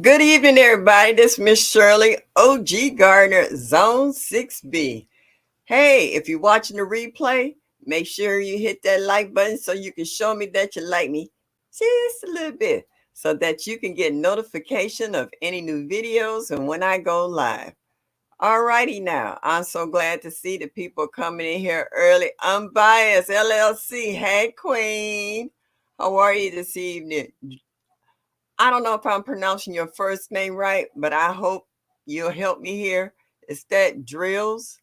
Good evening, everybody. This is Miss Shirley, OG Gardner, Zone 6B. Hey, if you're watching the replay, make sure you hit that like button so you can show me that you like me just a little bit so that you can get notification of any new videos and when I go live. Alrighty now, I'm so glad to see the people coming in here early. Unbiased LLC. Hey, Queen. How are you this evening? I don't know if I'm pronouncing your first name right, but I hope you'll help me here. Is that Drills,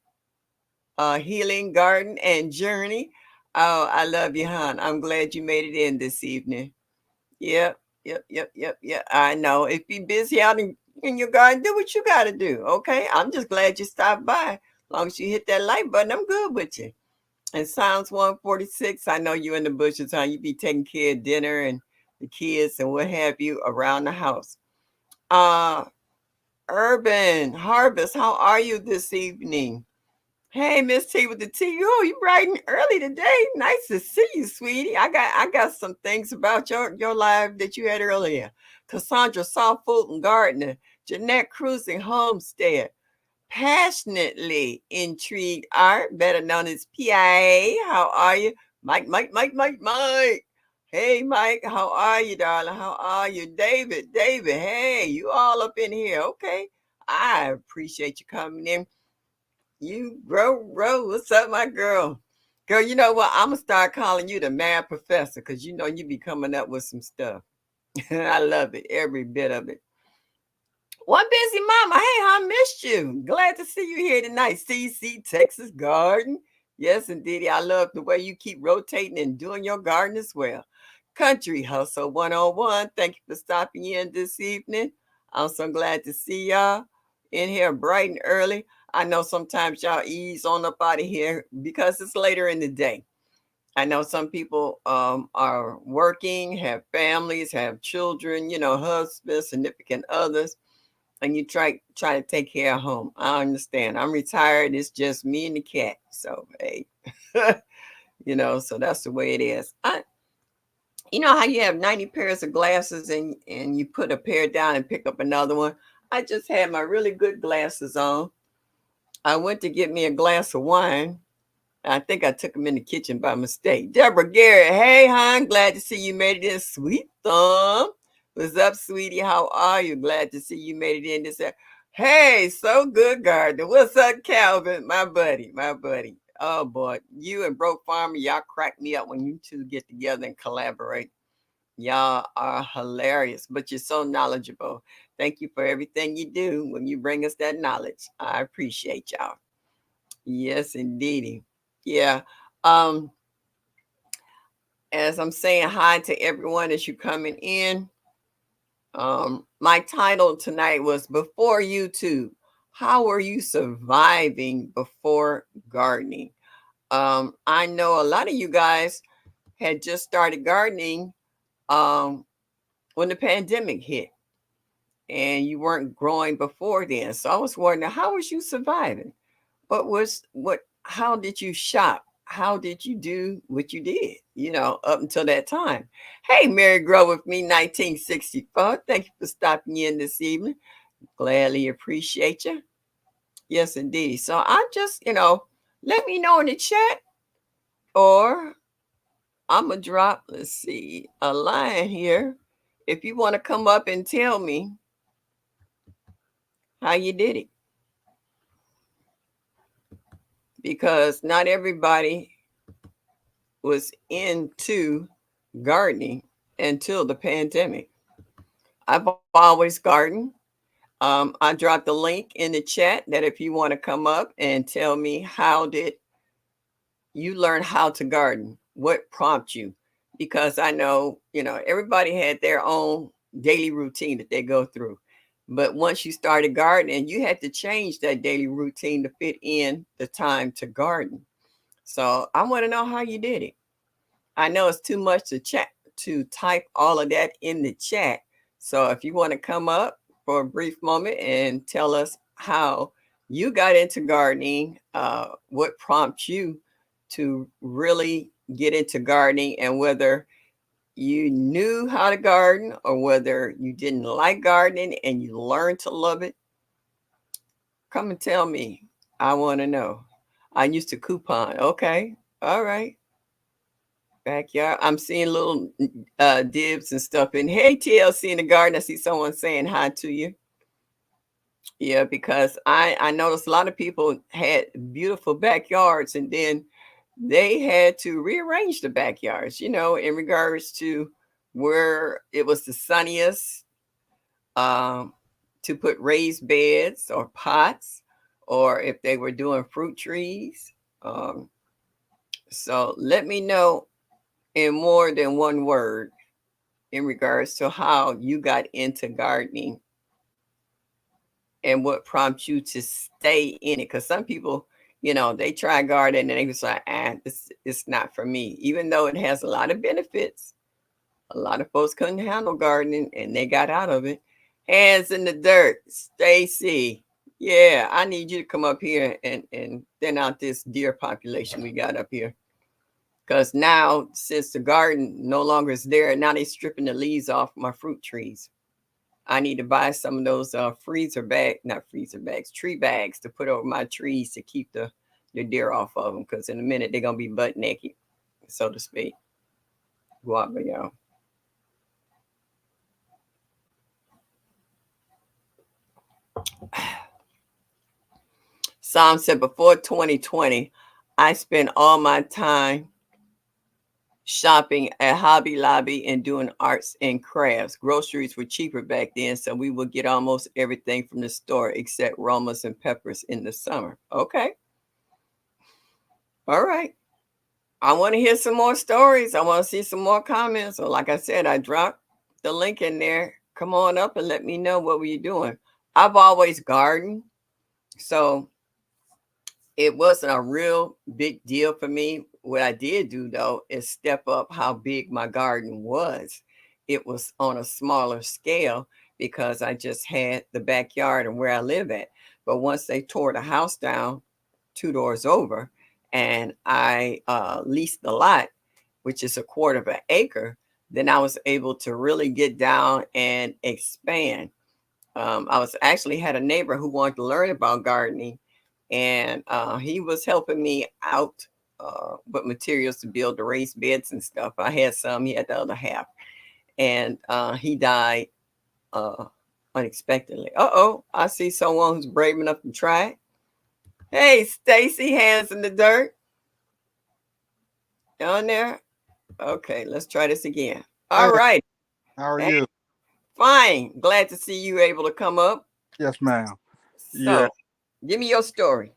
Healing Garden and Journey? Oh, I love you, hon. I'm glad you made it in this evening. Yep, yep. I know. If you're busy out in your garden, do what you got to do. Okay. I'm just glad you stopped by. As long as you hit that like button, I'm good with you. And Psalms 146, I know you in the bushes, huh? You be taking care of dinner and the kids and what have you around the house. Uh, Urban Harvest, how are you this evening? Hey, Miss T with the T. Oh, you bright and early today. Nice to see you, sweetie. I got some things about your live that you had earlier. Cassandra Soft Fulton Gardner, Jeanette Cruising Homestead, Passionately Intrigued Art, better known as PIA. How are you? Mike. Hey, Mike, how are you, darling? How are you? David, hey, you all up in here. Okay. I appreciate you coming in. You, bro, what's up, my girl? Girl, you know what? I'm going to start calling you the mad professor because you know you be coming up with some stuff. I love it, every bit of it. One busy mama. Hey, I missed you. Glad to see you here tonight. CC Texas Garden. Yes, indeed. I love the way you keep rotating and doing your garden as well. Country Hustle 101. Thank you for stopping in this evening. I'm so glad to see y'all in here bright and early. I know sometimes y'all ease on up out of here because it's later in the day. I know some people are working, have families, have children, husbands, significant others, and you try to take care of home. I understand. I'm retired. It's just me and the cat. So hey, so that's the way it is. You know how you have 90 pairs of glasses and you put a pair down and pick up another one. I just had my really good glasses on. I went to get me a glass of wine. I think I took them in the kitchen by mistake. Deborah Garrett, hey, hon, glad to see you made it in. Sweet Thumb, what's up, sweetie? How are you? Glad to see you made it in this. Hey, so good, Gardner. What's up, Calvin? My buddy. Oh boy, you and Broke Farmer, y'all crack me up when you two get together and collaborate. Y'all are hilarious, but you're so knowledgeable. Thank you for everything you do when you bring us that knowledge. I appreciate y'all. Yes, indeedy. Yeah. Um, as I'm saying hi to everyone as you coming in. My title tonight was Before YouTube. How are you surviving before gardening? I know a lot of you guys had just started gardening um when the pandemic hit and you weren't growing before then. So I was wondering, how was you surviving? How did you shop? How did you do what you did, up until that time? Hey, Mary Grow with me, 1964. Thank you for stopping in this evening. Gladly appreciate you. Yes, indeed. So I just, let me know in the chat or I'm going to drop, let's see, a line here. If you want to come up and tell me how you did it, because not everybody was into gardening until the pandemic. I've always gardened. I dropped the link in the chat that if you want to come up and tell me how did you learn how to garden, what prompted you? Because I know, everybody had their own daily routine that they go through. But once you started gardening, you had to change that daily routine to fit in the time to garden. So I want to know how you did it. I know it's too much to type all of that in the chat. So if you want to come up for a brief moment and tell us how you got into gardening, what prompts you to really get into gardening, and whether you knew how to garden or whether you didn't like gardening and you learned to love it, come and tell me. I want to know. I used to coupon. Okay. All right. Backyard. I'm seeing little dibs and stuff in. Hey, TLC in the garden. I see someone saying hi to you. Yeah, because I noticed a lot of people had beautiful backyards and then they had to rearrange the backyards, in regards to where it was the sunniest, um, to put raised beds or pots, or if they were doing fruit trees. Um, so let me know in more than one word in regards to how you got into gardening and what prompts you to stay in it. Because some people, they try gardening and they was like, this it's not for me. Even though it has a lot of benefits, a lot of folks couldn't handle gardening and they got out of it. Hands in the dirt, Stacy. Yeah, I need you to come up here and thin out this deer population we got up here. Because now, since the garden no longer is there, now they stripping the leaves off my fruit trees. I need to buy some of those not freezer bags, tree bags to put over my trees to keep the deer off of them. Because in a minute they're gonna be butt naked, so to speak. Guava, y'all. Psalm said before 2020, I spent all my time shopping at Hobby Lobby and doing arts and crafts. Groceries were cheaper back then, so we would get almost everything from the store except Romas and peppers in the summer. Okay. All right. I want to hear some more stories. I want to see some more comments. So, like I said, I dropped the link in there. Come on up and let me know what were you doing. I've always gardened, so it wasn't a real big deal for me. What I did do though is step up how big my garden was. It was on a smaller scale because I just had the backyard and where I live at. But once they tore the house down two doors over and I leased the lot, which is a quarter of an acre, then I was able to really get down and expand. I was actually had a neighbor who wanted to learn about gardening, and he was helping me out with materials to build the raised beds and stuff. I had some, he had the other half, and he died uh, unexpectedly. Uh-oh, I see someone who's brave enough to try it. Hey, Stacy, hands in the dirt down there. Okay, let's try this again. Hey, All right. how are Hey, you? fine. Glad to see you able to come up. Yes, ma'am. Yeah, So, give me your story.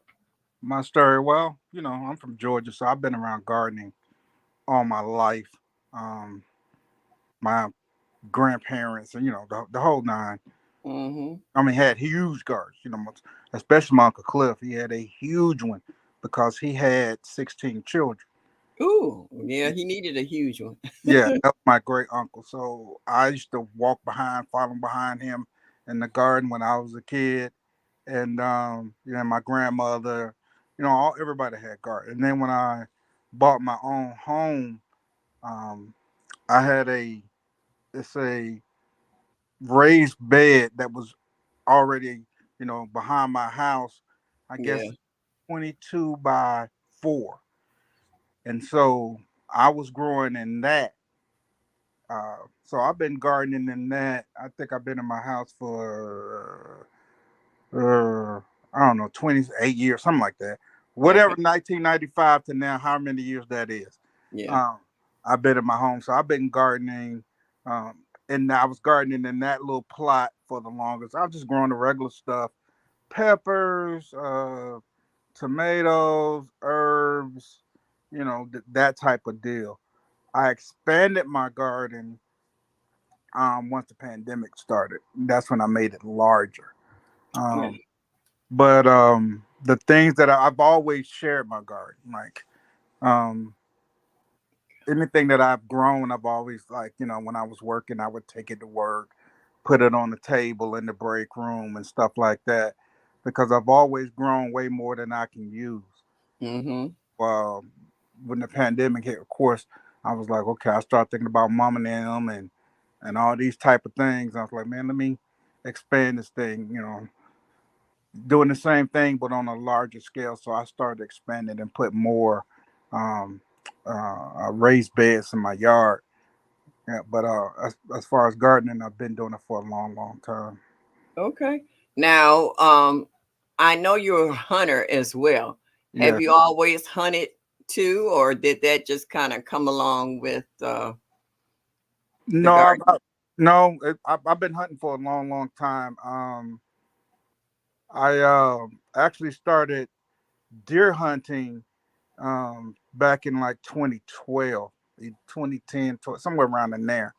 my story. Well, I'm from Georgia, so I've been around gardening all my life. Um, my grandparents and the whole nine. Mm-hmm. I mean, had huge gardens. Especially my uncle Cliff. He had a huge one because he had 16 children. Ooh, yeah, he needed a huge one. Yeah, that was my great uncle. So I used to walk behind, follow behind him in the garden when I was a kid. And my grandmother, everybody had garden. And then when I bought my own home, um, I had it's a raised bed that was already, behind my house. I guess Yeah, 22 by 4, and so I was growing in that. So I've been gardening in that. I think I've been in my house for I don't know, 28 years, something like that. okay. Whatever, 1995 to now, how many years that is. Yeah. Um, I've been in my home, so I've been gardening, and I was gardening in that little plot for the longest. I've just grown the regular stuff, peppers, tomatoes, herbs, that type of deal. I expanded my garden once the pandemic started. That's when I made it larger. Yeah. Um, but the things that I've always shared my garden, like um, anything that I've grown, I've always like when I was working, I would take it to work, put it on the table in the break room and stuff like that, because I've always grown way more than I can use. Mm-hmm. Uh, when the pandemic hit, of course, I was like, okay, I started thinking about mom and them and all these type of things. I was like, man, let me expand this thing, doing the same thing but on a larger scale. So I started expanding and put more um, raised beds in my yard. Yeah, but as far as gardening, I've been doing it for a long, long time. Okay. Now, I know you're a hunter as well. Have Yeah. you always hunted too, or did that just kind of come along with the No, garden? no, I've been hunting for a long, long time. I actually started deer hunting back in like 2012, 2010, somewhere around in there.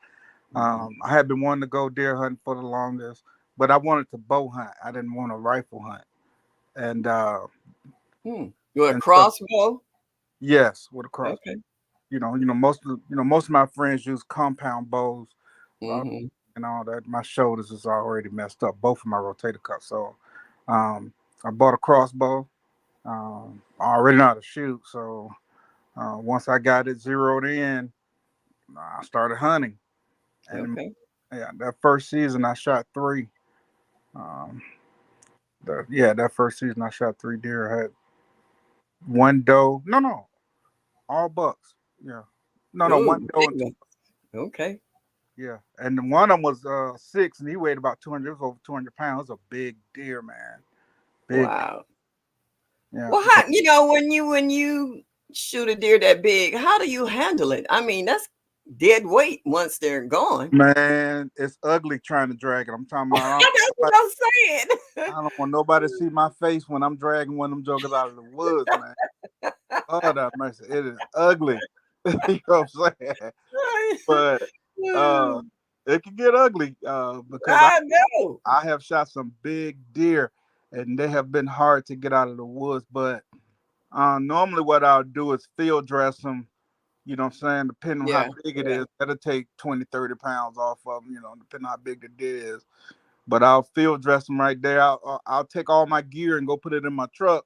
Mhm. I had been wanting to go deer hunting for the longest, but I wanted to bow hunt. I didn't want to rifle hunt. And Hmm. You a and so crossbow? yes, with a crossbow. Okay. Most of my friends use compound bows, uh, Hmm. and all that. My shoulders is already messed up, both of my rotator cuffs. So I bought a crossbow. I already know how to shoot, so once I got it zeroed in, I started hunting. And Okay. yeah, that first season I shot three. Um, that first season I shot three deer. I had one doe. No, all bucks. Yeah, no, one Ooh, doe big and two. one. Okay. Yeah, and one of them was six, and he weighed about 200. It was over 200 pounds. It was a big deer, man. Big. Wow. Yeah. Well, So, how, when you shoot a deer that big, how do you handle it? I mean, that's dead weight once they're gone. man, it's ugly trying to drag it. I'm talking about. That's what I'm saying. I don't want nobody to see my face when I'm dragging one of them jokers out of the woods, man. Oh, that mercy. It is ugly. You know what I'm saying? But uh it can get ugly because I know. I have shot some big deer and they have been hard to get out of the woods. But normally what I'll do is field dress them, you know what I'm saying, depending on how Yeah, big it yeah, is. That'll take 20, 30 pounds off of them, depending on how big the deer is. But I'll field dress them right there. I'll take all my gear and go put it in my truck,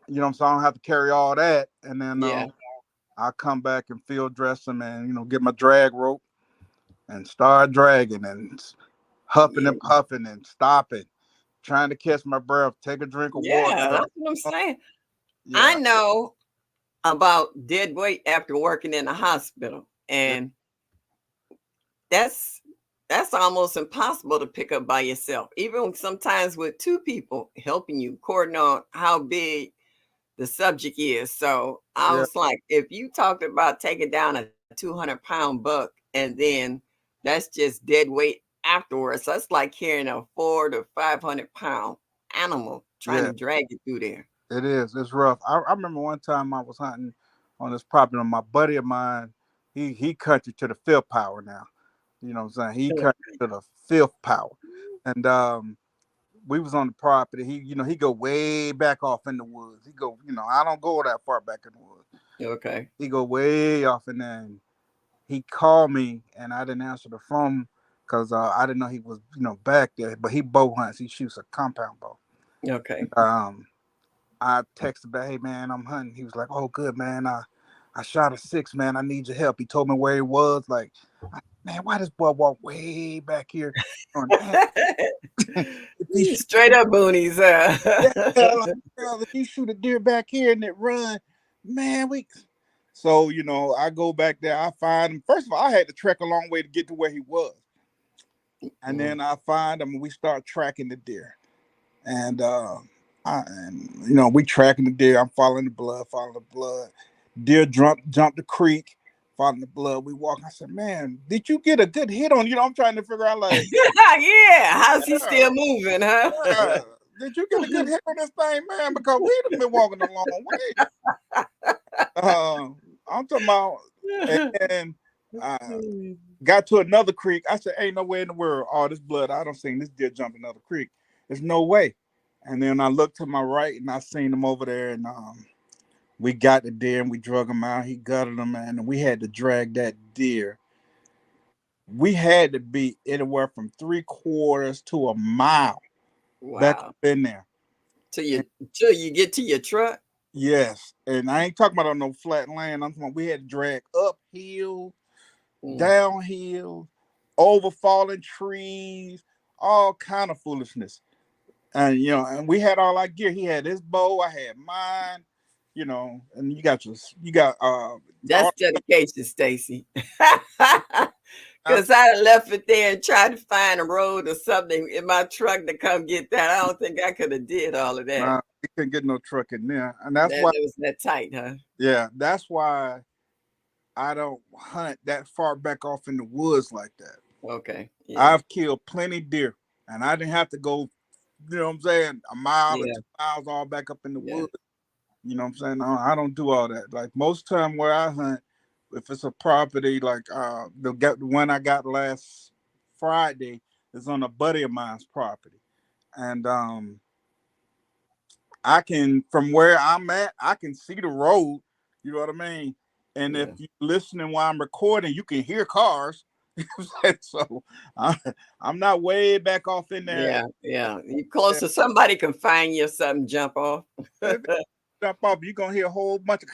so I don't have to carry all that. And then yeah, I'll come back and field dress them and, get my drag rope and start dragging and huffing yeah, and puffing and stopping, trying to catch my breath, take a drink of water. yeah. That's what I'm saying. I Yeah, know about dead weight after working in a hospital, yeah, and that's that's almost impossible to pick up by yourself. Even sometimes with two people helping you, coordinate on how big the subject is. So I yeah, was like, if you talked about taking down a 200-pound buck and then that's just dead weight afterwards, that's like carrying a 400 to 500 pound animal trying yeah. to drag it through there. It is. It's rough. I remember one time I was hunting on this property, and my buddy of mine, he country to the fifth power now. You know what I'm saying? He country to the fifth power, and we was on the property. He go way back off in the woods. He go, I don't go that far back in the woods. Okay. He go way off, and then he called me, and I didn't answer the phone because I didn't know he was, back there. But he bow hunts. He shoots a compound bow. Okay. I texted back, hey man, I'm hunting. He was like, oh good man, I shot a six, man. I need your help. He told me where he was. Like, man, why this boy walk way back here? Man, if he shoot, Straight up boonies. yeah, like, if he shoot a deer back here and it run, man, we. So I go back there. I find him. First of all, I had to trek a long way to get to where he was, and Mm. then I find him, and we start tracking the deer. And we tracking the deer. I'm following the blood, following the blood. Deer jumped the creek, following the blood. We walk. I said, man, did you get a good hit on? I'm trying to figure out like, Yeah. How's he yeah, still moving, huh? yeah. Did you get a good hit on this thing, man? Because we have been walking a long way. Uh, I'm talking about, and uh, got to another creek. I said, ain't no way in the world. All this blood, I don't seen this deer jump another creek. There's no way. And then I looked to my right and I seen him over there, and we got the deer and we drug him out. He gutted him, man, and we had to drag that deer. We had to be anywhere from 3/4 to a mile back up Wow. in there. Till And you till you get to your truck. Yes, and I ain't talking about on no flat land. I'm talking about we had to drag uphill, Mm, downhill, over fallen trees, all kind of foolishness. And and we had all our gear. He had his bow, I had mine. And you got that's all. dedication, Stacy. I, Because I'd have left it there and tried to find a road or something in my truck to come get that. I don't think I could have did all of that. nah, we couldn't get no truck in there, and that's That why. it was that tight, huh? Yeah, that's why I don't hunt that far back off in the woods like that. Okay. Yeah. I've killed plenty deer, and I didn't have to go. You know what I'm saying? A mile or Yeah. 2 miles all back up in the Yeah. woods. You know what I'm saying? No, I don't do all that. Like most time where I hunt, if it's a property like the one I got last Friday is on a buddy of mine's property, and I can from where I'm at, I can see the road. You know what I mean? And if Yeah. you're listening while I'm recording, you can hear cars. So I, I'm not way back off in there. Yeah. Yeah. You closer, somebody can find you or something, jump off. Jump off, you're gonna hear a whole bunch of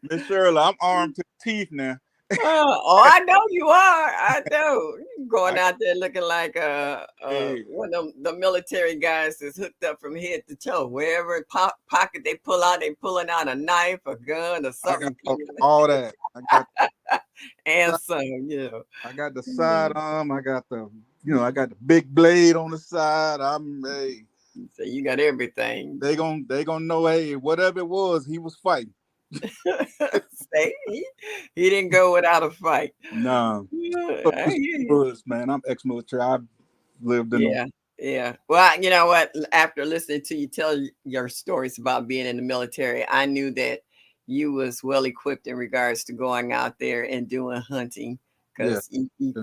Miss Shirley. I'm armed to the teeth now. Oh, I know you are. I know. You going I out there looking like hey, one of them, the military guys is hooked up from head to toe. Wherever pocket they pull out, they pulling out a knife, a gun, or I got something coming. all that. And some, you know. I got the sidearm. I got I got the big blade on the side. Hey, So you got everything. they gonna know. Hey, whatever it was, he was fighting. Say he didn't go without a fight. Nah, Yeah, so I this hear you. was, man. I'm ex-military. I've lived in the Yeah, yeah. Well, you know what? After listening to you tell your stories about being in the military, I knew that you was well equipped in regards to going out there and doing hunting yeah. because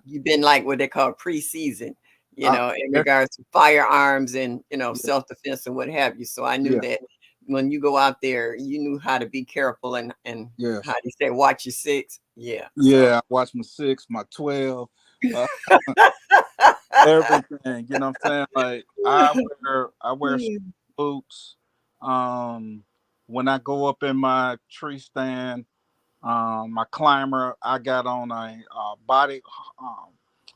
you've been like what they call pre-season, I, in regards to firearms and, yeah, self-defense and what have you. So I knew yeah, that when you go out there, you knew how to be careful and how yes, do you say, watch your six. Yeah. So yeah. I watched my 6, my 12. Uh, everything. You know what I'm saying? Like I wear boots. Um, when I go up in my tree stand, my climber, I got on a body um,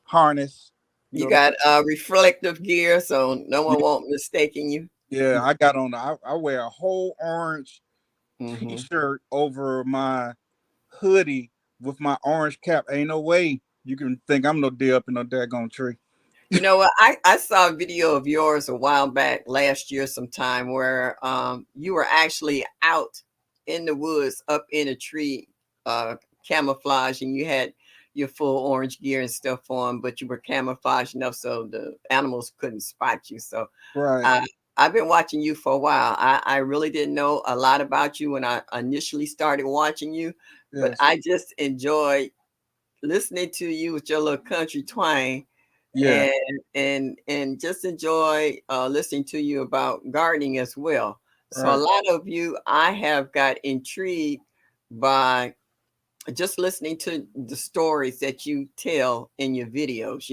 harness. You you know what I'm got reflective gear, so no saying? one won't mistaken you. Yeah, I got on. I wear a whole orange Hmm. T-shirt over my hoodie with my orange cap. Ain't no way you can think I'm no deer up in no daggone tree. You know what? I saw a video of yours a while back last year sometime where you were actually out in the woods up in a tree, camouflage, and you had your full orange gear and stuff on, but you were camouflaged enough so the animals couldn't spot you. So Right. I I've been watching you for a while. I really didn't know a lot about you when I initially started watching you, but Yes. I just enjoy listening to you with your little country twang Yeah. and and just enjoy listening to you about gardening as well. So a Right. lot of you I have got intrigued by just listening to the stories that you tell in your videos,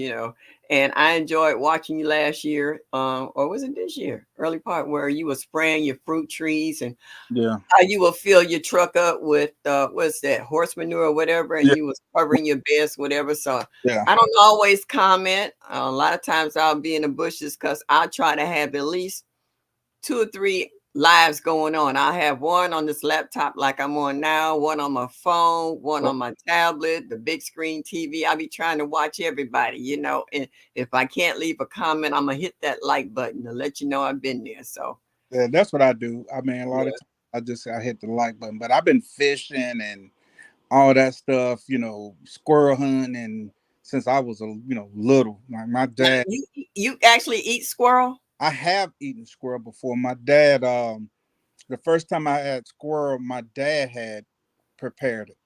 and I enjoyed watching you last year, or was it this year, early part, where you were spraying your fruit trees and Yeah. how you will fill your truck up with what's that, horse manure or whatever, and Yeah. you was covering your beds, whatever. So Yeah. I don't always comment. A lot of times I'll be in the bushes because I try to have at least two or three lives going on. I have one on this laptop like I'm on now, one on my phone, one Right. on my tablet, the big screen TV. I be trying to watch everybody, and if I can't leave a comment, I'm gonna hit that like button to let you know I've been there. So Yeah, that's what I do. I mean, a lot of yeah. times I hit the like button, but I've been fishing and all that stuff. Squirrel hunting and since I was little. My Now, dad. you actually eat squirrel? I have eaten squirrel before. My dad. The first time I had squirrel, my dad had prepared it,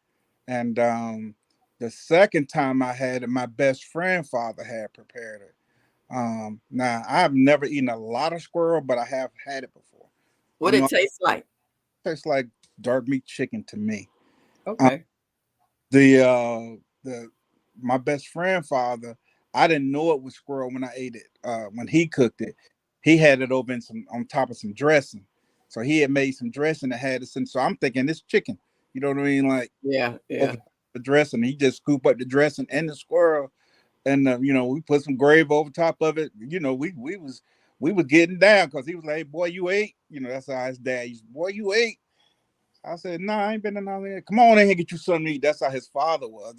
and the second time I had it, my best friend father had prepared it. Now I've never eaten a lot of squirrel, but I have had it before. What I'm it not. tastes like? It tastes like dark meat chicken to me. Um, Okay. the my best friend father, I didn't know it was squirrel when I ate it. When he cooked it, he had it over in some on top of some dressing. So he had made some dressing that had this, and so I'm thinking this chicken, you know what I mean, like Yeah, yeah. over the dressing. He just scoop up the dressing and the squirrel, and we put some gravy over top of it. We was getting down because he was like, hey, "Boy, you ate." That's how his dad used. Boy, you ate. I said, "Nah, I ain't been in there. Come on in here and get you something to eat." That's how his father was.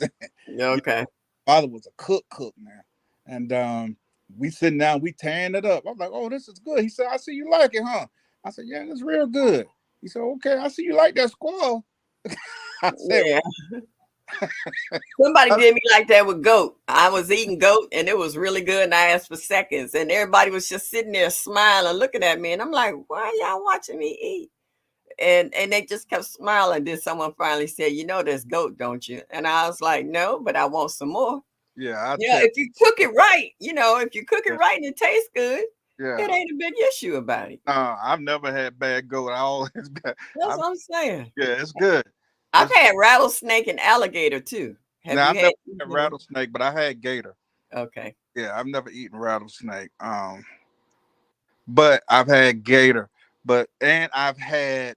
Okay. Father was a cook now, and we sitting down, we tearing it up. I'm like, "Oh, this is good." He said, "I see you like it, huh?" I said, "Yeah, it's real good." He said, "Okay, I see you like that squirrel." I said, Yeah. Somebody did me like that with goat. I was eating goat and it was really good. And I asked for seconds, and everybody was just sitting there smiling, looking at me. And I'm like, why are y'all watching me eat? And they just kept smiling. Then someone finally said, you know, there's goat, don't you? And I was like, no, but I want some more. "Yeah, I Yeah, tell." if you cook it right, if you cook it Yeah, right and it tastes good, yeah. it ain't a big issue about it. No, I've never had bad goat. I always got. That's what I'm saying. Yeah, it's good. I've It's had rattlesnake and alligator too. Have Now I you had never had either one? rattlesnake, but I had gator. Okay. Yeah, I've never eaten rattlesnake. But I've had gator. And I've had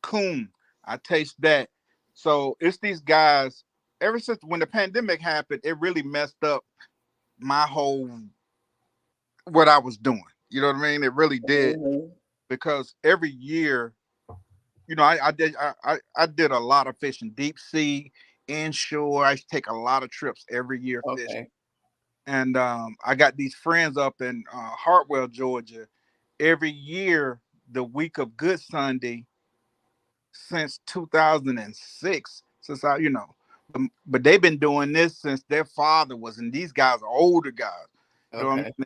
coon. I taste that. So it's these guys. Ever since when the pandemic happened, it really messed up my whole what I was doing. You know what I mean? It really did Mhm. because every year, I did a lot of fishing, deep sea, inshore. I used to take a lot of trips every year fishing. Okay. And I got these friends up in Hartwell, Georgia. Every year, the week of Good Sunday, since 2006, since but they've been doing this since their father was, and these guys are older guys. You know what I Okay. mean?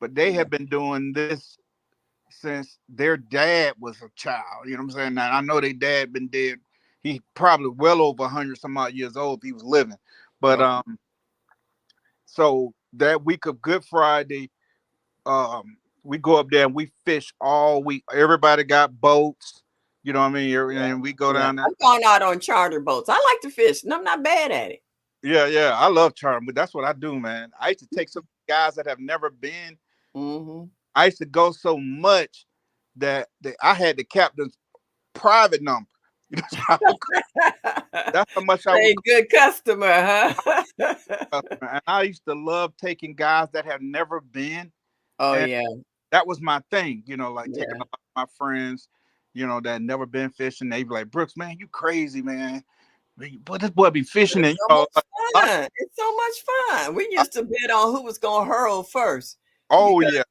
But they Yeah. have been doing this since their dad was a child. You know what I'm saying? Now I know their dad been dead. He probably well over 100 some odd years old if he was living. But Okay. so that week of Good Friday, we go up there and we fish all week. Everybody got boats, you know what I mean? And we go Yeah. down there. I'm going out on charter boats. I like to fish, and I'm not bad at it. Yeah, yeah. I love charm, but that's what I do, man. I used to take some guys that have never been. Hmm. I used to go so much that I had the captain's private number. You know, so that's how much I would Say good customer, huh? go. And I used to love taking guys that have never been. Oh And yeah, that was my thing, like taking yeah. a lot of my friends, that never been fishing. They be like, Brooks, man, you crazy, man. But this boy be fishing and It's so like, much fun. It's so much fun. We I- used to bet on who was gonna hurl first oh because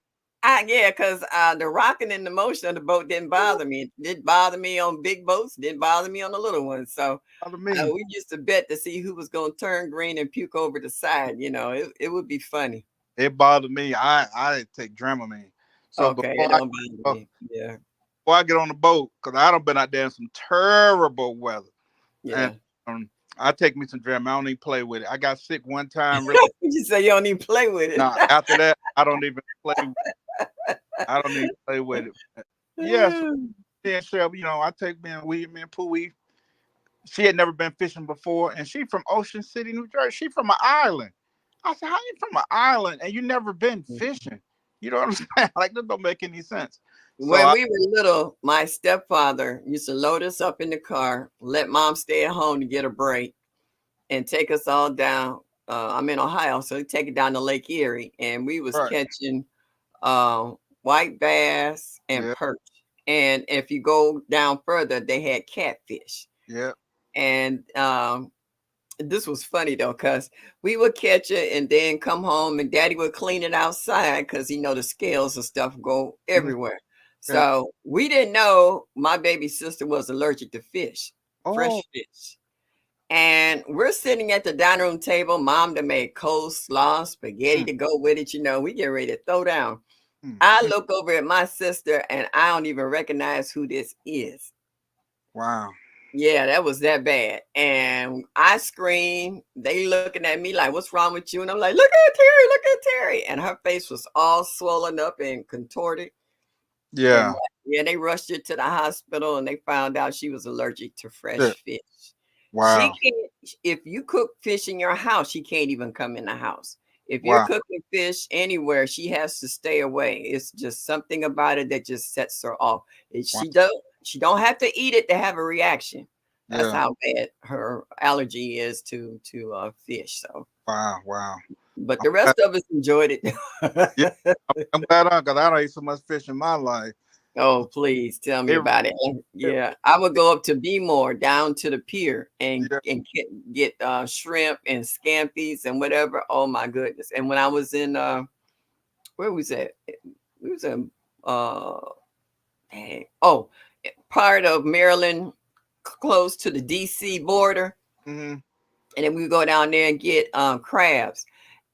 yeah, because the rocking and the motion of the boat didn't bother me. It didn't bother me on big boats. Didn't bother me on the little ones. So bother me. we used to bet to see who was gonna turn green and puke over the side. It would be funny. It bothered me. I take Dramamine. So Okay, it don't bother me. Yeah, before I get on the boat, because I done been out there in some terrible weather, and yeah. I take me some Dramamine. I don't even play with it. I got sick one time. Really, You say you don't even play with nah. it. After that, I don't even play. I don't even play with it. Yeah, so yeah, Shelby, I take me and Pooh. She had never been fishing before, and she from Ocean City, New Jersey. She from an island. I said, "How you from an island and you never been fishing?" You know what I'm saying? Like this don't make any sense. So When we were little, my stepfather used to load us up in the car, let mom stay at home to get a break, and take us all down. I'm in Ohio, so he'd take it down to Lake Erie, and we was right, catching white bass and yeah, perch. And if you go down further, they had catfish. yeah, And this was funny though, cause we would catch it and then come home, and Daddy would clean it outside because the scales and stuff go mhm, everywhere. yeah. So we didn't know my baby sister was allergic to fish, Oh, fresh fish. And we're sitting at the dining room table. Mom done made coleslaw, spaghetti mm, to go with it. We get ready to throw down. I mm. look over at my sister and I don't even recognize who this is. Wow, Yeah, that was that bad. And I screamed. They looking at me like, "What's wrong with you?" And I'm like, "Look at Terry, look at Terry." And her face was all swollen up and contorted. And yeah, yeah, they rushed her to the hospital and they found out she was allergic to yeah. fresh fish. She Wow, can't, if you cook fish in your house, she can't even come in the house. If you're Wow. cooking fish anywhere, she has to stay away. It's just something about it that just sets her off. Wow. She don't have to eat it to have a reaction. That's Yeah. how bad her allergy is to fish. So, Wow. Wow. but I'm the glad, rest of us enjoyed yeah. it. I'm glad because I don't eat so much fish in my life. Oh, please tell me It, about it. it, Yeah, I would go up to Bmore down to the pier and yeah. get shrimp and scampies and whatever. Oh my goodness! And when I was in where was that? We was in uh oh, part of Maryland, close to the DC border, Hmm. and then we would go down there and get crabs.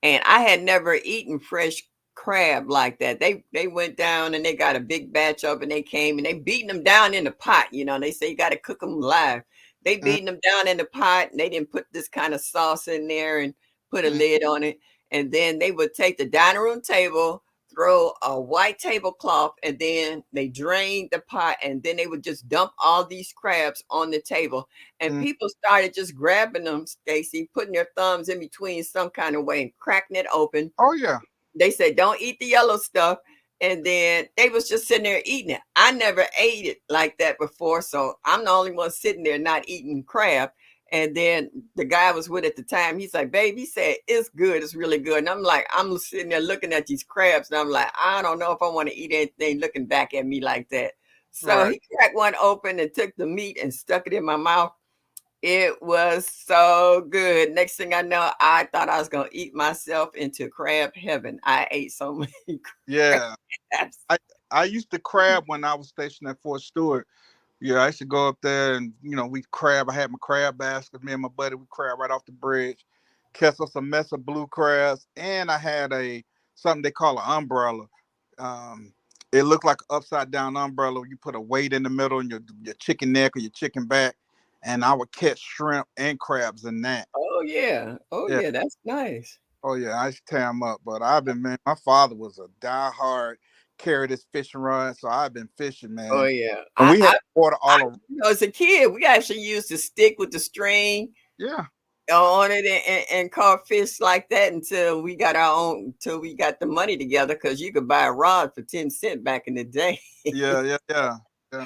And I had never eaten fresh crab like that. They went down and they got a big batch of it. And they came and they beating them down in the pot. They say you got to cook them live. They beating them down in the pot, and they didn't put this kind of sauce in there and put a Hmm. lid on it. And then they would take the dining room table, throw a white tablecloth, and then they drained the pot, and then they would just dump all these crabs on the table, and Hmm. people started just grabbing them, Stacy, putting their thumbs in between some kind of way and cracking it open. Oh yeah. They said, "Don't eat the yellow stuff." And then they was just sitting there eating it. I never ate it like that before, so I'm the only one sitting there not eating crab. And then the guy I was with at the time, he's like, "Babe," he said, "it's good, it's really good." And I'm like, I'm sitting there looking at these crabs, and I'm like, I don't know if I want to eat anything looking back at me like that. So Right. he cracked one open and took the meat and stuck it in my mouth. It was so good. Next thing I know, I thought I was gonna eat myself into crab heaven. I ate so many Yeah. crabs. I I used to crab when I was stationed at Fort Stewart. Yeah, I used to go up there and we crab. I had my crab basket. Me and my buddy we crab right off the bridge. Catch us a mess of blue crabs, and I had a something they call an umbrella. Um, it looked like an upside down umbrella. You put a weight in the middle and your chicken neck or your chicken back, and I would catch shrimp and crabs in that. Oh yeah. Oh Yeah. yeah, that's nice. Oh yeah, I used to tear them up. But I've been man. My father was a diehard carry this fishing rod, so I've been fishing, Oh man. yeah. And I, we had I, water I all around. as a kid, we actually used to stick with the string Yeah. on it and caught fish like that until we got the money together because you could buy a rod for 10 cents back in the day. Yeah, yeah, yeah, yeah.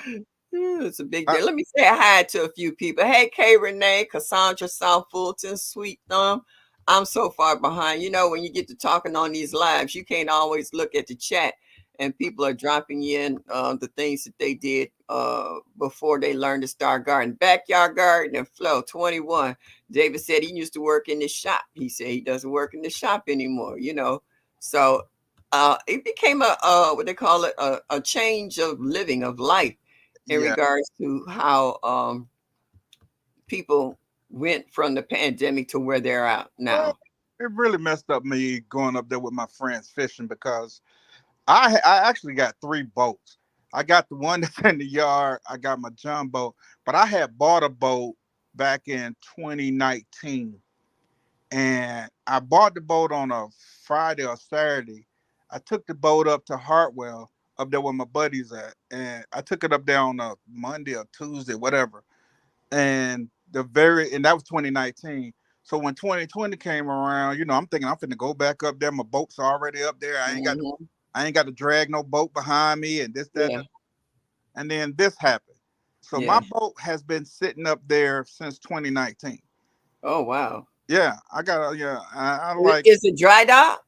It's a big I, deal. Let me say hi to a few people. Hey, Kay Renee, Cassandra, South Fulton, Sweet Thumb. I'm so far behind. When you get to talking on these lives, you can't always look at the chat, and people are dropping in the things that they did before they learned to start gardening. Backyard garden and Flow 21. David said he used to work in the shop. He said he doesn't work in the shop anymore. So it became a what they call it, a change of living, of life in yeah. regards to how people went from the pandemic to where they're at Well, now. it really messed up me going up there with my friends fishing because I actually got three boats. I got the one that's in the yard. I got my John boat, but I had bought a boat back in 2019, and I bought the boat on a Friday or Saturday. I took the boat up to Hartwell, up there where my buddies at, and I took it up there on a Monday or Tuesday, whatever. And that was 2019. So when 2020 came around, I'm thinking I'm finna go back up there. My boat's already up there. Hmm. I ain't got to drag no boat behind me and this, that, Yeah, that. And then this happened. So my yeah. boat has been sitting up there since 2019. Oh wow. Yeah, I like Is it dry dock?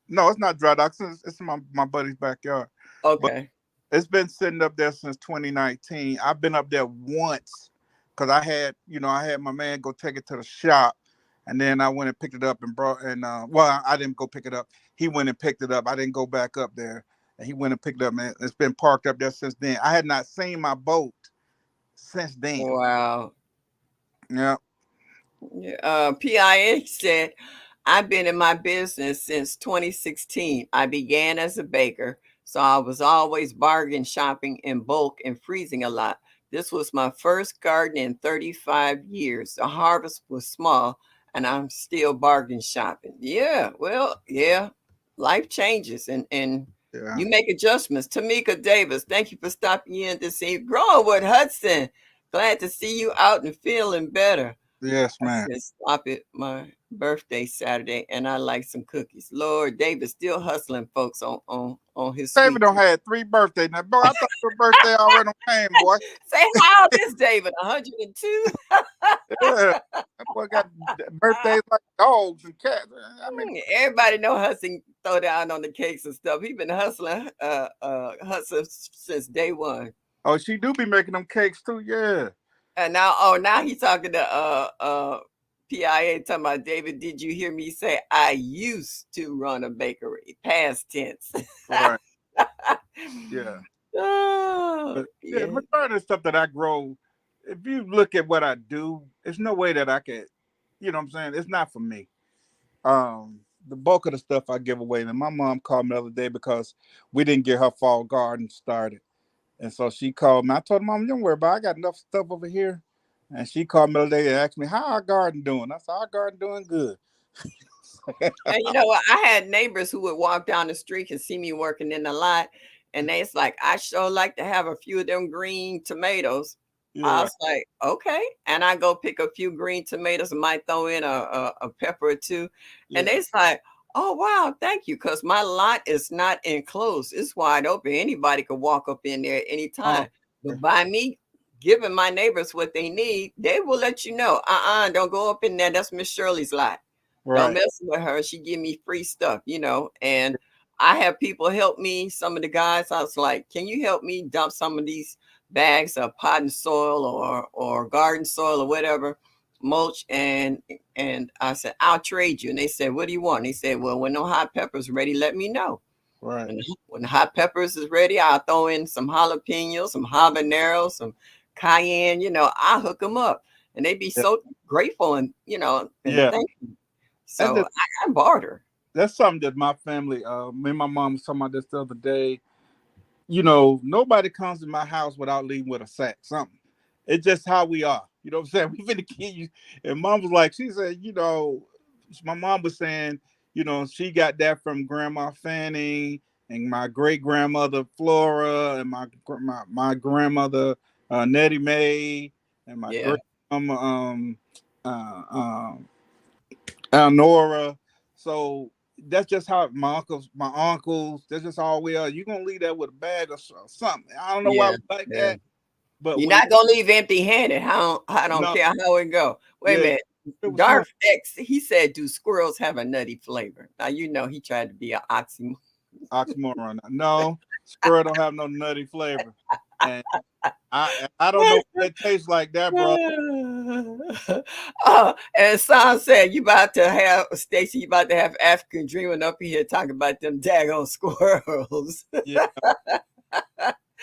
no, it's not dry dock. It's my buddy's backyard. But Okay. it's been sitting up there since 2019. I've been up there once because I had my man go take it to the shop, and then I went and picked it up and brought and well, I didn't go pick it up. He went and picked it up. I didn't go back up there, and he went and picked it up. Man, it's been parked up there since then. I had not seen my boat since then. Wow. Yeah, Yeah, PIA said, I've been in my business since 2016. I began as a baker, so I was always bargain shopping in bulk and freezing a lot. This was my first garden in 35 years. The harvest was small, and I'm still bargain shopping. Yeah, well, yeah, life changes and yeah. you make adjustments. Tamika Davis, thank you for stopping in to see Growing with Hudson. Glad to see you out and feeling better. Yes, I man. said, stop it. My birthday Saturday, and I like some cookies. Lord, David's still hustling folks on his David sweet don't tooth. had 3 birthdays now. Boy, I thought your birthday already came, boy. Say, how old is David? 102? Yeah. That boy got birthdays like dogs and cats. I mean, Everybody know hustling throw down on the cakes and stuff. He been hustling since day one. oh, she do be making them cakes too. Yeah. And now he's talking to PIA talking about David. Did you hear me say I used to run a bakery? Past tense. Right. Yeah. Oh, But yeah, yeah, majority of the stuff that I grow, if you look at what I do, there's no way that I could, you know what I'm saying? It's not for me. The bulk of the stuff I give away. And my mom called me the other day because we didn't get her fall garden started. And so she called me. I told her, Mom, don't worry about it. I got enough stuff over here. And she called me the other day and asked me, how our garden doing? I said, our garden doing good. and you know what? I had neighbors who would walk down the street and see me working in the lot, and it's like, I sure like to have a few of them green tomatoes. I Yeah, was like, okay, and I go pick a few green tomatoes and might throw in a pepper or two, and yeah. it's like, oh wow, thank you, because my lot is not enclosed; it's wide open. Anybody could walk up in there at any Oh, time. okay. But by me giving my neighbors what they need, they will let you know. Don't go up in there. That's Miss Shirley's lot. Don't Right. mess with her. She give me free stuff, and I have people help me. Some of the guys, I was like, can you help me dump some of these bags of potting soil or garden soil or whatever, mulch? And I said, I'll trade you. And they said, what do you want? And they said, well, when no hot peppers ready, let me know. Right. And when the hot peppers is ready, I'll throw in some jalapenos, some habaneros, some cayenne. I'll hook them up. And they be Yeah. so grateful and Yeah. thank you. And So I barter. that's something that my family, me and my mom was talking about this the other day. Nobody comes to my house without leaving with a sack, something. It's just how we are. You know what I'm saying? We finna kill you. And mom was like, she said, my mom was saying, she got that from Grandma Fanny and my great grandmother Flora and my grandmother Nettie Mae and my Yeah, great grandma uh, um, Nora. So that's just how my uncles, that's just all we are. You're gonna leave that with a bag or something. I don't know why yeah, we like yeah. that, but You're when not gonna leave empty-handed. I don't no, care how it go. Wait a yeah, minute. it was something Darth X, he said, "Do squirrels have a nutty flavor?" Now he tried to be an oxymoron. oxymoron. No, squirrel don't have no nutty flavor, and I don't know what it tastes like, that brother. And Son said, "You about to have Stacy? You about to have African dreaming up in here talking about them daggone squirrels." Yeah,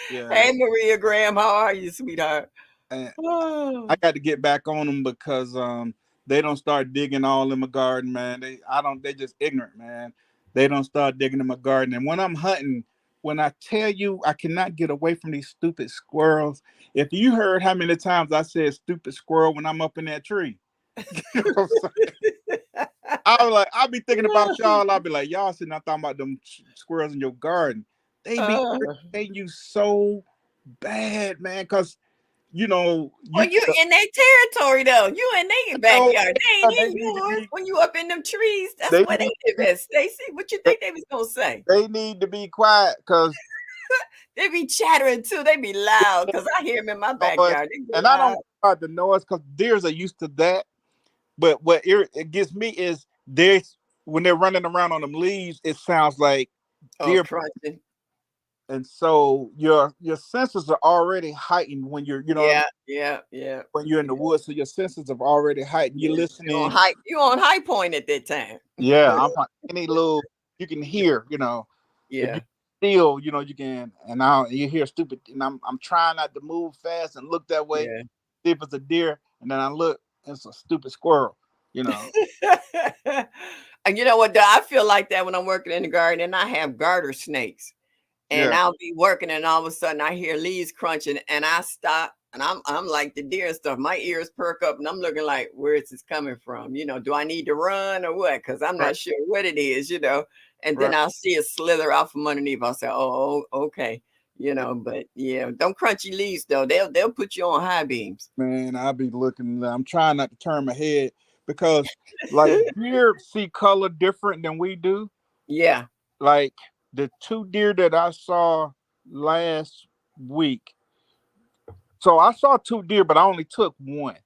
yeah. Hey, Maria Graham, how are you, sweetheart? And I Oh, got to get back on them because they don't start digging all in my garden, man. They just ignorant, man. They don't start digging in my garden. And when I'm hunting, when I tell you I cannot get away from these stupid squirrels, if you heard how many times I said stupid squirrel when I'm up in that tree, you know what I'm saying? I was like, I'll be thinking about y'all. I'll be like, y'all sitting there talking about them squirrels in your garden. They be uh, irritating you so bad, man, because well, you you in their territory though. You in their know backyard. They ain't they in need to yours. be When you up in them trees, that's they where they need to live be at, Stacy. What you think they was gonna say? they need to be quiet because They be chattering too. They be loud because I hear them in my noise, backyard. They be and I don't loud. care about the noise because deers are used to that. But what it gets me is there's when they're running around on them leaves, it sounds like Oh, deer, crunching. and so your senses are already heightened when you're you know what I mean Yeah, yeah, yeah, when you're in the yeah, woods, so your senses have already heightened. You're yeah. listening. You on high point at that time. Yeah, I'm like any little you can hear. If you Yeah, still, you can, and now you hear stupid, and I'm trying not to move fast and look that way, yeah. see if it's a deer, and then I look, it's a stupid squirrel, you know. And you know what? I feel like that when I'm working in the garden, and I have garter snakes. And Yeah, I'll be working, and all of a sudden I hear leaves crunching, and I stop, and I'm like the deer and stuff. My ears perk up, and I'm looking like, where is this coming from? Do I need to run or what? Because I'm right, not sure what it is. And then right, I'll see it slither out from underneath. I'll say, oh, okay. But yeah, don't crunchy leaves though. They'll put you on high beams. Man, I be looking. I'm trying not to turn my head because, like, deer see color different than we do. Yeah. Like the two deer that I saw last week. So I saw two deer, but I only took one.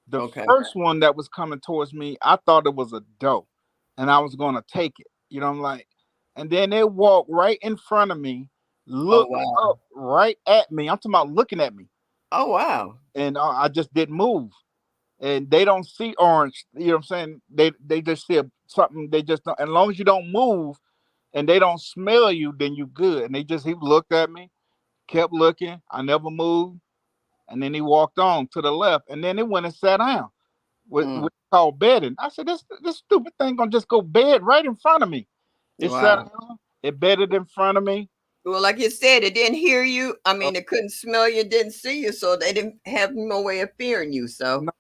The Okay. first one that was coming towards me, I thought it was a doe, and I was gonna take it. I'm like, and then they walked right in front of me, Oh looked wow. up right at me. I'm talking about looking at me, Oh wow. and I just didn't move. And they don't see orange. You know what I'm saying? They just see something. They just don't. As long as you don't move and they don't smell you, then you good. And he looked at me, kept looking. I never moved, and then he walked on to the left, and then it went and sat down. Mm. With called bedding. I said, this stupid thing gonna just go bed right in front of me. It sat Wow. down. It bedded in front of me. Well, like you said, it didn't hear you. I Uh, mean, it couldn't smell you, didn't see you, so they didn't have no way of fearing you. So no,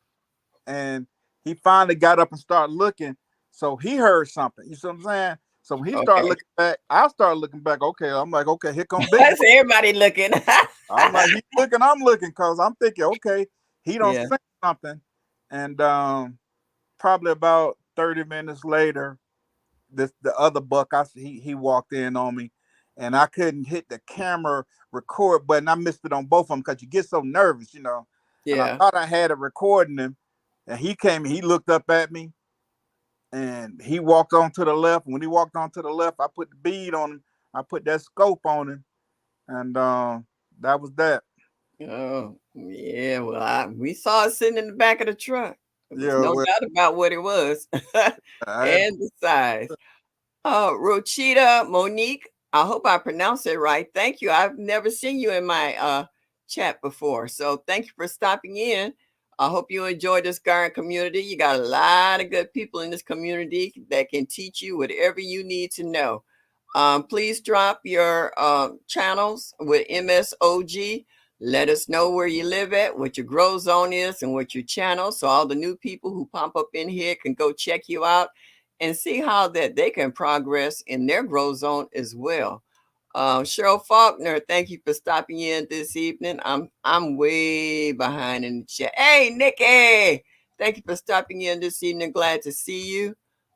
and he finally got up and started looking. So he heard something. You see what I'm saying? So when he started okay. looking back, I started looking back. Okay, I'm like, okay, here come Big That's Bro. everybody looking. I'm like, he's looking, I'm looking, cause I'm thinking, okay, he don't Yeah. say something. And probably about 30 minutes later, the other buck, he walked in on me, and I couldn't hit the camera record button. I missed it on both of them because you get so nervous. And I Yeah. thought I had it recording him, and he came, he looked up at me, and he walked on to the left. When he walked on to the left, I put the bead on him. I put that scope on him, and that was that. Oh, yeah. Well, we saw it sitting in the back of the truck. There was Yeah, no well, doubt about what it was I had, and the size. Rochita Monique, I hope I pronounced it right. Thank you. I've never seen you in my chat before. So thank you for stopping in. I hope you enjoy this garden community. You got a lot of good people in this community that can teach you whatever you need to know. Please drop your channels with MSOG. Let us know where you live at, what your grow zone is, and what your channel. So all the new people who pop up in here can go check you out and see how that they can progress in their growth zone as well. Cheryl Faulkner, thank you for stopping in this evening. I'm way behind in the chat. Hey, Nikki, thank you for stopping in this evening. Glad to see you.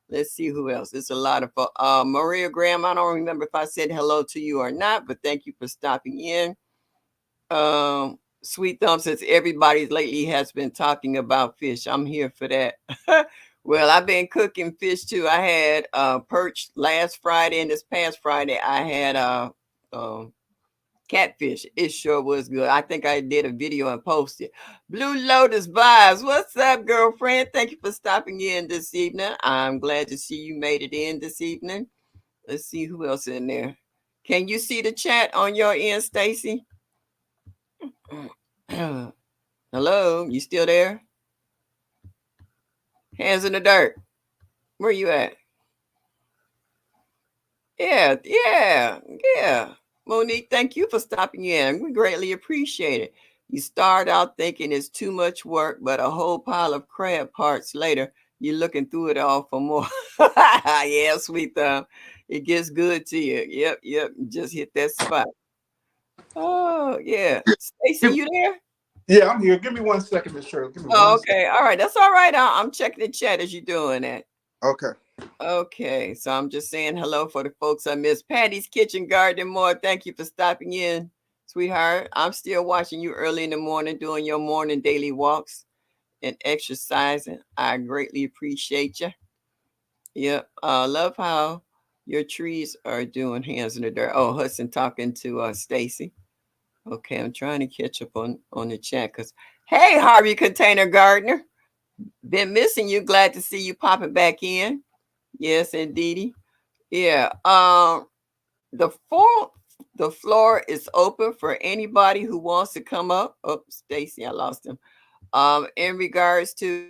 Let's see who else. It's a lot of Maria Graham. I don't remember if I said hello to you or not, but thank you for stopping in. Sweet Thumb says everybody lately has been talking about fish. I'm here for that. Well, I've been cooking fish too. I had perch last Friday, and this past Friday I had um, catfish. It sure was good. I think I did a video and posted. Blue Lotus Vibes. What's up, girlfriend? Thank you for stopping in this evening. I'm glad to see you made it in this evening. Let's see who else in there. Can you see the chat on your end, Stacy? Hello, you still there? Hands in the dirt. Where you at? Yeah, yeah, yeah. Monique, thank you for stopping in. We greatly appreciate it. You start out thinking it's too much work, but a whole pile of crab parts later, you're looking through it all for more. Yeah, sweet thumb. It gets good to you. Yep, yep. You just hit that spot. Oh, yeah. Stacy, you there? yeah, I'm here. Give me 1 second, Miss Shirley. Give me Oh, 1 second. okay. All right. That's all right. I'm checking the chat as you're doing that. Okay. Okay, so I'm just saying hello for the folks I miss. Patty's Kitchen Garden more. Thank you for stopping in, sweetheart. I'm still watching you early in the morning doing your morning daily walks and exercising. I greatly appreciate you. Yep. Love how your trees are doing hands in the dirt. Oh, Hudson talking to Stacy. Okay, I'm trying to catch up on the chat because hey, Harvey Container Gardener, been missing you. Glad to see you popping back in. Yes, indeedy. Yeah. The floor the floor is open for anybody who wants to come up. Oh, Stacy, I lost him. In regards to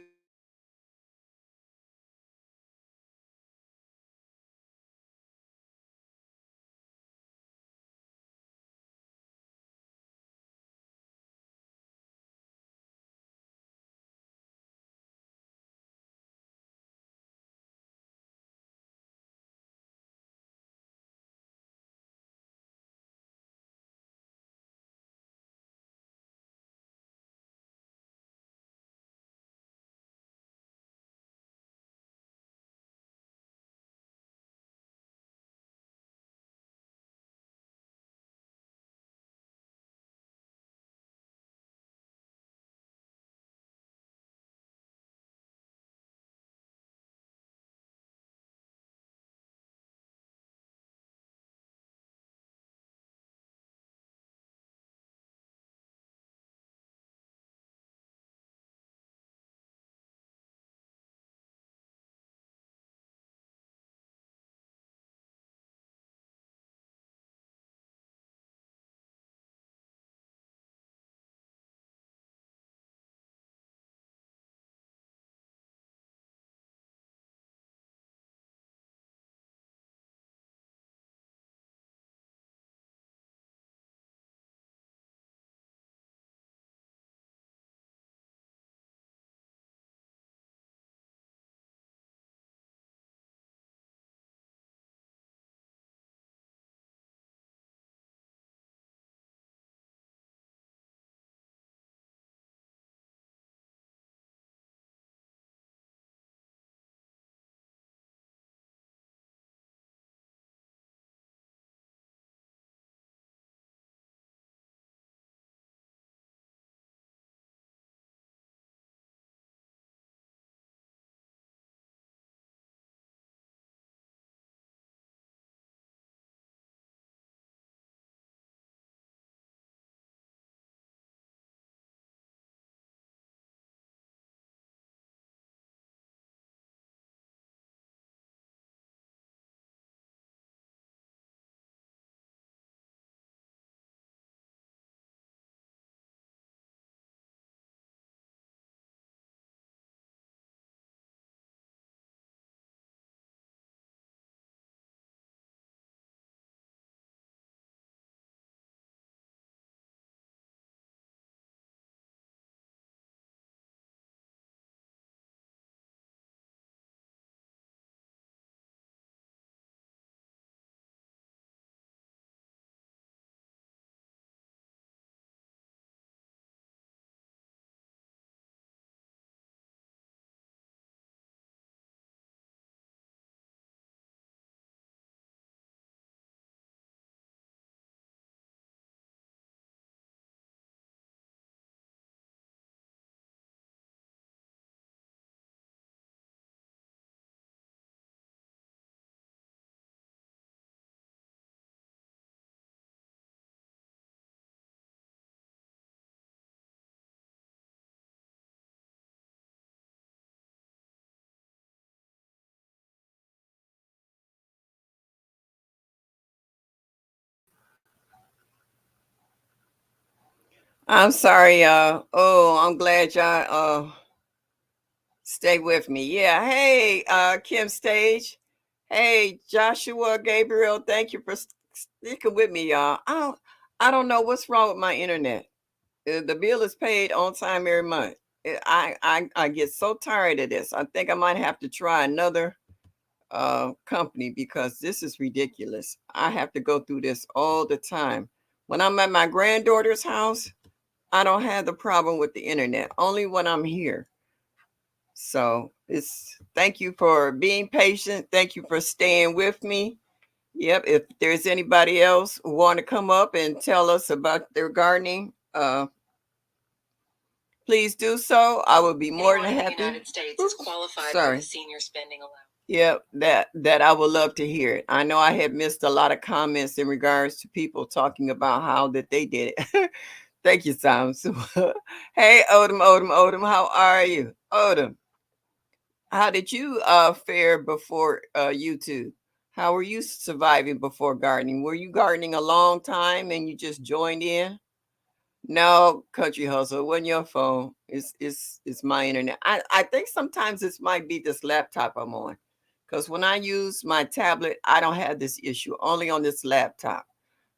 I'm sorry, y'all. Oh, I'm glad y'all stay with me. Yeah. Hey, Kim Stage. Hey, Joshua Gabriel. Thank you for sticking with me, y'all. I don't know what's wrong with my internet. The bill is paid on time every month. I get so tired of this. I think I might have to try another company because this is ridiculous. I have to go through this all the time. When I'm at my granddaughter's house, I don't have the problem with the internet. Only when I'm here. So it's thank you for being patient. Thank you for staying with me. Yep. If there's anybody else who want to come up and tell us about their gardening, please do so. I will be more than happy. United States is qualified for the senior spending allowance. Yep, that I would love to hear it. I know I had missed a lot of comments in regards to people talking about how that they did it. Thank you, Sam. Hey, Odom, how are you? Odom, how did you fare before YouTube? How were you surviving before gardening? Were you gardening a long time and you just joined in? No, country hustle. It wasn't your phone. It's my internet. I think sometimes this might be this laptop I'm on. Because when I use my tablet, I don't have this issue. Only on this laptop.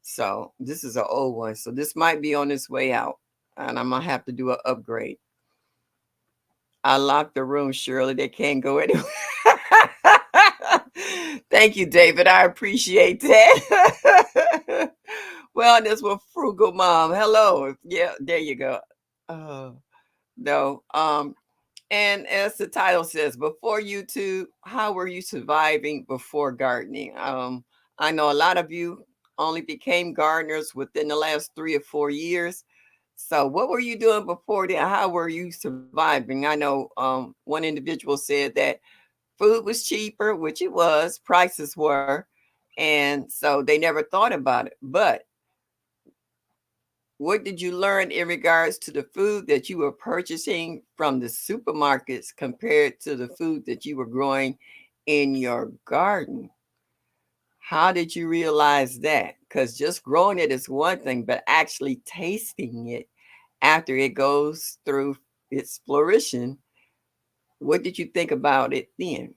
So this is an old one. So this might be on its way out. And I'm gonna have to do an upgrade. I locked the room, Shirley. They can't go anywhere. Thank you, David. I appreciate that. Wellness with frugal mom. Hello. Yeah, there you go. Oh, no. And as the title says, before YouTube, how were you surviving before gardening? I know a lot of you only became gardeners within the last 3 or 4 years. So, what were you doing before that? How were you surviving? I know one individual said that food was cheaper, which it was, prices were, and so they never thought about it. But what did you learn in regards to the food that you were purchasing from the supermarkets compared to the food that you were growing in your garden? How did you realize that? Because just growing it is one thing, but actually tasting it after it goes through its flourishing, what did you think about it then?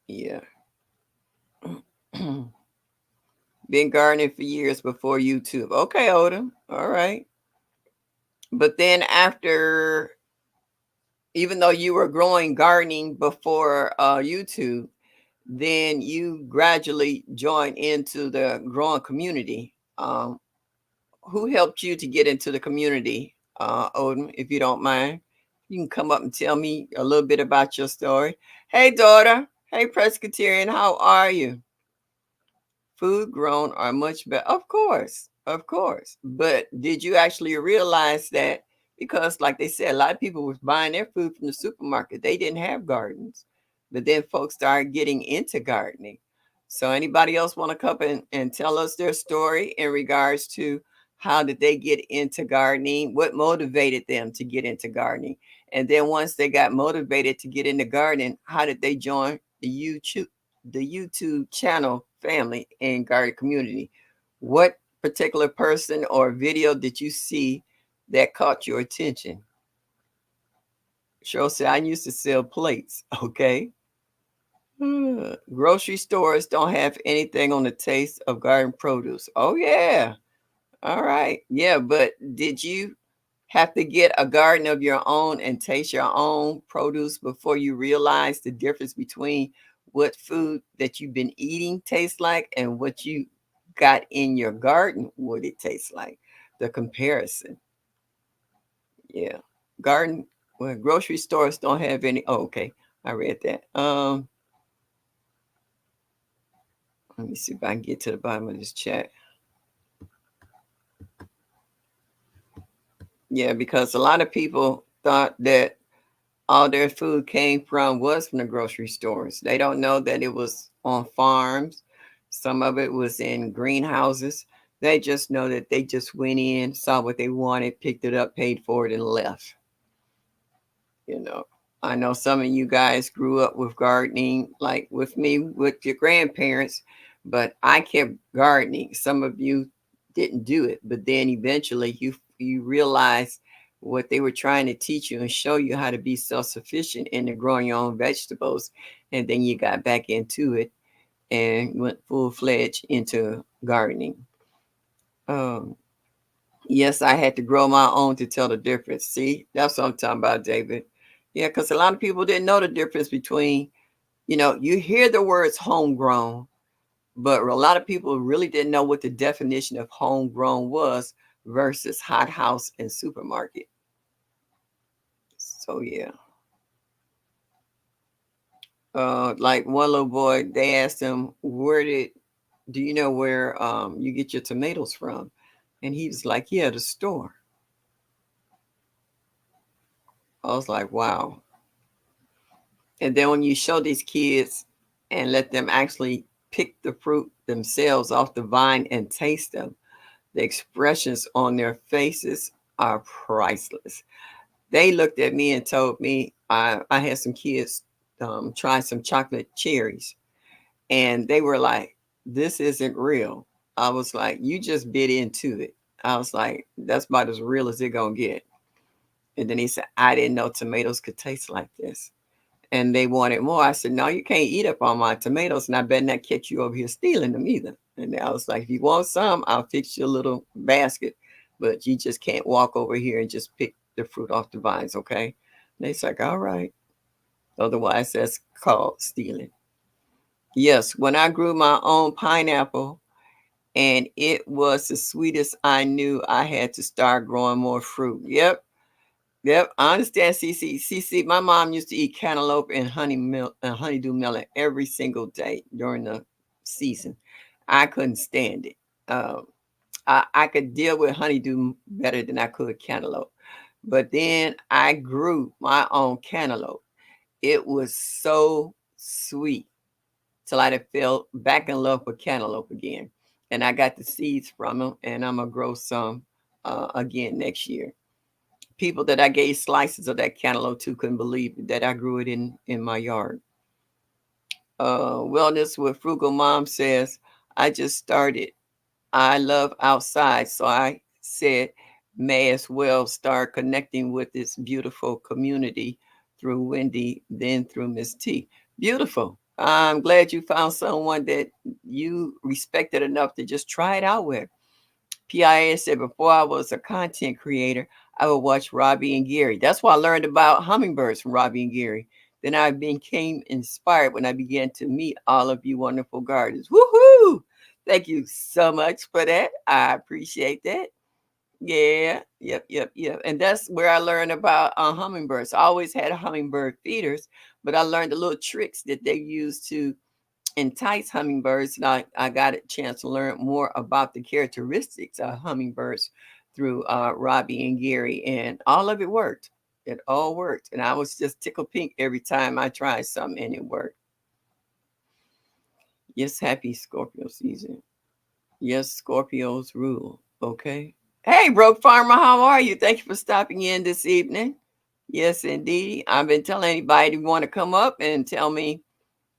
Yeah. Been gardening for years before YouTube. Okay, Odom. All right. But then after, even though you were growing gardening before YouTube, then you gradually joined into the growing community. Who helped you to get into the community, Odin, if you don't mind? You can come up and tell me a little bit about your story. Hey, daughter. Hey, Presbyterian. How are you? Food grown are much better. Of course, of course. But did you actually realize that? Because, like they said, a lot of people was buying their food from the supermarket. They didn't have gardens, but then folks started getting into gardening. So, anybody else want to come and tell us their story in regards to how did they get into gardening? What motivated them to get into gardening? And then once they got motivated to get into gardening, how did they join the YouTube channel family and garden community? What particular person or video did you see that caught your attention? Cheryl said, I used to sell plates. Okay. Grocery stores don't have anything on the taste of garden produce. Oh, yeah. All right. Yeah. But did you have to get a garden of your own and taste your own produce before you realize the difference between what food that you've been eating tastes like and what you got in your garden, what it tastes like? The comparison. Yeah. Garden, well, grocery stores don't have any. Oh, okay. I read that. Let me see if I can get to the bottom of this chat. Yeah, because a lot of people thought that all their food came from was from the grocery stores. They don't know that it was on farms. Some of it was in greenhouses. They just know that they just went in, saw what they wanted, picked it up, paid for it, and left. You know, I know some of you guys grew up with gardening, like with me, with your grandparents, but I kept gardening. Some of you didn't do it. But then eventually you realize what they were trying to teach you and show you how to be self-sufficient in the growing your own vegetables. And then you got back into it and went full-fledged into gardening. Um, yes, I had to grow my own to tell the difference. See, that's what I'm talking about, David. Yeah, because a lot of people didn't know the difference between, you hear the words homegrown, but a lot of people really didn't know what the definition of homegrown was versus hothouse and supermarket. So yeah, like one little boy, they asked him, do you know where you get your tomatoes from? And he was like, yeah, the store. I was like, wow. And then when you show these kids and let them actually pick the fruit themselves off the vine and taste them, the expressions on their faces are priceless. They looked at me and told me I had some kids try some chocolate cherries, and they were like, "This isn't real." I was like, "You just bit into it." I was like, "That's about as real as it gonna get." And then he said, "I didn't know tomatoes could taste like this." And they wanted more. I said, "No, you can't eat up on my tomatoes, and I better not catch you over here stealing them either." And I was like, "If you want some, I'll fix you a little basket, but you just can't walk over here and just pick the fruit off the vines, okay?" And they like, "All right." Otherwise, that's called stealing. Yes, when I grew my own pineapple, and it was the sweetest, I knew I had to start growing more fruit. Yep, yep, I understand, CC. CC, my mom used to eat cantaloupe and honeydew melon every single day during the season. I couldn't stand it. I could deal with honeydew better than I could cantaloupe. But then I grew my own cantaloupe. It was so sweet till I fell back in love with cantaloupe again. And I got the seeds from them, and I'm going to grow some again next year. People that I gave slices of that cantaloupe to couldn't believe that I grew it in my yard. Wellness with Frugal Mom says, I just started. I love outside, so I said, may as well start connecting with this beautiful community through Wendy, then through Miss T. Beautiful. I'm glad you found someone that you respected enough to just try it out with. PIA said, before I was a content creator, I would watch Robbie and Gary. That's why I learned about hummingbirds from Robbie and Gary. Then I became inspired when I began to meet all of you wonderful gardeners. Woohoo! Thank you so much for that. I appreciate that. Yeah, yep. And that's where I learned about hummingbirds. I always had hummingbird feeders, but I learned the little tricks that they use to entice hummingbirds. And I got a chance to learn more about the characteristics of hummingbirds through Robbie and Gary, and all of it worked. It all worked. And I was just tickled pink every time I tried something and it worked. Yes, happy Scorpio season. Yes, Scorpios rule. Okay. Hey, Broke Farmer, how are you? Thank you for stopping in this evening. Yes, indeed. I've been telling anybody who want to come up and tell me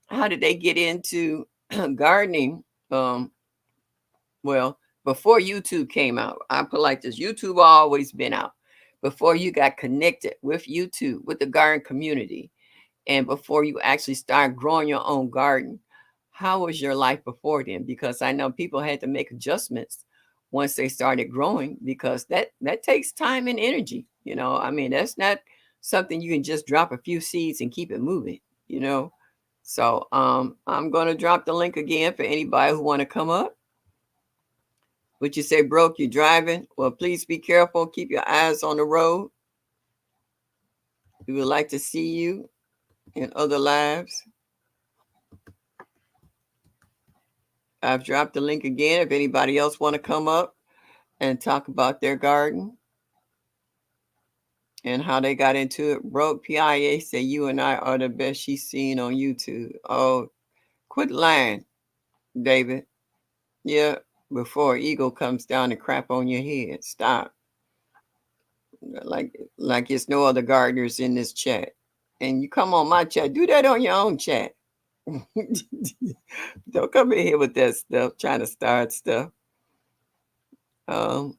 how did they get into gardening. Um, well, before YouTube came out, I put like this: YouTube always been out. Before you got connected with YouTube, with the garden community, and before you actually start growing your own garden, how was your life before then? Because I know people had to make adjustments once they started growing, because that takes time and energy. I mean, that's not something you can just drop a few seeds and keep it moving. you know so I'm going to drop the link again for anybody who want to come up. Would you say, Broke, you driving? Well, please be careful, keep your eyes on the road. We would like to see you in other lives. I've dropped the link again if anybody else want to come up and talk about their garden and how they got into it. Broke PIA say you and I are the best she's seen on YouTube. Oh, quit lying, David. Yeah, before Eagle comes down and crap on your head. Stop. Like it's no other gardeners in this chat. And you come on my chat, do that on your own chat. Don't come in here with that stuff, trying to start stuff. Um,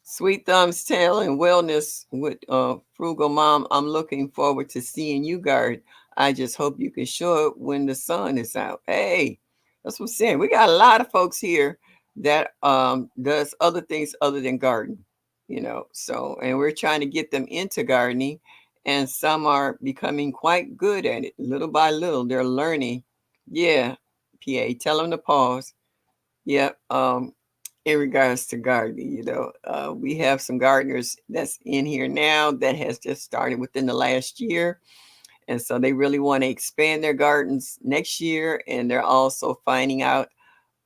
Sweet Thumbs Tail and Wellness with Frugal Mom. I'm looking forward to seeing you, guard. I just hope you can show up when the sun is out. Hey, that's what I'm saying. We got a lot of folks here that does other things other than garden, So, and we're trying to get them into gardening, and some are becoming quite good at it. Little by little, they're learning. Yeah, PA, tell them to pause. Yep. In regards to gardening, we have some gardeners that's in here now that has just started within the last year. And so they really want to expand their gardens next year. And they're also finding out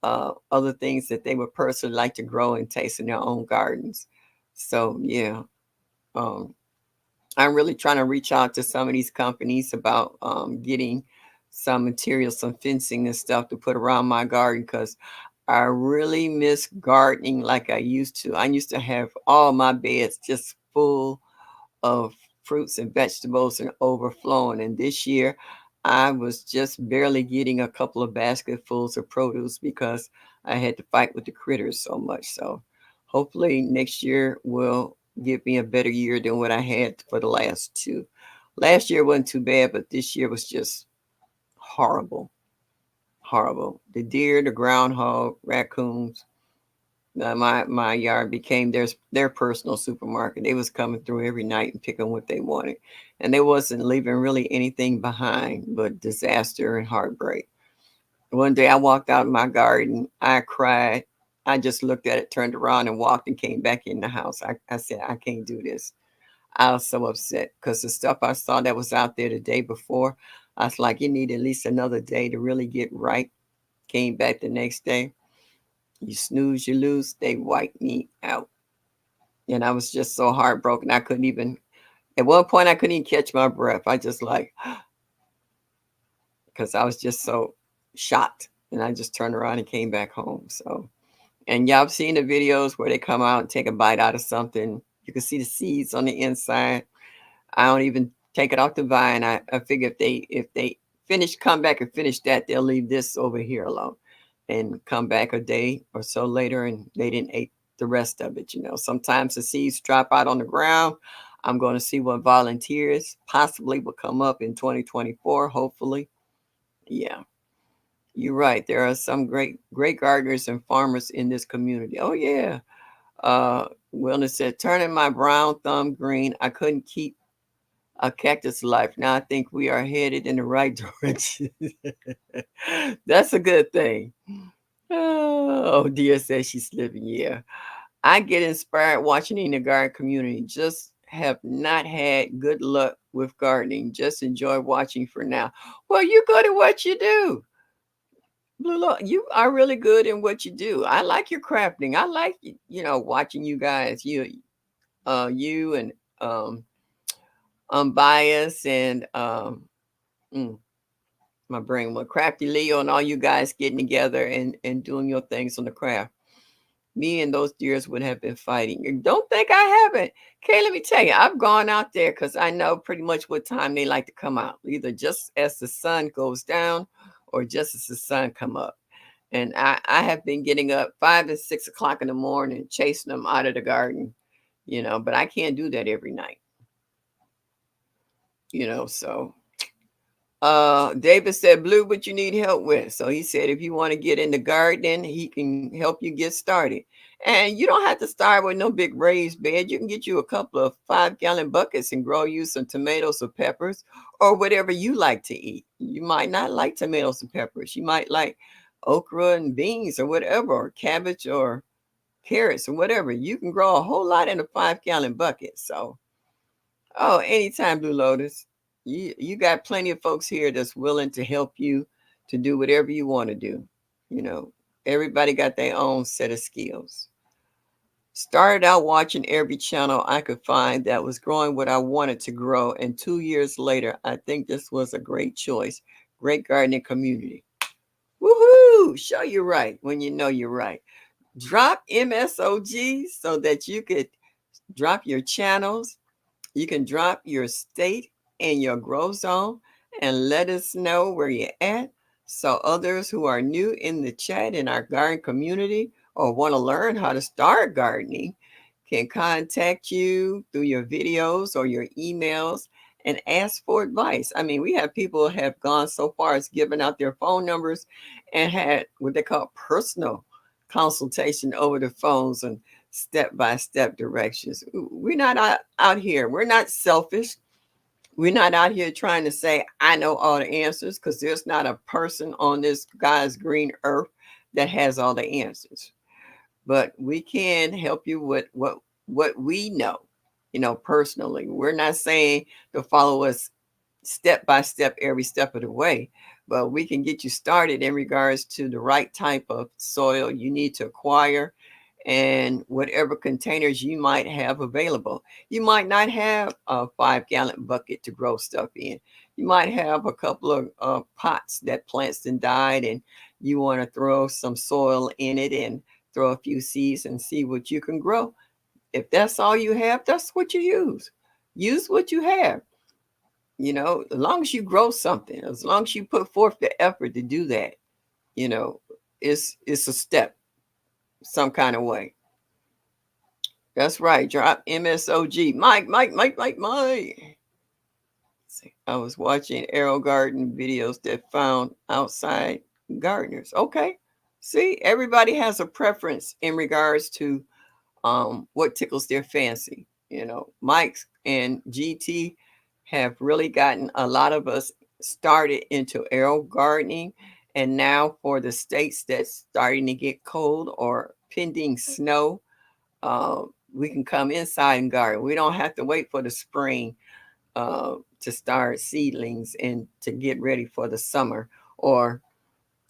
other things that they would personally like to grow and taste in their own gardens. So, yeah, um, I'm really trying to reach out to some of these companies about getting some materials, some fencing and stuff to put around my garden because I really miss gardening like I used to. I used to have all my beds just full of fruits and vegetables and overflowing. And this year, I was just barely getting a couple of basketfuls of produce because I had to fight with the critters so much. So hopefully next year will give me a better year than what I had for the last two. Last year wasn't too bad, but this year was just horrible, horrible. The deer, the groundhog, raccoons, my yard became their personal supermarket. They was coming through every night and picking what they wanted, and they wasn't leaving really anything behind but disaster and heartbreak. One day I walked out in my garden. I cried. I just looked at it, turned around, and walked and came back in the house. I said, I can't do this. I was so upset because the stuff I saw that was out there the day before, I was like, you need at least another day to really get right. Came back the next day. You snooze, you lose. They wiped me out. And I was just so heartbroken. I couldn't even, at one point, I couldn't even catch my breath. I just like, because I was just so shocked. And I just turned around and came back home. So, and y'all have seen the videos where they come out and take a bite out of something. You can see the seeds on the inside. I don't even take it off the vine. I figure if they finish, come back and finish that, they'll leave this over here alone and come back a day or so later and they didn't eat the rest of it. Sometimes the seeds drop out on the ground. I'm going to see what volunteers possibly will come up in 2024, hopefully. Yeah, you're right. There are some great gardeners and farmers in this community. Oh yeah. Uh Wellness said, turning my brown thumb green. I couldn't keep a cactus life. Now I think we are headed in the right direction. That's a good thing. Oh, dear says she's living. Yeah. I get inspired watching in the garden community. Just have not had good luck with gardening. Just enjoy watching for now. Well, you're good at what you do. Blue Lo- you are really good in what you do. I like your crafting. I like watching you guys. You and Unbiased and mm, my brain went Crafty Leo and all you guys getting together and doing your things on the craft. Me and those deers would have been fighting. You don't think I haven't. Okay, let me tell you, I've gone out there because I know pretty much what time they like to come out. Either just as the sun goes down or just as the sun come up. And I have been getting up 5 and 6 o'clock in the morning, chasing them out of the garden, but I can't do that every night, so David said, Blue, what you need help with. So he said, if you want to get in the garden, he can help you get started. And you don't have to start with no big raised bed. You can get you a couple of 5-gallon buckets and grow you some tomatoes or peppers or whatever you like to eat. You might not like tomatoes and peppers. You might like okra and beans or whatever, or cabbage or carrots or whatever. You can grow a whole lot in a 5-gallon bucket. So oh, anytime, Blue Lotus. You got plenty of folks here that's willing to help you to do whatever you want to do. You know, everybody got their own set of skills. Started out watching every channel I could find that was growing what I wanted to grow, and 2 years later, I think this was a great choice. Great gardening community. Woohoo! Show you're right when you know you're right. Drop MSOG so that you could drop your channels. You can drop your state and your grow zone and let us know where you're at so others who are new in the chat in our garden community or want to learn how to start gardening can contact you through your videos or your emails and ask for advice. I mean, we have people have gone so far as giving out their phone numbers and had what they call personal consultation over the phones and step by step directions. We're not out here. We're not selfish. We're not out here trying to say, I know all the answers, because there's not a person on this God's green earth that has all the answers. But we can help you with what we know, personally. We're not saying to follow us step by step every step of the way, but we can get you started in regards to the right type of soil you need to acquire and whatever containers you might have available. You might not have a 5-gallon bucket to grow stuff in. You might have a couple of pots that plants and died, and you want to throw some soil in it and throw a few seeds and see what you can grow. If that's all you have, that's what you use. Use what you have. As long as you grow something, as long as you put forth the effort to do that, you know, it's a step some kind of way. That's right. Drop MSOG. Mike. I was watching Arrow Garden videos that found outside gardeners. Okay. See, everybody has a preference in regards to what tickles their fancy. Mike and GT have really gotten a lot of us started into arrow gardening. And now for the states that's starting to get cold or pending snow, uh, we can come inside and garden. We don't have to wait for the spring to start seedlings and to get ready for the summer, or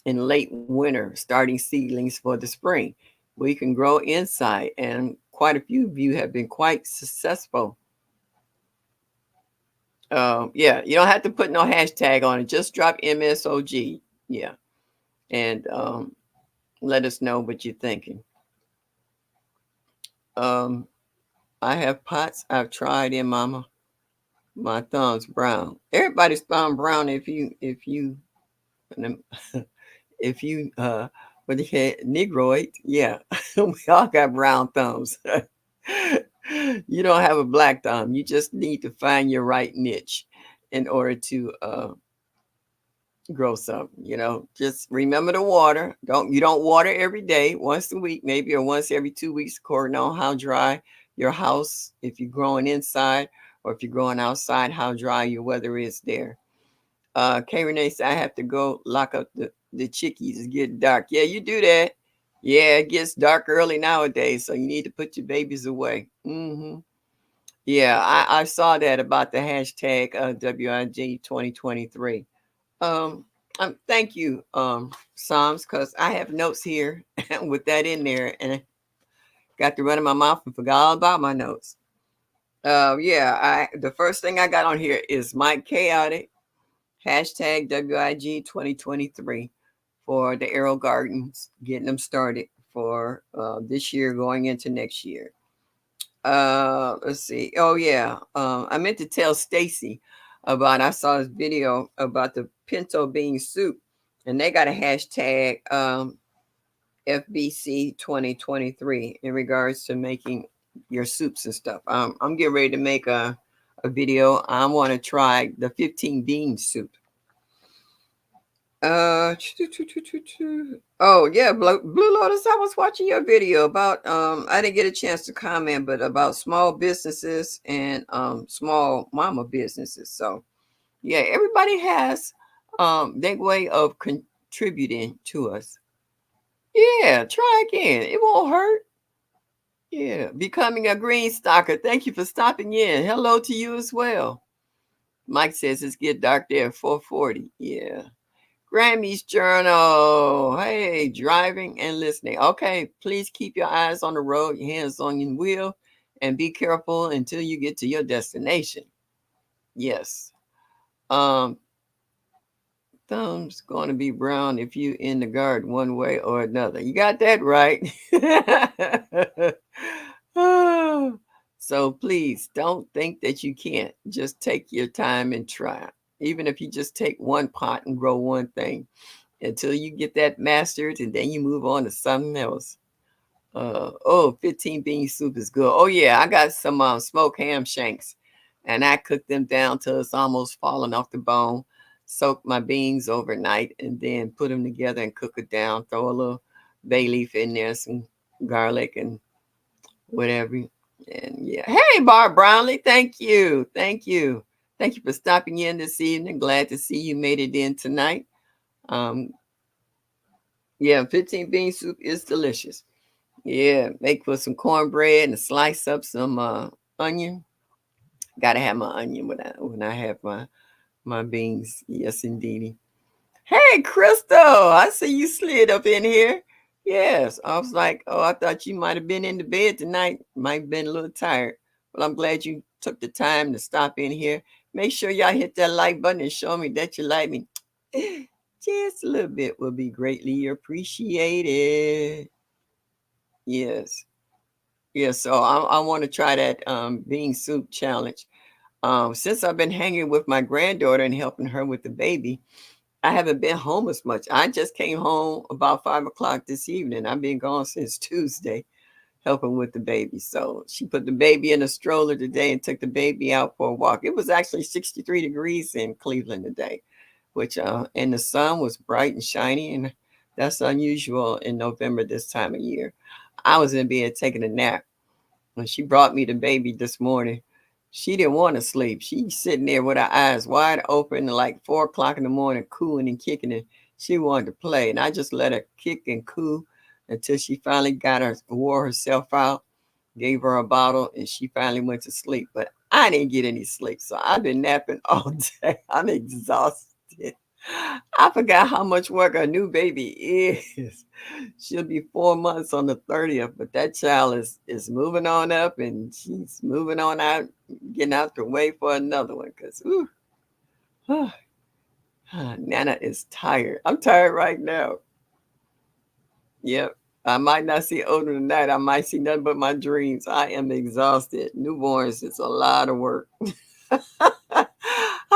in late winter starting seedlings for the spring. We can grow inside, and quite a few of you have been quite successful. Yeah, you don't have to put no hashtag on it. Just drop MSOG. Yeah, and let us know what you're thinking. Um, I have pots I've tried in mama. My thumb's brown. Everybody's thumb brown if you what the heck, negroid. Yeah. We all got brown thumbs. You don't have a black thumb. You just need to find your right niche in order to grow some. Just remember to water. You don't water every day, once a week maybe, or once every 2 weeks, according on how dry your house, if you're growing inside, or if you're growing outside, how dry your weather is there. K Renee said, I have to go lock up the chickies. It's getting dark. Yeah, you do that. Yeah, it gets dark early nowadays, so you need to put your babies away. Yeah, I saw that about the hashtag WIG 2023. Um, Thank you, Psalms, because I have notes here with that in there, and I got to run in my mouth and forgot all about my notes. Yeah, the first thing I got on here is Mike Chaotic, hashtag WIG 2023 for the Arrow Gardens, getting them started for this year going into next year. Let's see. Oh yeah, I meant to tell Stacy about. I saw this video about the pinto bean soup, and they got a hashtag FBC 2023 in regards to making your soups and stuff. I'm getting ready to make a video. I want to try the 15 bean soup. Oh yeah, Blue Lotus. I was watching your video about. I didn't get a chance to comment, but about small businesses and small mama businesses. So yeah, everybody has their way of contributing to us. Yeah, try again. It won't hurt. Yeah, becoming a green stalker. Thank you for stopping in. Hello to you as well. Mike says it's get dark there at 4:40. Yeah. Grammys Journal. Hey, driving and listening. Okay, please keep your eyes on the road, your hands on your wheel, and be careful until you get to your destination. Yes. Um, Thumb's going to be brown if you in the garden one way or another. You got that right. So please don't think that you can't. Just take your time and try. Even if you just take one pot and grow one thing until you get that mastered, and then you move on to something else. Oh, 15 bean soup is good. Oh yeah, I got some smoked ham shanks, and I cooked them down till it's almost falling off the bone. Soak my beans overnight, and then put them together and cook it down. Throw a little bay leaf in there, some garlic and whatever. And yeah, hey, Barb Brownlee, thank you, thank you for stopping in this evening. Glad to see you made it in tonight. Um, yeah, 15 bean soup is delicious. Yeah, make with some cornbread and slice up some onion. Gotta have my onion when I have my beans. Yes, indeedy. Hey, Crystal, I see you slid up in here. Yes, I was like, oh, I thought you might have been in the bed tonight. Might have been a little tired. Well, I'm glad you took the time to stop in here. Make sure y'all hit that like button and show me that you like me. Just a little bit will be greatly appreciated. Yes. Yeah, so I want to try that bean soup challenge. Since I've been hanging with my granddaughter and helping her with the baby, I haven't been home as much. I just came home about 5 o'clock this evening. I've been gone since Tuesday helping with the baby. So she put the baby in a stroller today and took the baby out for a walk. It was actually 63 degrees in Cleveland today, which and the sun was bright and shiny, and that's unusual in November this time of year. I was in bed taking a nap when she brought me the baby this morning. She didn't want to sleep. She's sitting there with her eyes wide open, like 4 o'clock in the morning, cooing and kicking, and she wanted to play. And I just let her kick and coo until she finally wore herself out, gave her a bottle, and she finally went to sleep. But I didn't get any sleep, so I've been napping all day. I'm exhausted. I forgot how much work a new baby is. She'll be 4 months on the 30th, but that child is moving on up and she's moving on out, getting out the way for another one. Cause Nana is tired. I'm tired right now. Yep. I might not see older than that. I might see nothing but my dreams. I am exhausted. Newborns is a lot of work.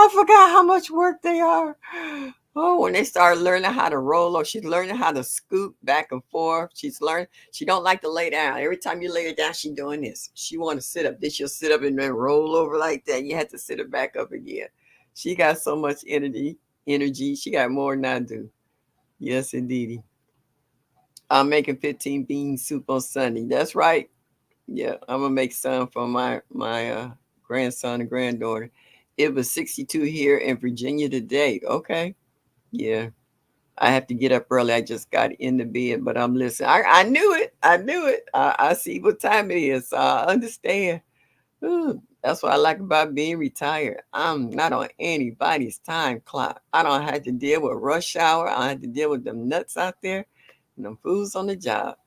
I forgot how much work they are. Oh, when they start learning how to roll, or she's learning how to scoot back and forth. She's learned she don't like to lay down. Every time you lay her down, she doing this. She want to sit up. Then she'll sit up and then roll over like that. You have to sit her back up again. She got so much energy. Energy. She got more than I do. Yes, indeedy. I'm making 15 bean soup on Sunday. That's right. Yeah, I'm gonna make some for my grandson and granddaughter. It was 62 here in Virginia today. Okay, yeah, I have to get up early. I just got in the bed, but I'm listening. I knew it. I knew it. I see what time it is. So I understand. Ooh, that's what I like about being retired. I'm not on anybody's time clock. I don't have to deal with rush hour. I don't have to deal with them nuts out there and them fools on the job.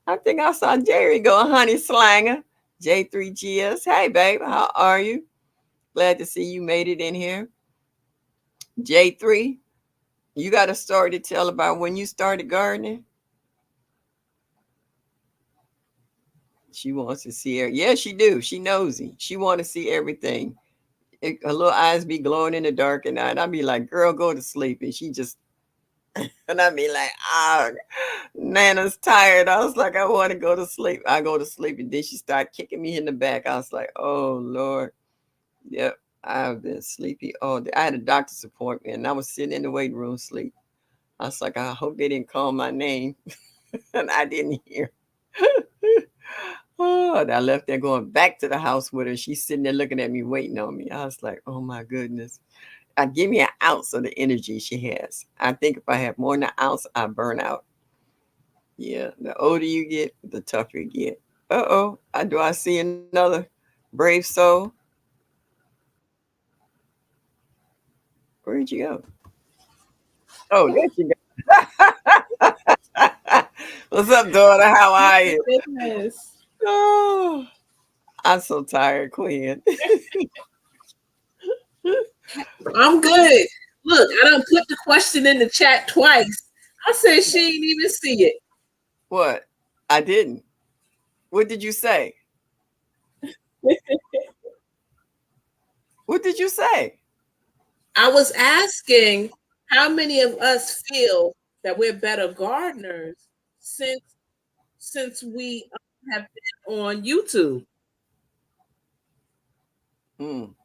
I think I saw Jerry go, honey slanger. J3GS. Hey, babe, how are you? Glad to see you made it in here. J3, you got a story to tell about when you started gardening? She wants to see her. Yeah, she do. She nosy. She want to see everything. Her little eyes be glowing in the dark at night. I'd be like, girl, go to sleep. And she just, and I'd be like, ah, Nana's tired. I was like, I want to go to sleep. I go to sleep. And then she started kicking me in the back. I was like, oh, Lord. Yep. I've been sleepy all day. I had a doctor's appointment and I was sitting in the waiting room sleep. I was like, I hope they didn't call my name. And I didn't hear. Oh, and I left there going back to the house with her. She's sitting there looking at me, waiting on me. I was like, oh my goodness. Give me an ounce of the energy she has. I think if I have more than an ounce, I burn out. Yeah, the older you get, the tougher you get. Uh-oh, do I see another brave soul? Where'd you go? Oh, there she go. What's up, daughter? How Oh are my you? goodness. Oh, I'm so tired, Quinn. I'm good. Look, I don't put the question in the chat twice. I said she ain't even see it. What? I didn't. What did you say? What did you say? I was asking how many of us feel that we're better gardeners since since we have been on YouTube. Mm.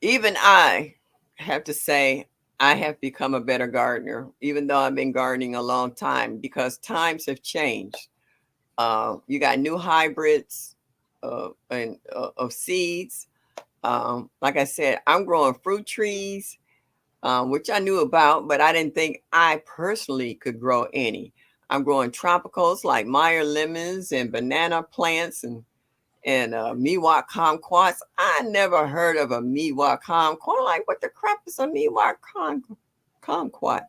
Even I have to say I have become a better gardener, even though I've been gardening a long time because times have changed. You got new hybrids of seeds. Like I said, I'm growing fruit trees, which I knew about, but I didn't think I personally could grow any. I'm growing tropicals like Meyer lemons and banana plants and Miwok kumquats. I never heard of a Miwok kumquat. Like, what the crap is a Miwok kumquat?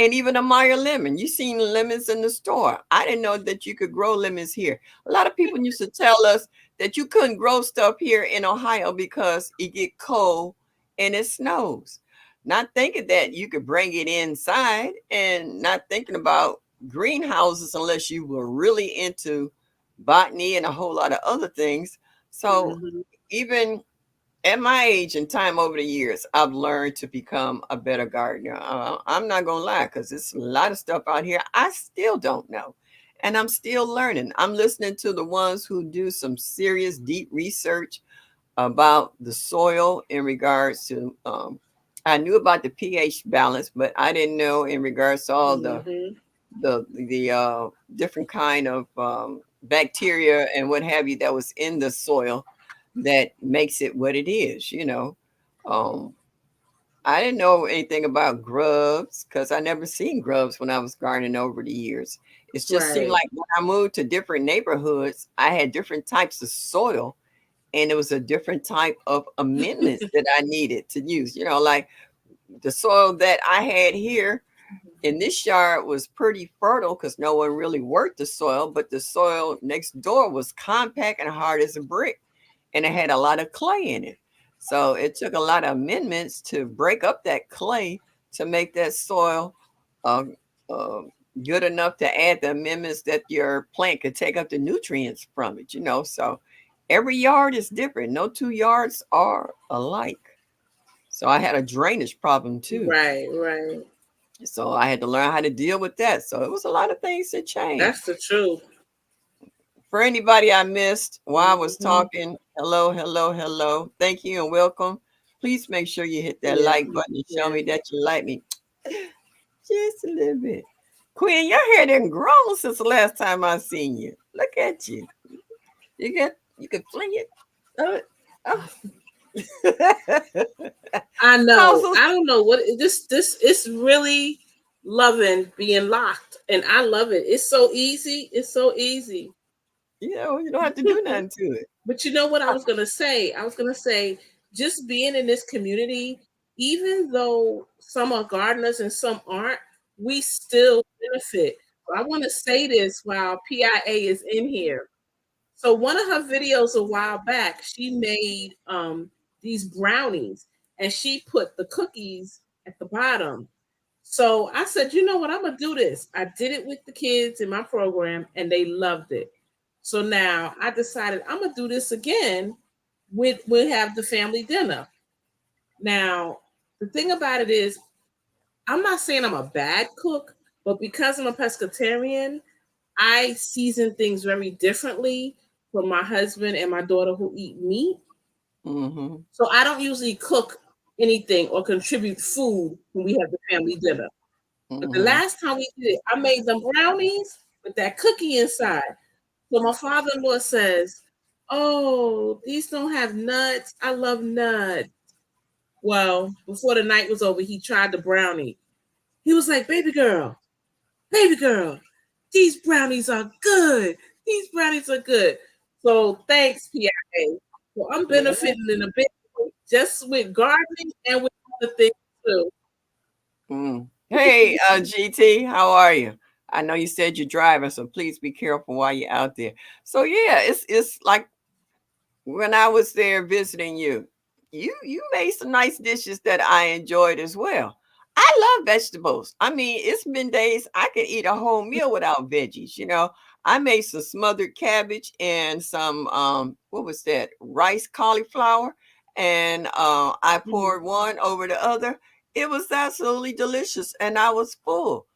And even a Meyer lemon. You seen lemons in the store. I didn't know that you could grow lemons here. A lot of people used to tell us that you couldn't grow stuff here in Ohio because it get cold and it snows. Not thinking that you could bring it inside and not thinking about greenhouses unless you were really into botany and a whole lot of other things. So Mhm. even at my age and time over the years, I've learned to become a better gardener. I'm not gonna lie, because there's a lot of stuff out here I still don't know, and I'm still learning. I'm listening to the ones who do some serious deep research about the soil in regards to. I knew about the pH balance, but I didn't know in regards to all Mhm. the different kind of bacteria and what have you that was in the soil that makes it what it is. Um, I didn't know anything about grubs because I never seen grubs when I was gardening over the years. It just seemed Right. like when I moved to different neighborhoods, I had different types of soil, and it was a different type of amendments that I needed to use. Like the soil that I had here in this yard was pretty fertile because no one really worked the soil, but the soil next door was compact and hard as a brick, and it had a lot of clay in it. So it took a lot of amendments to break up that clay to make that soil uh, uh, good enough to add the amendments that your plant could take up the nutrients from it. So every yard is different. No two yards are alike. So I had a drainage problem too. Right. Right. So I had to learn how to deal with that. So it was a lot of things that That's changed. the truth. For anybody I missed while I was Mhm. talking, hello, hello, hello. Thank you and welcome. Please make sure you hit that Yeah. like button and show Yeah. me that you like me just a little bit. Queen, your hair didn't grow since the last time I seen you. Look at you. You can fling it. Oh, oh. I How's know. those? I don't know what this is really loving being locked, and I love it. It's so easy. It's so easy. You don't have to do nothing to it. But you know what I was gonna say? I was gonna say just being in this community, even though some are gardeners and some aren't, we still benefit. So I want to say this while PIA is in here. So one of her videos a while back, she made these brownies and she put the cookies at the bottom. So I said, you know what, I'm gonna do this. I did it with the kids in my program and they loved it. So now I decided I'm gonna do this again with we'll have the family dinner. Now the thing about it is I'm not saying I'm a bad cook, but because I'm a pescatarian, I season things very differently from my husband and my daughter who eat meat. Mm-hmm. So I don't usually cook anything or contribute food when we have the family dinner. But the Mm-hmm. last time we did it, I made them brownies with that cookie inside. So my father-in-law says, "Oh, these don't have nuts. I love nuts." Well, before the night was over, he tried the brownie. He was like, baby girl, these brownies are good. These brownies are good." So thanks, PIA. So I'm Yeah. benefiting in a bit just with gardening and with other things too. Mm. Hey, GT, how are you? I know you said you're driving, so please be careful while you're out there. So yeah, it's like when I was there visiting you, you made some nice dishes that I enjoyed as well. I love vegetables. I mean, it's been days I could eat a whole meal without veggies. I made some smothered cabbage and some what was that? Rice cauliflower, and I Mhm. poured one over the other. It was absolutely delicious and I was full.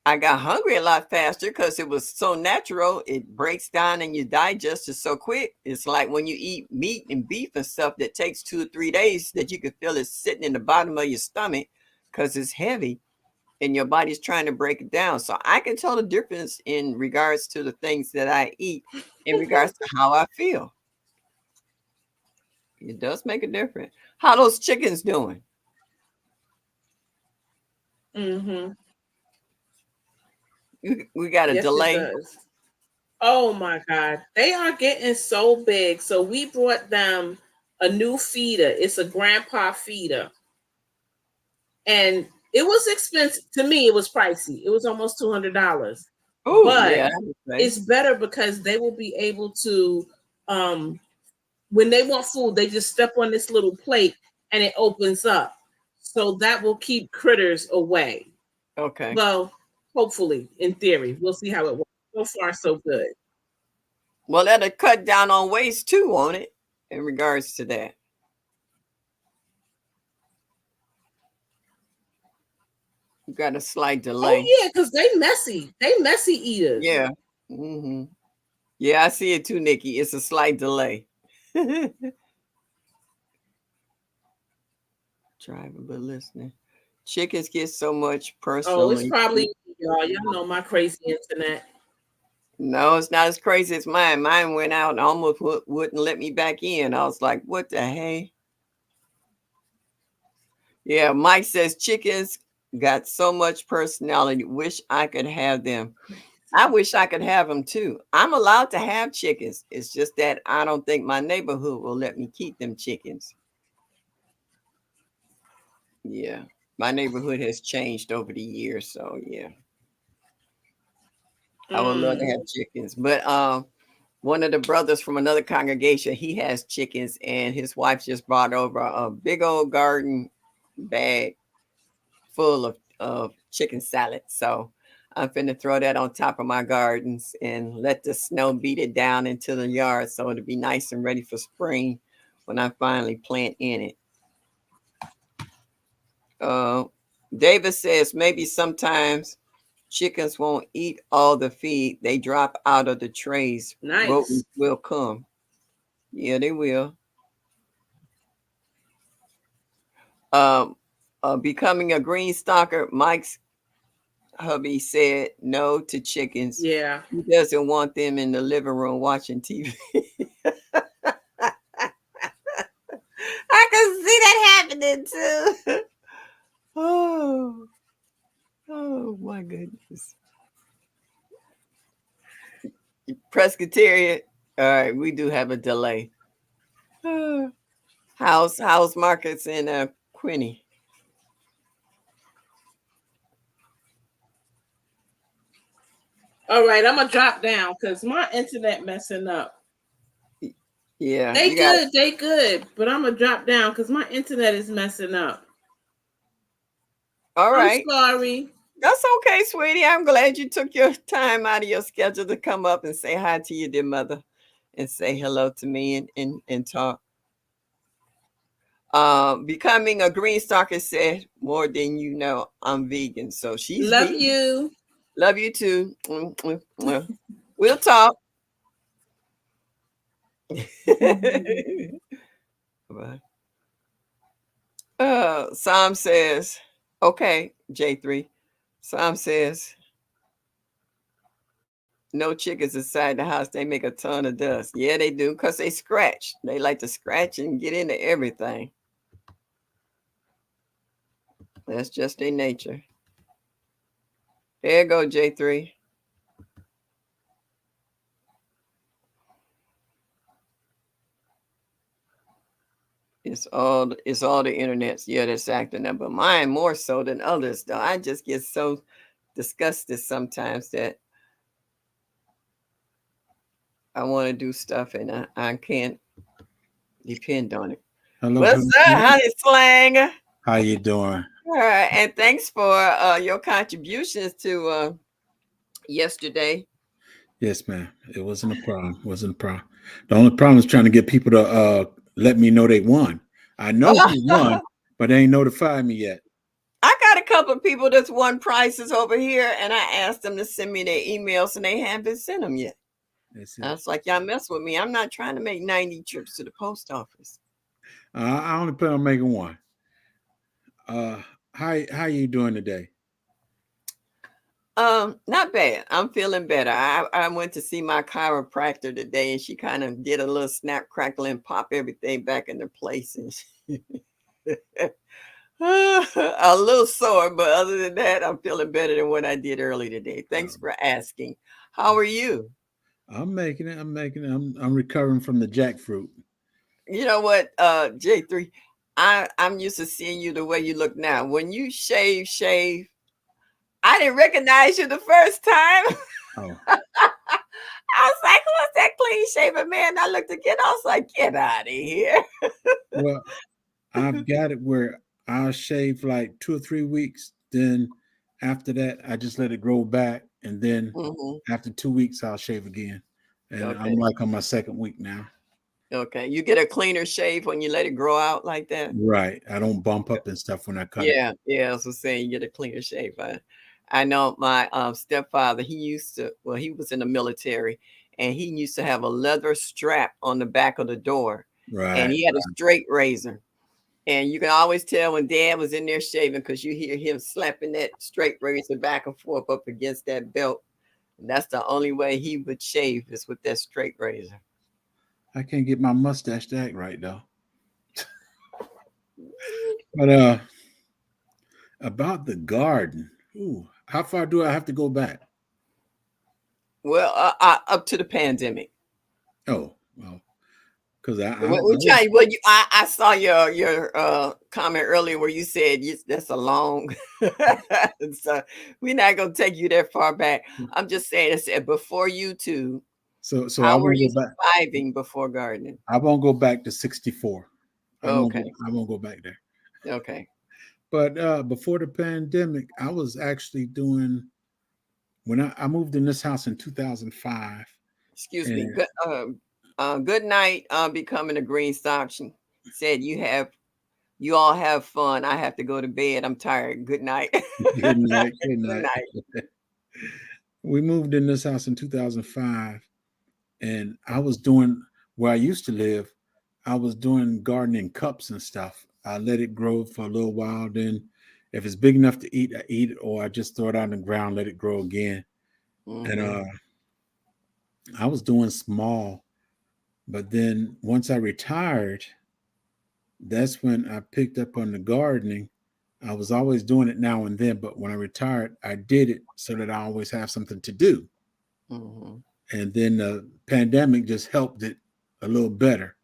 I got hungry a lot faster because it was so natural. It breaks down and you digest it so quick. It's like when you eat meat and beef and stuff that takes 2 or 3 days that you can feel it sitting in the bottom of your stomach because it's heavy and your body's trying to break it down. So I can tell the difference in regards to the things that I eat in regards to how I feel. It does make a difference. How those chickens doing? Mm-hmm. We got a Yes, it delay. does. Oh my God. They are getting so big. So we brought them a new feeder. It's a grandpa feeder. And it was expensive. To me, it was pricey. It was almost $200. Oh But yeah, I would say. it's better because they will be able to um when they want food, they just step on this little plate and it opens up. So that will keep critters away. Okay. Well, hopefully, in theory, we'll see how it works. So far, so good. Well, that'll cut down on waste too, won't it? In regards to that, you got a slight Oh delay. yeah, because they messy. They messy eaters. Yeah. Hmm. Yeah, I see it too, Nikki. It's a slight delay. Driving but listening. Chickens get so much Oh, it's personally. probably y'all. Y'all know my crazy internet. No, it's not as crazy as mine. Mine went out and almost wouldn't let me back in. I was like, what the hey? Yeah, Mike says chickens got so much personality. Wish I could have them. I wish I could have them too. I'm allowed to have chickens. It's just that I don't think my neighborhood will let me keep them chickens. Yeah. My neighborhood has changed over the years, so yeah. I would love to Mm, have chickens. But one of the brothers from another congregation, he has chickens and his wife just brought over a big old garden bag full of chicken salad. So I'm finna throw that on top of my gardens and let the snow beat it down into the yard so it'll be nice and ready for spring when I finally plant in it. Uh, David says maybe sometimes chickens won't eat all the feed they drop out of the trays. nice. Rodents will come. Yeah, they will. Um, becoming a green stalker, Mike's hubby said no to chickens. Yeah. He doesn't want them in the living room watching TV. I can see that happening too. Oh, oh my goodness. Presbyterian. All right, we do have a delay. House markets in Quinny. All right, I'm gonna drop down because my internet messing up. Yeah, They you got. good, they good, but I'm gonna drop down because my internet is messing up. All I'm right. sorry. That's okay, sweetie. I'm glad you took your time out of your schedule to come up and say hi to your dear mother and say hello to me and talk. Becoming a green stalker said more than you know. I'm vegan, so she's Love vegan. you. Love you too. We'll talk. Bye. Psalm says, okay, J3. Psalm says, no chickens inside the house. They make a ton of dust. Yeah, they do because they scratch. They like to scratch and get into everything. That's just their nature. There you go, J3. It's all the internets. Yeah, that's acting up. But mine more so than others, though. I just get so disgusted sometimes that I want to do stuff and I can't depend on it. Hello, What's hello, up, hello. honey slang? All How you doing? right, and thanks for your contributions to yesterday. Yes, ma'am. It wasn't a problem. Wasn't a problem. The only problem is trying to get people to let me know they won. I know who won, but they ain't notified me yet. I got a couple of people that's won prizes over here, and I asked them to send me their emails, and they haven't sent them yet. That's I it. was like, y'all mess with me. I'm not trying to make 90 trips to the post office. I only plan on making one. Uh, how you doing today? Not bad. I'm feeling better. I went to see my chiropractor today, and she kind of did a little snap, crackle, and pop everything back into place. And a little sore, but other than that, I'm feeling better than what I did early today. Thanks Um, for asking. How are you? I'm making it. I'm making it. I'm recovering from the jackfruit. You know what, J3, I'm used to seeing you the way you look now. When you shave, I didn't recognize you the first time. Oh I was like, who's that clean shaven man? I looked again, I was like, get out of here. well, I've got it where I'll shave like 2 or 3 weeks. Then after that, I just let it grow back, and then Hmm. after 2 weeks, I'll shave again. And I'm Okay. like on my second week now. Okay. You get a cleaner shave when you let it grow out like that? Right. I don't bump up and stuff when I cut it. Yeah, yeah. I was just saying you get a cleaner shave. I know my stepfather, he used to, well, he was in the military, and he used to have a leather strap on the back of the door, and Right. he had a straight razor. And you can always tell when dad was in there shaving because you hear him slapping that straight razor back and forth up against that belt. And that's the only way he would shave is with that straight razor. I can't get my mustache to act right though. But about the garden. Ooh, how far do I have to go back? Well, up to the pandemic. Oh, well, because I We was try. Well, I saw your comment earlier where you said that's a long. So we're not gonna take you that far back. I'm just saying, it said before YouTube, so I how were won't you go back. surviving before gardening? I won't go back to 64. Okay, I won't go back there. okay. But before the pandemic, I was actually doing when I moved in this house in 2005. Excuse me. And Good night. Becoming a green stock. She said you all have fun. I have to go to bed. I'm tired. Good night. good night, good Good night. night. We moved in this house in 2005, and I was doing where I used to live. I was doing gardening cups and stuff. I let it grow for a little while. Then, if it's big enough to eat, I eat it, or I just throw it out on the ground, let it grow again. And Hmm. I was doing small, but then once I retired, that's when I picked up on the gardening. I was always doing it now and then, but when I retired, I did it so that I always have something to do. Hmm. And then the pandemic just helped it a little better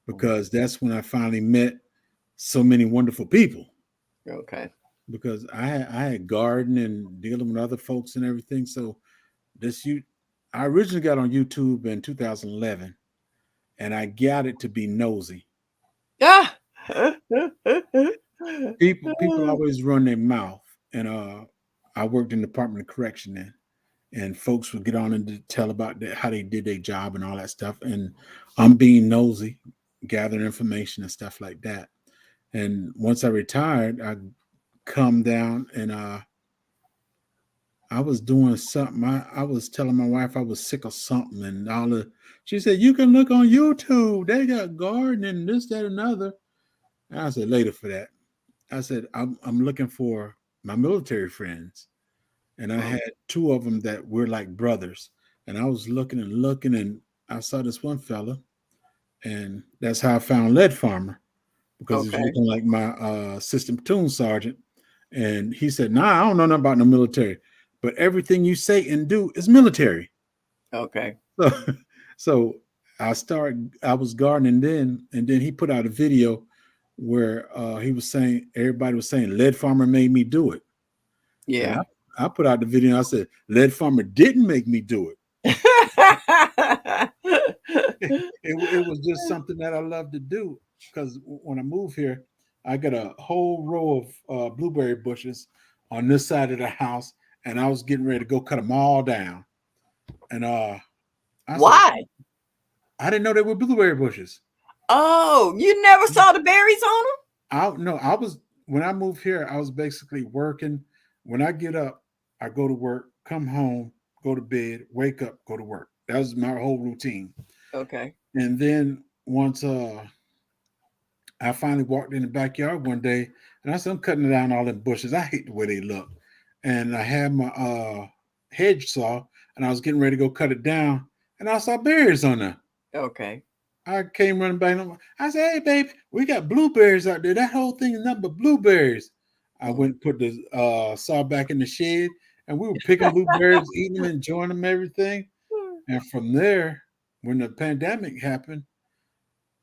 because that's when I finally met so many wonderful people. Okay. Because I had garden and dealing with other folks and everything. So this you I originally got on YouTube in 2011, and I got it to be nosy. Ah. People always run their mouth, and I worked in the Department of Correction then, and folks would get on and tell about how they did their job and all that stuff. And I'm being nosy, gathering information and stuff like that. And once I retired, I come down and I was doing something. I was telling my wife I was sick of something, and all the she said, "You can look on YouTube. They got gardening, this, that, and other." And I said, "Later for that." I said, I'm looking for my military friends." And I Mm, had two of them that were like brothers. And I was looking, and I saw this one fella, and that's how I found Lead Farmer because he's okay. looking like my assistant platoon sergeant. And he said, "Nah, I don't know nothing about the military, but everything you say and do is military." Okay. So, so I was gardening then, and then he put out a video where he was saying, everybody was saying, Lead Farmer made me do it. And Yeah. I put out the video and I said, Lead Farmer didn't make me do it. It was just something that I love to do because when I moved here, I got a whole row of blueberry bushes on this side of the house, and I was getting ready to go cut them all down. And I said, Why? I didn't know they were blueberry bushes. Oh, you never saw the berries on them? I no, I was. when I moved here, I was basically working. When I get up, I go to work, come home, go to bed, wake up, go to work. That was my whole routine. Okay. And then once I finally walked in the backyard one day, and I said, I'm cutting down all them bushes. I hate the way they look. And I had my hedge saw, and I was getting ready to go cut it down, and I saw berries on there. Okay. I came running back. I said, "Hey, baby, we got blueberries out there. That whole thing is nothing but blueberries." I Mm. went and put the saw back in the shed, and we were picking blueberries, eating them, enjoying them, everything. And from there, when the pandemic happened,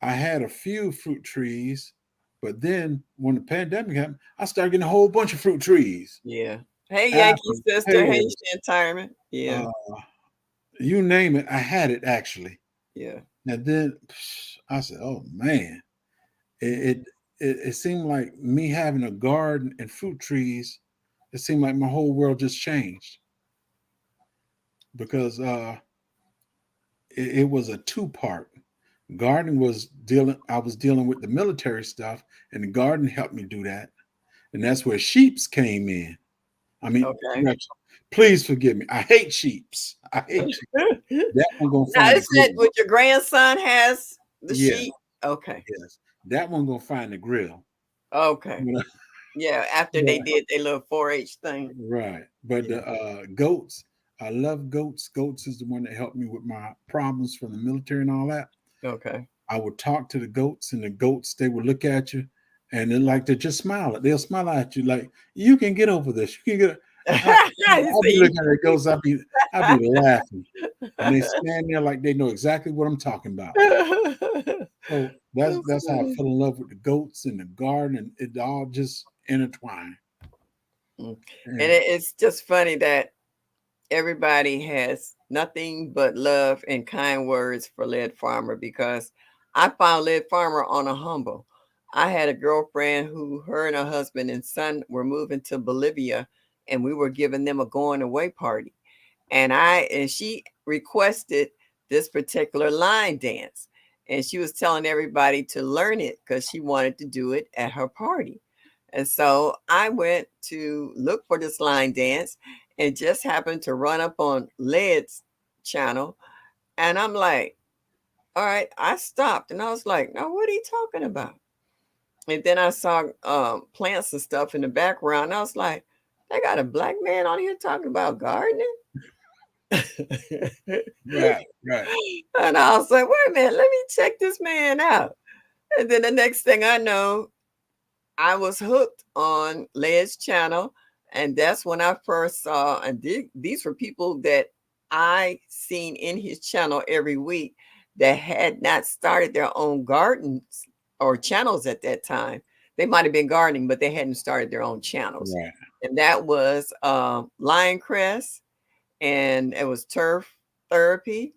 I had a few fruit trees, but then when the pandemic happened, I started getting a whole bunch of fruit trees. Yeah. Hey, Yankee Apples, sister. Hey, pears, Shantirement. Yeah. uh, you name it, I had it actually. Yeah. And then I said, "Oh man, it, it seemed like me having a garden and fruit trees. It seemed like my whole world just changed because it was a two-part. Gardening was dealing. I was dealing with the military stuff, and the garden helped me do that, and that's where sheeps came in. I mean, Okay. correction, please forgive me. I hate sheeps. I hate sheep. That one gonna Now, find the is that grill. what your grandson has? The Yes, sheep? Okay. yes. That one gonna find the grill. Okay. Yeah. After they But did their little 4-H thing. right. But Yeah. the goats, I love goats. Goats is the one that helped me with my problems from the military and all that. Okay. I would talk to the goats, and the goats, they would look at you and they like to just smile. They'll smile at you like, you can get over this. You can get You I'll be see? looking at the goats, I'll be laughing. And they stand there like they know exactly what I'm talking about. So That's that's how I funny. fell in love with the goats and the garden, and it all just intertwined. Mm. And And it's just funny that everybody has nothing but love and kind words for Lead Farmer because I found Lead Farmer on a humble. I had a girlfriend who her and her husband and son were moving to Bolivia and we were giving them a going away party. And she requested this particular line dance. And she was telling everybody to learn it because she wanted to do it at her party. And so I went to look for this line dance and just happened to run up on Led's channel. And I'm like, all right, I stopped and I was like, now what are you talking about? And then I saw plants and stuff in the background. And I was like, they got a black man on here talking about gardening. right, right, And I was like, wait a minute, let me check this man out. And then the next thing I know, I was hooked on Led's channel. And that's when I first saw, and these were people that I seen in his channel every week that had not started their own gardens or channels at that time. They might have been gardening, but they hadn't started their own channels. right, And that was Lion Crest, and it was Turf Therapy,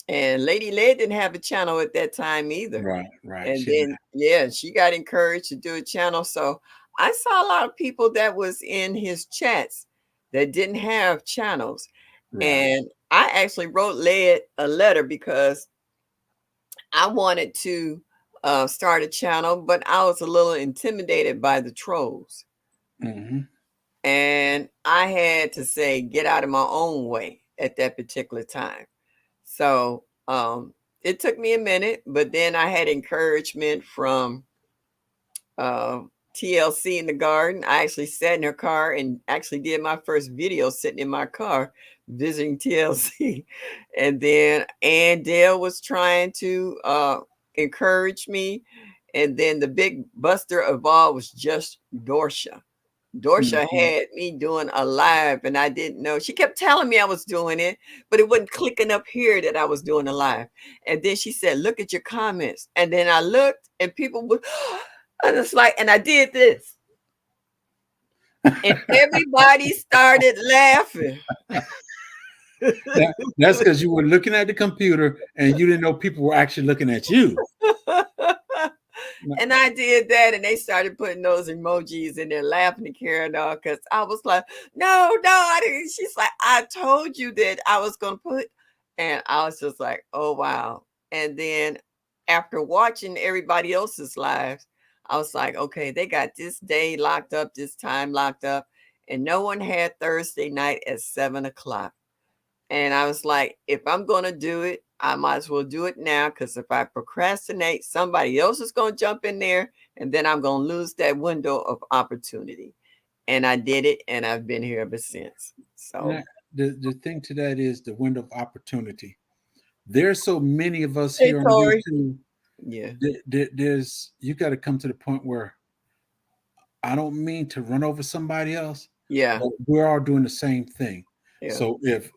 and Lady Led didn't have a channel at that time either. right, right. And She did. then, yeah, she got encouraged to do a channel. So I saw a lot of people that was in his chats that didn't have channels. Right. And I actually wrote Led a letter because I wanted to start a channel, but I was a little intimidated by the trolls. Hmm. And I had to say, get out of my own way at that particular time. So it took me a minute, but then I had encouragement from uh, TLC in the garden. I actually sat in her car and actually did my first video sitting in my car visiting TLC. And then Ann Dale was trying to encourage me. And then the big buster of all was just Dorsha. Dorsha Hmm. had me doing a live and I didn't know. She kept telling me I was doing it, but it wasn't clicking up here that I was doing a live. And then she said, look at your comments. And then I looked and people would, and it's like, and I did this. And everybody started laughing. That's because you were looking at the computer and you didn't know people were actually looking at you. And I did that, and they started putting those emojis in there, laughing and carrying on. Because I was like, no, I didn't. She's like, I told you that I was gonna put, and I was just like, oh wow. And then after watching everybody else's lives, I was like, okay, they got this day locked up, this time locked up, and no one had Thursday night at 7 o'clock. And I was like, if I'm going to do it, I might as well do it now, because if I procrastinate, somebody else is going to jump in there, and then I'm going to lose that window of opportunity. And I did it, and I've been here ever since. So, Now, the thing to that is the window of opportunity. There's so many of us hey, here on Tori. YouTube. Yeah. There's you got to come to the point where I don't mean to run over somebody else, Yeah. but we're all doing the same thing. Yeah. So if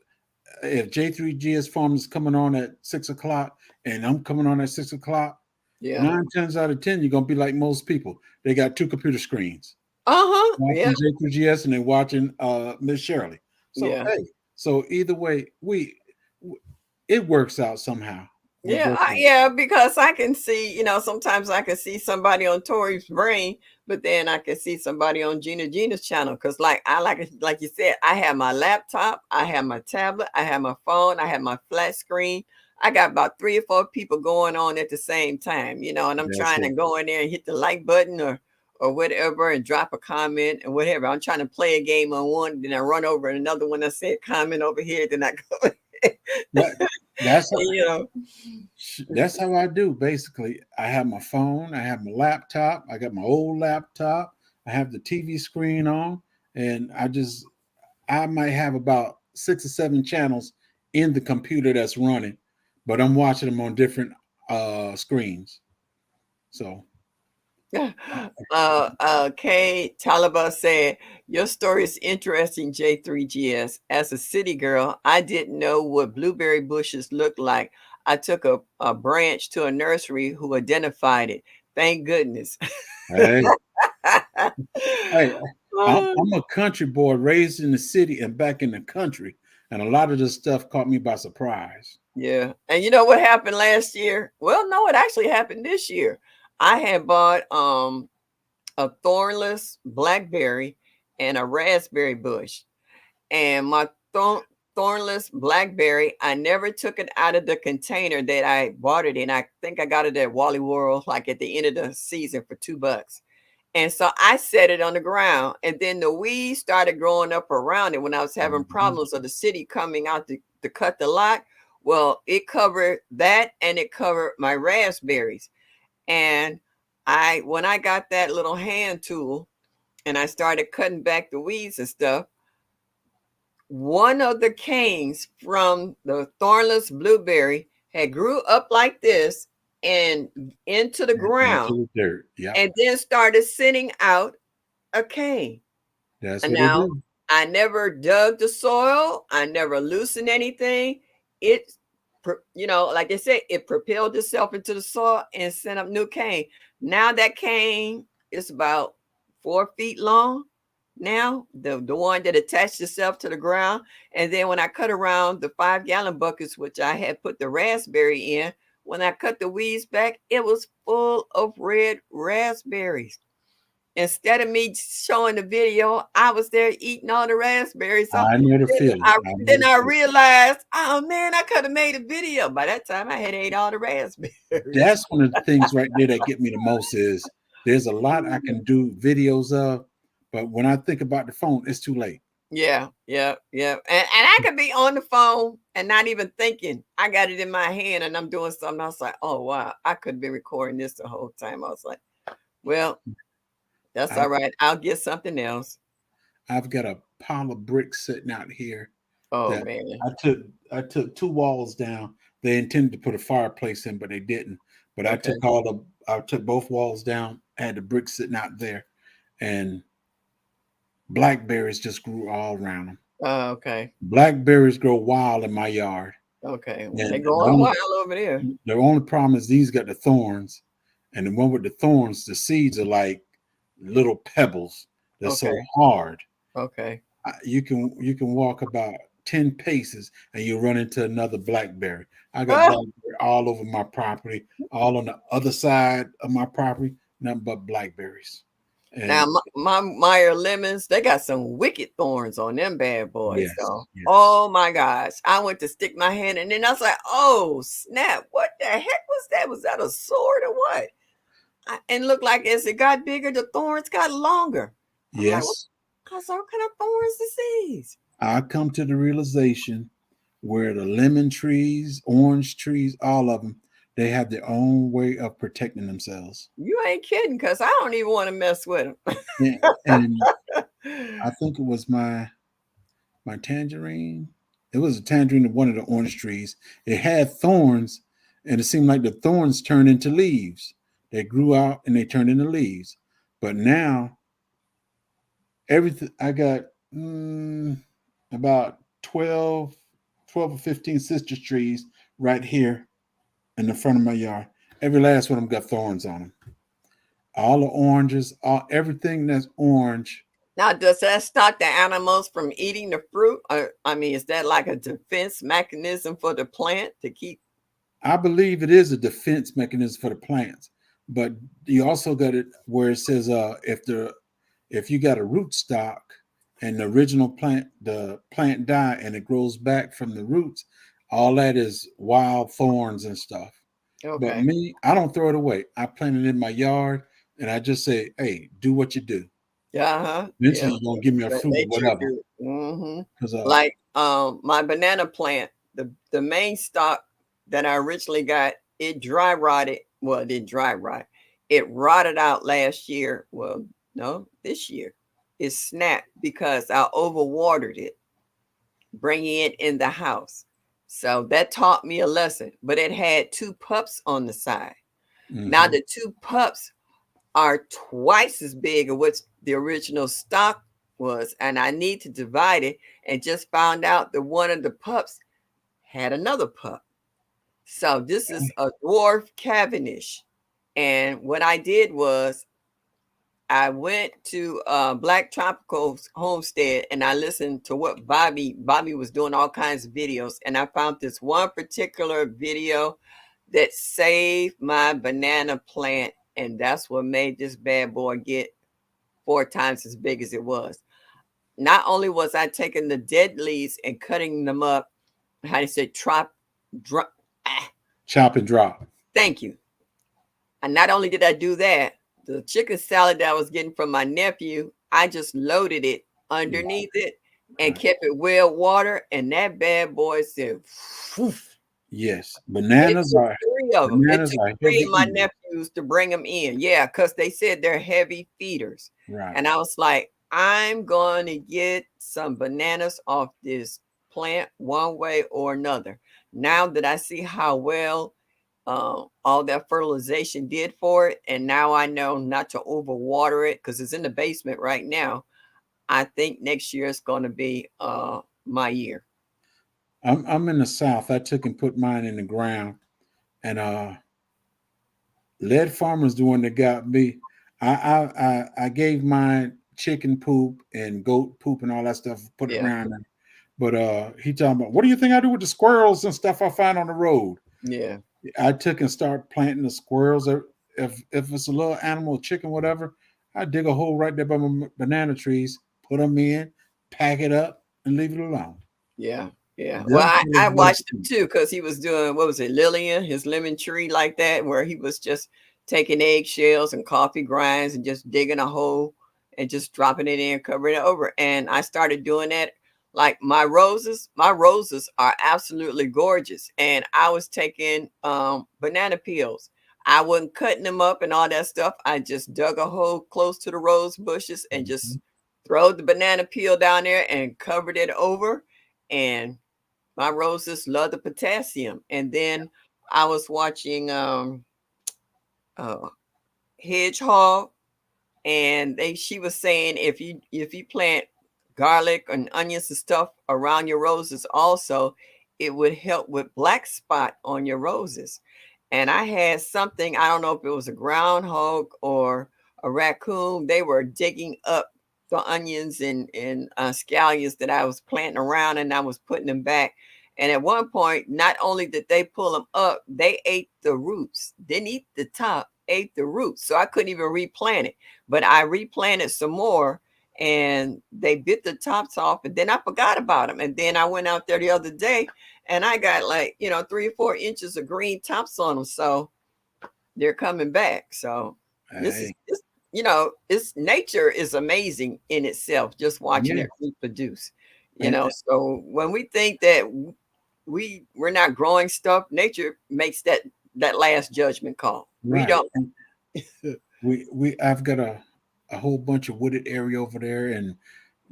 J3GS Farm is coming on at 6 o'clock and I'm coming on at 6 o'clock, Yeah. 9 times out of 10 you're gonna be like most people. They got two computer screens, Uh-huh. Yeah. watching J3GS and then watching Miss Shirley. So Yeah. hey, so either way, it works out somehow. We Yeah, both do. yeah, because I can see, sometimes I can see somebody on Tori's brain, but then I can see somebody on Gina's channel. Because like you said, I have my laptop, I have my tablet, I have my phone, I have my flat screen. I got about 3 or 4 people going on at the same time, and I'm That's trying to it. go in there and hit the like button or whatever and drop a comment and whatever. I'm trying to play a game on one, then I run over another one. I say comment over here, then I go. That, that's you know. That's how I do. Basically, I have my phone, I have my laptop, I got my old laptop, I have the TV screen on, and I might have about 6 or 7 channels in the computer that's running, but I'm watching them on different screens. So Kay Talaba said, your story is interesting, J3GS. As a city girl, I didn't know what blueberry bushes looked like. I took a branch to a nursery who identified it. Thank goodness. hey, hey, I'm a country boy raised in the city and back in the country, and a lot of this stuff caught me by surprise. Yeah. And you know what happened last year? Well, no, it actually happened this year. I had bought a thornless blackberry and a raspberry bush. And my thornless blackberry, I never took it out of the container that I bought it in. I think I got it at Wally World, like at the end of the season for $2. And so I set it on the ground, and then the weeds started growing up around it when I was having Mhm. problems of the city coming out to cut the lot. Well, it covered that and it covered my raspberries. And when I got that little hand tool and I started cutting back the weeds and stuff, one of the canes from the thornless blueberry had grew up like this and into the ground, Into the dirt. Yep, and then started sending out a cane. that's And what they now do. I never dug the soil. I never loosened anything. It, like I said, it propelled itself into the soil and sent up new cane. Now that cane is about 4 feet long. Now the one that attached itself to the ground, and then when I cut around the 5 gallon buckets, which I had put the raspberry in, when I cut the weeds back, it was full of red raspberries. Instead of me showing the video, I was there eating all the raspberries. So I know the then feeling. I I know then the I feeling. realized, oh man, I could have made a video. By that time, I had ate all the raspberries. That's one of the things right there that get me the most is there's a lot I can do videos of, but when I think about the phone, it's too late. Yeah, yeah, yeah. And I could be on the phone and not even thinking. I got it in my hand and I'm doing something. I was like, oh wow, I could have been recording this the whole time. I was like, well, that's I, all right. I'll get something else. I've got a pile of bricks sitting out here Oh that man. I took I took 2 walls down. They intended to put a fireplace in, but they didn't. But Okay. I took both walls down, had the bricks sitting out there, and blackberries just grew all around them. Okay. Blackberries grow wild in my yard. Okay. Well, they're And going wild over there. the only problem is these got the thorns, and the one with the thorns, the seeds are like little pebbles. They're so Okay. hard. Okay. You can walk about 10 paces and you run into another blackberry. I got Ah, blackberry all over my property, all on the other side of my property, nothing but blackberries. now And my Meyer lemons, they got some wicked thorns on them bad boys. yes, So, yes. oh my gosh, I went to stick my hand, and then I was like, "Oh snap! What the heck was that? Was that a sword or what?" And looked like as it got bigger, the thorns got longer. I'm like, Yes, what kind of thorns is these? I come to the realization where the lemon trees, orange trees, all of them, they have their own way of protecting themselves. You ain't kidding, because I don't even want to mess with And I them. think it was my tangerine. It was a tangerine of one of the orange trees. It had thorns, and it seemed like the thorns turned into leaves. They grew out and they turned into leaves. But now everything I got about 12 or 15 sister trees right here in the front of my yard. Every last one of them got thorns on them. All the oranges, everything that's orange. Now, does that stop the animals from eating the fruit? Or, I mean, is that like a defense mechanism for the plant to keep? I believe it is a defense mechanism for the plants, but you also got it where it says if you got a root stock and the original plant, the plant die and it grows back from the roots, all that is wild thorns and stuff. But Okay. me, I don't throw it away. I plant it in my yard and I just say, hey, do what you do. Yeah, huh. Yeah. Eventually you're gonna give me a fruit or Let you whatever. do it. Because Like my banana plant, the main stock that I originally got, it dry rotted. Well, it didn't dry rot. It rotted out last year. Well, no, this year. It snapped because I overwatered it, bringing it in the house. So that taught me a lesson. But it had two pups on the side. Now mhm. the two pups are twice as big as what the original stock was, and I need to divide it. And just found out that one of the pups had another pup. So this is a dwarf Cavendish. And what I did was I went to Black Tropical's homestead and I listened to what Bobby was doing all kinds of videos, and I found this one particular video that saved my banana plant, and that's what made this bad boy get 4 times as big as it was. Not only was I taking the dead leaves and cutting them up, how do you say, drop, Chop and drop. thank you. And not only did I do that, the chicken salad that I was getting from my nephew, I just loaded it underneath it and Right. kept it well water. And that bad boy said, "Poof." Yes. It took three of them. It Bananas took are three heavy of my eaters. nephews to bring them in. Yeah, because they said they're heavy feeders. Right. And I was like, I'm going to get some bananas off this plant one way or another. Now that I see how well all that fertilization did for it, and now I know not to overwater it because it's in the basement right now. I think next year is going to be my year. I'm in the south. I took and put mine in the ground, and lead farmers the one that got me. I gave mine chicken poop and goat poop and all that stuff. Put it Yeah, around them. But he talking about what do you think I do with the squirrels and stuff I find on the road? yeah, I took and start planting the squirrels. If it's a little animal, chicken, whatever, I dig a hole right there by my banana trees, put them in, pack it up, and leave it alone. yeah, yeah. Well, Them I critters love watched him to eat. too because he was doing, what was it, Lillian, his lemon tree like that, where he was just taking eggshells and coffee grinds and just digging a hole and just dropping it in, covering it over. And I started doing that. Like my roses are absolutely gorgeous. And I was taking banana peels. I wasn't cutting them up and all that stuff. I just dug a hole close to the rose bushes and Mhm. just throwed the banana peel down there and covered it over. And my roses love the potassium. And then I was watching uh Hedgehog, and she was saying if you plant garlic and onions and stuff around your roses also, it would help with black spot on your roses. And I had something, I don't know if it was a groundhog or a raccoon, they were digging up the onions and scallions that I was planting around, and I was putting them back. And at one point, not only did they pull them up, they ate the roots, didn't eat the top, ate the roots. So I couldn't even replant it. But I replanted some more, and they bit the tops off, and then I forgot about them. And then I went out there the other day and I got like, 3 or 4 inches of green tops on them. So they're coming back. So This is Hey, this, it's nature is amazing in itself, just watching it yeah, reproduce. and So when we think that we're not growing stuff, nature makes that last judgment call. We right. don't. And we I've got a whole bunch of wooded area over there, and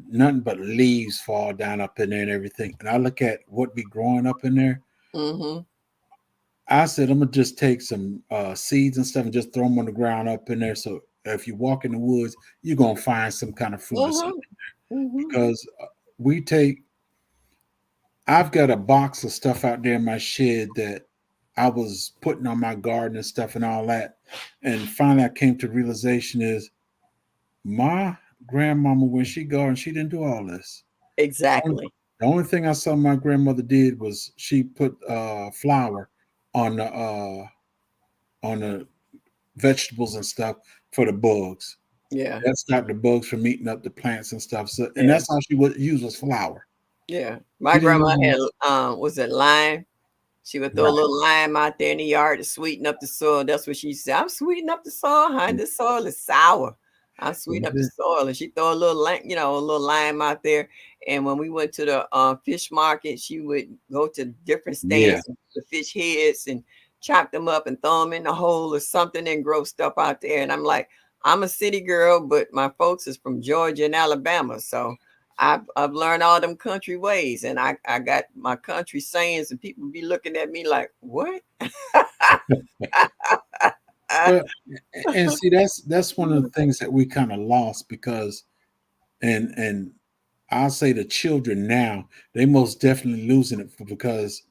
nothing but leaves fall down up in there and everything. And I look at what be growing up in there. Mm-hmm. I said I'm gonna just take some seeds and stuff and just throw them on the ground up in there. So if you walk in the woods, you're gonna find some kind of fruit or Mm-hmm. something. Mm-hmm. Because we take, I've got a box of stuff out there in my shed that I was putting on my garden and stuff and all that. And finally, I came to realization is my grandmama when she gardened, she didn't do all this. Only- Exactly. The only thing I saw my grandmother did was she put flour on the vegetables and stuff for the bugs. Yeah. That stopped the bugs from eating up the plants and stuff. So, and Yeah. that's all she would use was flour. Yeah. She My didn't grandma use had was it lime? She would throw a right. little lime out there in the yard to sweeten up the soil. That's what she said. I'm sweetening up the soil, honey. The soil is sour. I'm sweetening up the soil. And she throw a little lime, a little lime out there. And when we went to the fish market, she would go to different Yeah, stands and the fish heads and chop them up and throw them in the hole or something and grow stuff out there. And I'm like, I'm a city girl, but my folks is from Georgia and Alabama. So I've learned all them country ways, and I got my country sayings, and people be looking at me like, "What?" but and see that's one of the things that we kind of lost because and I'll say the children now they most definitely losing it for because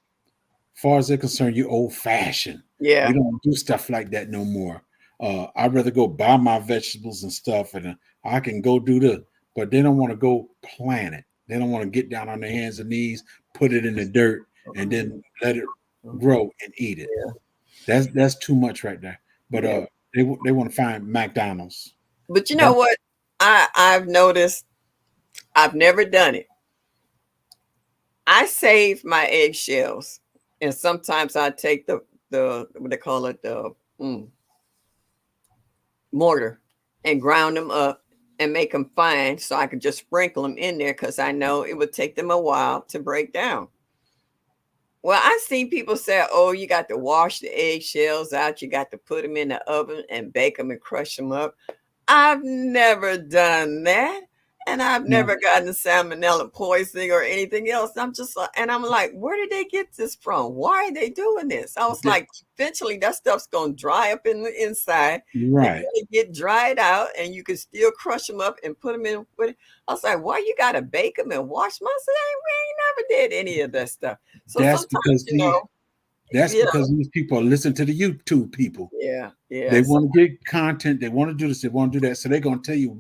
far as they're concerned, you're old fashioned. We Yeah, don't do stuff like that no more. I'd rather go buy my vegetables and stuff, and I can go do the. But they don't want to go plant it. They don't want to get down on their hands and knees, put it in the dirt, and then let it grow and eat it. yeah, That's too much right there. But yeah. they want to find McDonald's. But you know That what? I've noticed. I've never done it. I save my eggshells, and sometimes I take the what they call it mm, mortar and ground them up and make them fine, so I could just sprinkle them in there because I know it would take them a while to break down. Well, I've seen people say, "Oh, you got to wash the eggshells out. You got to put them in the oven and bake them and crush them up." I've never done that, and I've no, never gotten salmonella poisoning or anything else. And I'm like, where did they get this from? Why are they doing this? I was that- like, eventually that stuff's gonna dry up in the inside until right. they get dried out, and you can still crush them up and put them in with it. I was like, why you gotta bake them and wash them? I said, "Hey, we ain't never did any of that stuff." So That's sometimes, because that's you know, because these people are listening to the YouTube people. yeah, They yeah. So, want to get content. They want to do this. They want to do that. So they're going to tell you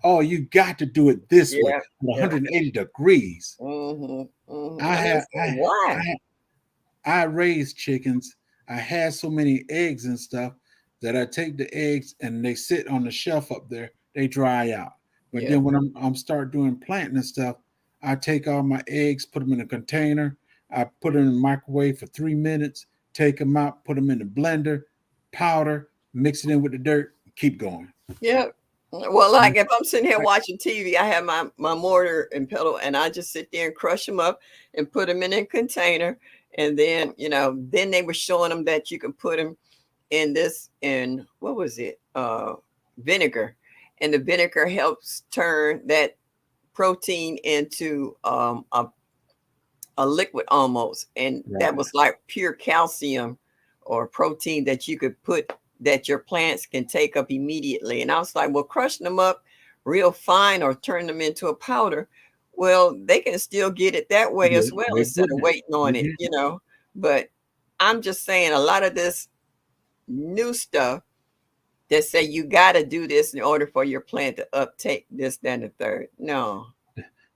oh, you got to do it this way, yeah, yeah. 180 degrees. Mm-hmm, mm-hmm. I And I have, said, why? I, I raised chickens. I had so many eggs and stuff that I take the eggs and they sit on the shelf up there. They dry out. But Yeah. then when I'm start doing planting and stuff, I take all my eggs, put them in a container. I put them in the microwave for 3 minutes. Take them out, put them in the blender, powder, mix it in with the dirt, keep going. Yeah. Well, like if I'm sitting here watching TV, I have my mortar and pedal, and I just sit there and crush them up and put them in a container. And then, then they were showing them that you can put them in what was it? Vinegar. And the vinegar helps turn that protein into a liquid almost, and that Right. was like pure calcium or protein that you could put that your plants can take up immediately. And I was like, well, crushing them up real fine or turn them into a powder, well, they can still get it that way Yeah, as well they're instead getting of it. waiting They're on it, getting it. But I'm just saying a lot of this new stuff that say you got to do this in order for your plant to uptake this, that, and the third. No,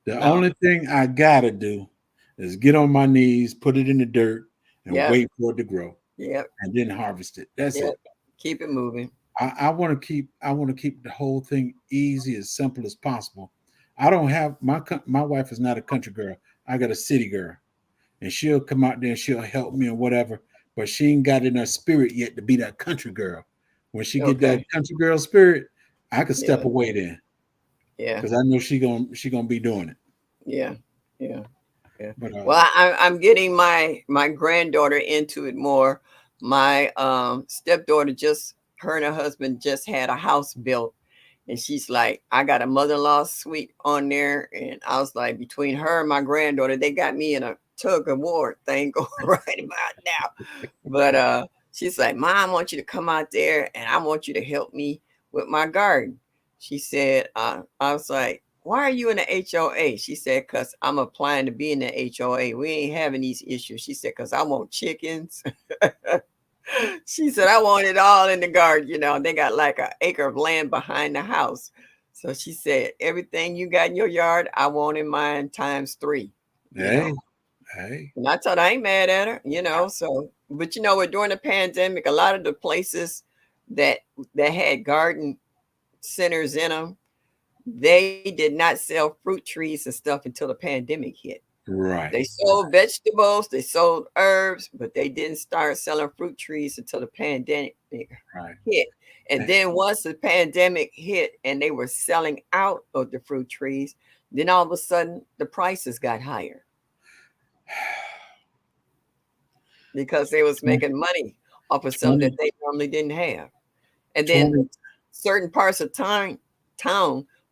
The no. only thing I gotta do is get on my knees, put it in the dirt, and Yep, wait for it to grow, yep, and then harvest it. That's yep. it. Keep it moving. I want to keep the whole thing easy as simple as possible. I don't have my wife is not a country girl. I got a city girl, and she'll come out there and she'll help me and whatever. But she ain't got in her spirit yet to be that country girl. When she get that Okay. country girl spirit, I could step Yeah. away then Yeah. because I know she gonna be doing it. Yeah. Yeah. Yeah. But Well, I'm getting my granddaughter into it more. My stepdaughter just her and her husband just had a house built, and she's like, I got a mother-in-law suite on there, and I was like, between her and my granddaughter, they got me in a tug of war thing going right about now. But she's like, Mom, I want you to come out there, and I want you to help me with my garden. She said, I was like, why are you in the HOA? She said, because I'm applying to be in the HOA. We ain't having these issues. She said, because I want chickens. She said, I want it all in the garden. They got like an acre of land behind the house. So she said, everything you got in your yard, I want in mine times three, you know. hey, hey, And I told her I ain't mad at her. So, but what, during the pandemic, a lot of the places that had garden centers in them, they did not sell fruit trees and stuff until the pandemic hit. right, They sold vegetables, they sold herbs, but they didn't start selling fruit trees until the pandemic right. hit. And then once the pandemic hit and they were selling out of the fruit trees, then all of a sudden the prices got higher because they was making money off of something that 20, they normally didn't have. And then 20, certain parts of town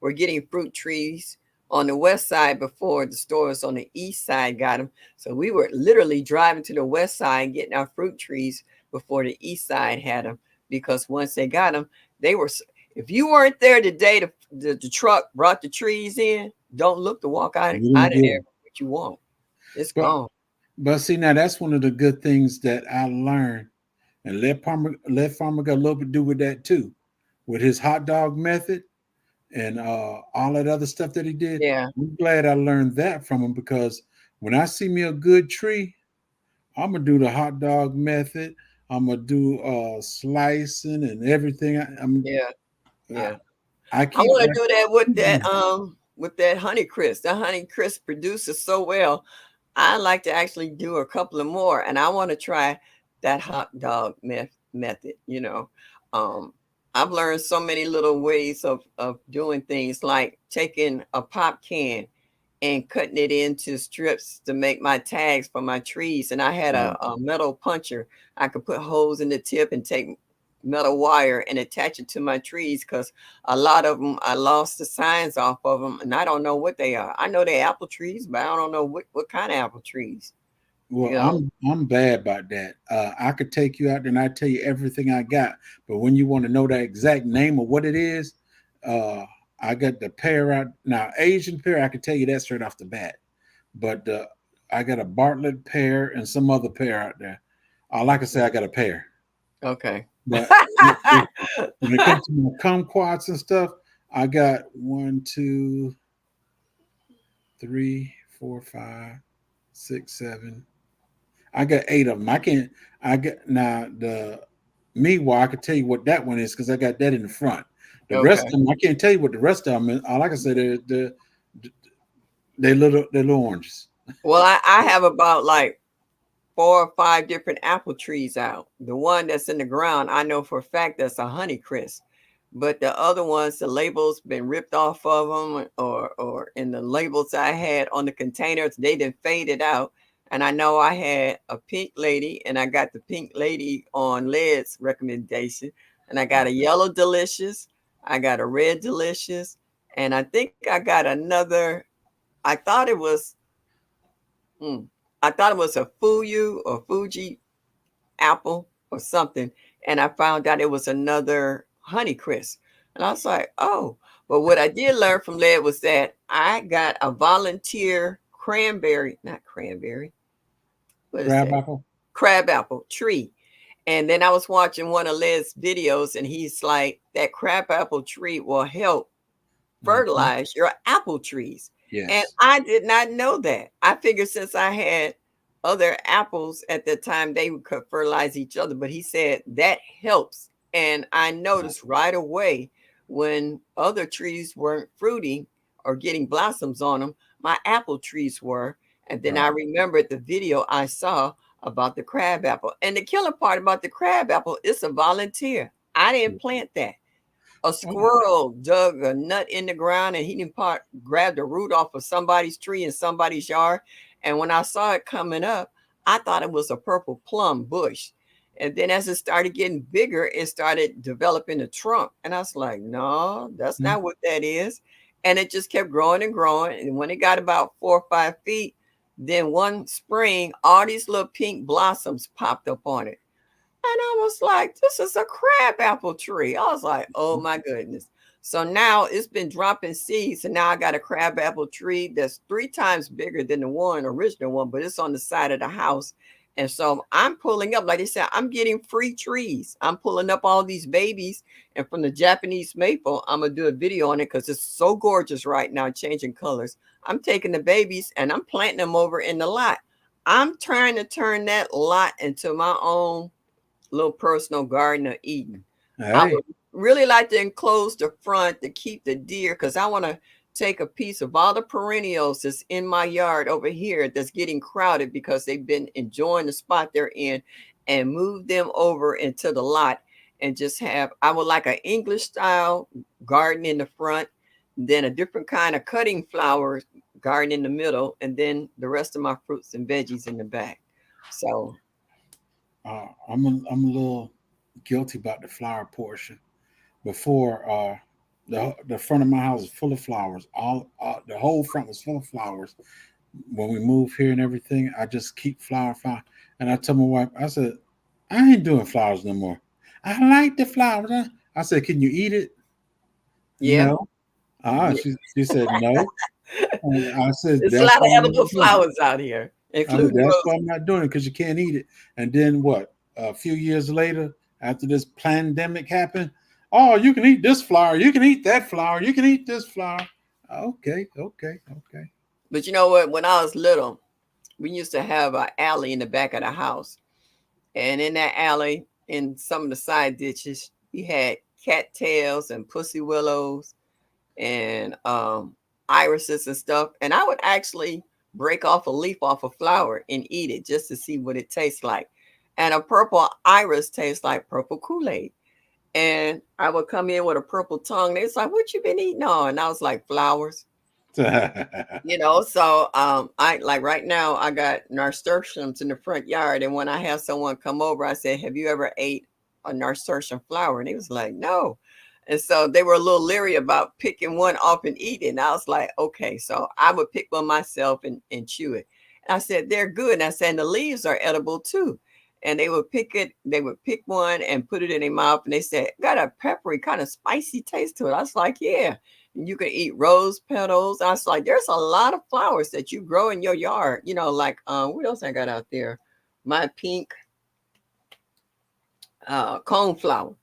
were getting fruit trees on the west side before the stores on the east side got them. So we were literally driving to the west side getting our fruit trees before the east side had them, because once they got them, they were. If you weren't there the day the truck brought the trees in, don't look to walk you out didn't of get there it. with what you want. It's But gone. see now that's one of the good things that I learned, and let Farmer got a little bit to do with that too, with his hot dog method and all that other stuff that he did. Yeah, I'm glad I learned that from him because when I see me a good tree, I'm gonna do the hot dog method. I'm gonna do slicing and everything. yeah, I, yeah. I I keep want to like do that with that honey crisp. That honey crisp produces so well. I like to actually do a couple of more, and I want to try that hot dog method. Um, I've learned so many little ways of doing things, like taking a pop can and cutting it into strips to make my tags for my trees. And I had a metal puncher. I could put holes in the tip and take metal wire and attach it to my trees, because a lot of them I lost the signs off of them, and I don't know what they are. I know they're apple trees, but I don't know what kind of apple trees. well, You know? I'm bad about that. I could take you out there and I tell you everything I got, but when you want to know the exact name of what it is, uh, I got the pear out now. Asian pear, I can tell you that straight off the bat. But I got a Bartlett pear and some other pear out there. All I can say, I got a pear. Okay. But when it comes to my kumquats and stuff, I got 1, 2, 3, 4, 5, 6, 7. I got 8 of them. I can't. I got now the meanwhile. I can tell you what that one is because I got that in the front. The rest Okay. of them, I can't tell you what the rest of them is. All I can say they're little oranges. Well, I have about like 4 or 5 different apple trees out. The one that's in the ground, I know for a fact that's a honeycrisp. But the other ones, the labels been ripped off of them, or in the labels I had on the containers, they didn't faded out. And I know I had a pink lady, and I got the pink lady on Led's recommendation, and I got a yellow delicious, I got a red delicious, and I think I got another. I thought it was, mm, I thought it was a Fuyu or Fuji apple or something, and I found out it was another Honeycrisp. And I was like, oh. But what I did learn from Led was that I got a volunteer cranberry, not cranberry, what is Crab that? apple. Crab apple tree. And then I was watching one of Led's videos, and he's like, that crab apple tree will help Mhm. fertilize your apple trees. And Yes. I did not know that. I figured since I had other apples at the time, they could fertilize each other. But he said that helps. And I noticed right away when other trees weren't fruiting or getting blossoms on them, my apple trees were. And then Right. I remembered the video I saw about the crab apple. And the killer part about the crab apple is a volunteer. I didn't plant that. A Oh, squirrel dug a nut in the ground and he didn't grabbed a root off of somebody's tree in somebody's yard. And when I saw it coming up, I thought it was a purple plum bush. And then as it started getting bigger, it started developing a trunk. And I was like, no, that's mm, not what that is. And it just kept growing and growing. And when it got about 4 or 5 feet, then one spring, all these little pink blossoms popped up on it. And I was like, this is a crabapple tree. I was like, oh my goodness. So now it's been dropping seeds. And now I got a crabapple tree that's 3 times bigger than the one original one, but it's on the side of the house. And so I'm pulling up, like I said, I'm getting free trees. I'm pulling up all these babies. And from the Japanese maple, I'm going to do a video on it because it's so gorgeous right now, changing colors. I'm taking the babies and I'm planting them over in the lot. I'm trying to turn that lot into my own little personal garden of Eden. I hey, would really like to enclose the front to keep the deer because I want to take a piece of all the perennials that's in my yard over here that's getting crowded because they've been enjoying the spot they're in and move them over into the lot and just have, I would like an English style garden in the front, then a different kind of cutting flowers garden in the middle, and then the rest of my fruits and veggies in the back. So I'm a little guilty about the flower portion. Before, the front of my house is full of flowers. All the whole front was full of flowers. When we moved here and everything, I just keep flower. And I told my wife, I said, I ain't doing flowers no more. I like the flowers. I said, can you eat it? yeah. No. She said no. And I said, It's a that's lot of why I'm edible not doing it. flowers out here, I said, including that's why roses. I'm not doing it because you can't eat it. And then what? A few years later, after this pandemic happened, oh, you can eat this flower, you can eat that flower, you can eat this flower. Okay, okay, okay. But you know what? When I was little, we used to have an alley in the back of the house. And in that alley, in some of the side ditches, we had cattails and pussy willows and irises and stuff. And I would actually break off a leaf off a flower and eat it just to see what it tastes like. And a purple iris tastes like purple Kool-Aid. And I would come in with a purple tongue. They was like, "What you been eating on?" And I was like, "Flowers." So I like right now I got nasturtiums in the front yard, and when I have someone come over, I said, "Have you ever ate a nasturtium flower?" And they was like, "No." And so they were a little leery about picking one off and eating. I was like, okay. So I would pick one myself and chew it. And I said, they're good. And I said, and the leaves are edible too. And they would pick one and put it in their mouth. And they said, got a peppery kind of spicy taste to it. I was like, yeah. And you can eat rose petals. I was like, there's a lot of flowers that you grow in your yard. Like what else I got out there? My pink coneflower.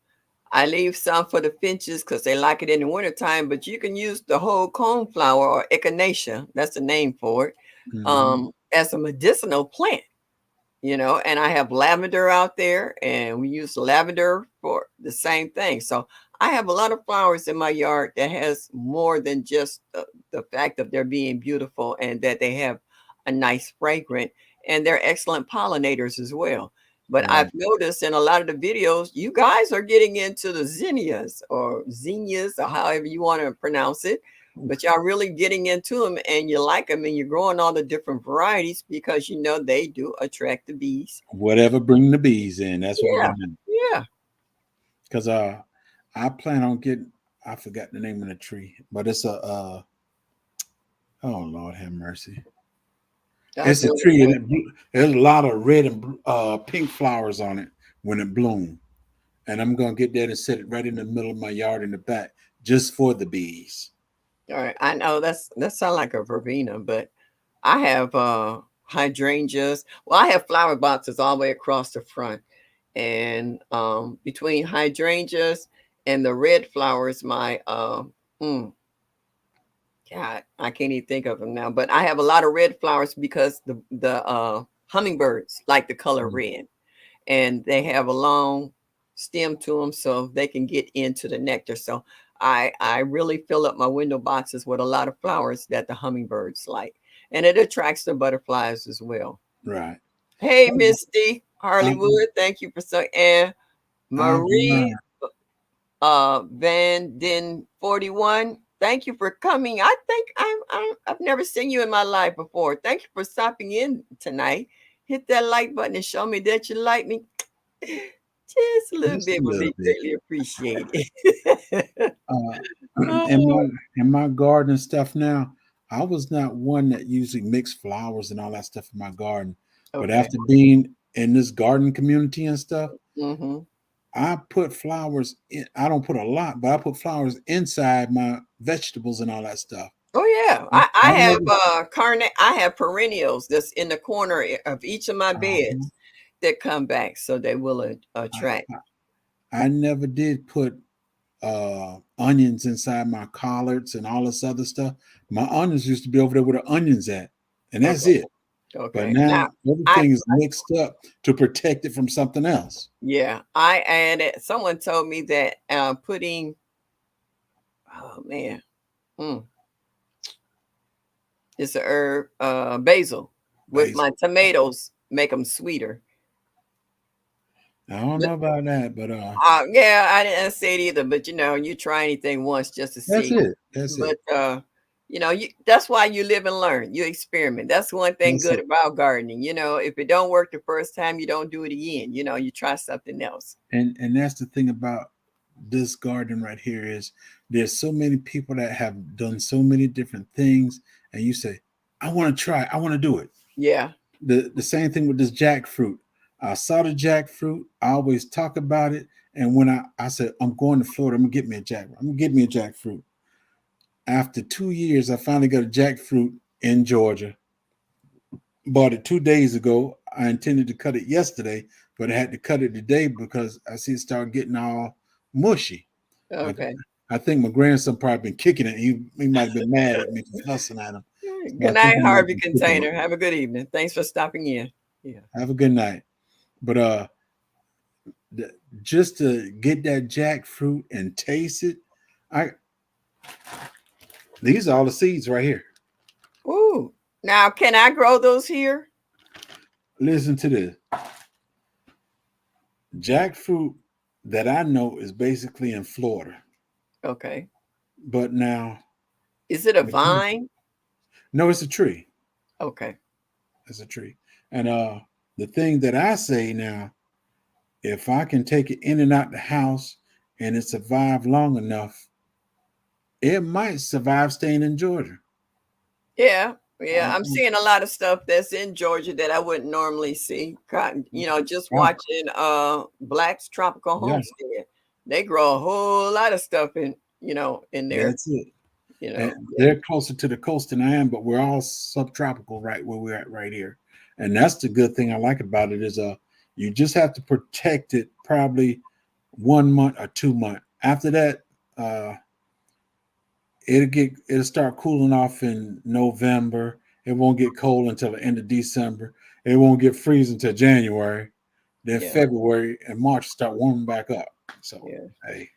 I leave some for the finches because they like it in the wintertime, but you can use the whole coneflower or echinacea, that's the name for it, Mhm. as a medicinal plant. And I have lavender out there and we use lavender for the same thing. So I have a lot of flowers in my yard that has more than just the fact of their being beautiful and that they have a nice fragrance, and they're excellent pollinators as well. But Right. I've noticed in a lot of the videos, you guys are getting into the zinnias or zinnias or however you want to pronounce it. But y'all really getting into them and you like them and you're growing all the different varieties because they do attract the bees. Whatever bring the bees in, that's what we're Yeah, gonna do. yeah. Because I plan on getting. I forgot the name of the tree, but it's a. Oh Lord, have mercy! I It's see a what tree you're and saying. there's a lot of red and pink flowers on it when it blooms. And I'm gonna get that and set it right in the middle of my yard in the back, just for the bees. All right. I know that sounds like a verbena, but I have hydrangeas. Well, I have flower boxes all the way across the front. And between hydrangeas and the red flowers, my mm, God, I can't even think of them now. But I have a lot of red flowers because the hummingbirds like the color Mm. red, and they have a long stem to them, so they can get into the nectar. So I really fill up my window boxes with a lot of flowers that the hummingbirds like, and it attracts the butterflies as well. Right. Hey, I'm, Misty I'm, Harleywood, thank you for so and I'm Marie learning. Van Den 41. Thank you for coming. I think I've never seen you in my life before. Thank you for stopping in tonight. Hit that like button and show me that you like me. Just a little Just a bit would little be bit. greatly appreciated. Uh, in Oh, my garden and stuff now, I was not one that usually mixed flowers and all that stuff in my garden. But okay. after being in this garden community and stuff, Mm-hmm. I put flowers in. I don't put a lot, but I put flowers inside my vegetables and all that stuff. Oh yeah, I, I I have never, I have perennials that's in the corner of each of my uh, beds that come back, so they will I, attract. I never did put onions inside my collards and all this other stuff. My onions used to be over there where the onions at, and that's Okay, it. But okay. Now now I everything is mixed up to protect it from something else. yeah I added. Someone told me that putting oh man, mm, it's a herb basil with my Basil. tomatoes make them sweeter. I don't know about that, but Yeah, I didn't say it either, but you try anything once just to that's see. it. That's it. But that's why you live and learn. You experiment. That's one thing That's good it. about gardening. If it don't work the first time, you don't do it again. You try something else. And that's the thing about this garden right here is there's so many people that have done so many different things, and you say, I want to try, I want to do it. Yeah. The same thing with this jackfruit. I saw the jackfruit, I always talk about it, and when I said I'm going to Florida, I'm gonna get me a jackfruit. I'm gonna get me a jackfruit. After 2 years, I finally got a jackfruit in Georgia. Bought it 2 days ago. I intended to cut it yesterday, but I had to cut it today because I see it start getting all mushy. I, Okay. I think my grandson probably been kicking it. He might have been mad at me for fussing at him. So I Good think night, I might Harvey be kicking it. Container. Have a good evening. Thanks for stopping in. Yeah. Have a good night. But just to get that jackfruit and taste it, I these are all the seeds right here. Ooh. Now, can I grow those here? Listen to this. Jackfruit that I know is basically in Florida. Okay. But now, Is it a vine? no, it's a tree. Okay. It's a tree. And the thing that I say now, if I can take it in and out the house and it survive long enough, it might survive staying in Georgia. Yeah, yeah. I'm Um, seeing a lot of stuff that's in Georgia that I wouldn't normally see. Cotton, just oh, watching Black's Tropical yeah, Homestead. They grow a whole lot of stuff in there, that's it. And yeah. they're closer to the coast than I am, but we're all subtropical right where we're at right here. And that's the good thing I like about it is you just have to protect it probably 1 month or 2 months. After that, uh it'll start cooling off in November. It won't get cold until the end of December. It won't get freezing until January. Then Yeah, February and March start warming back up. So yeah. hey,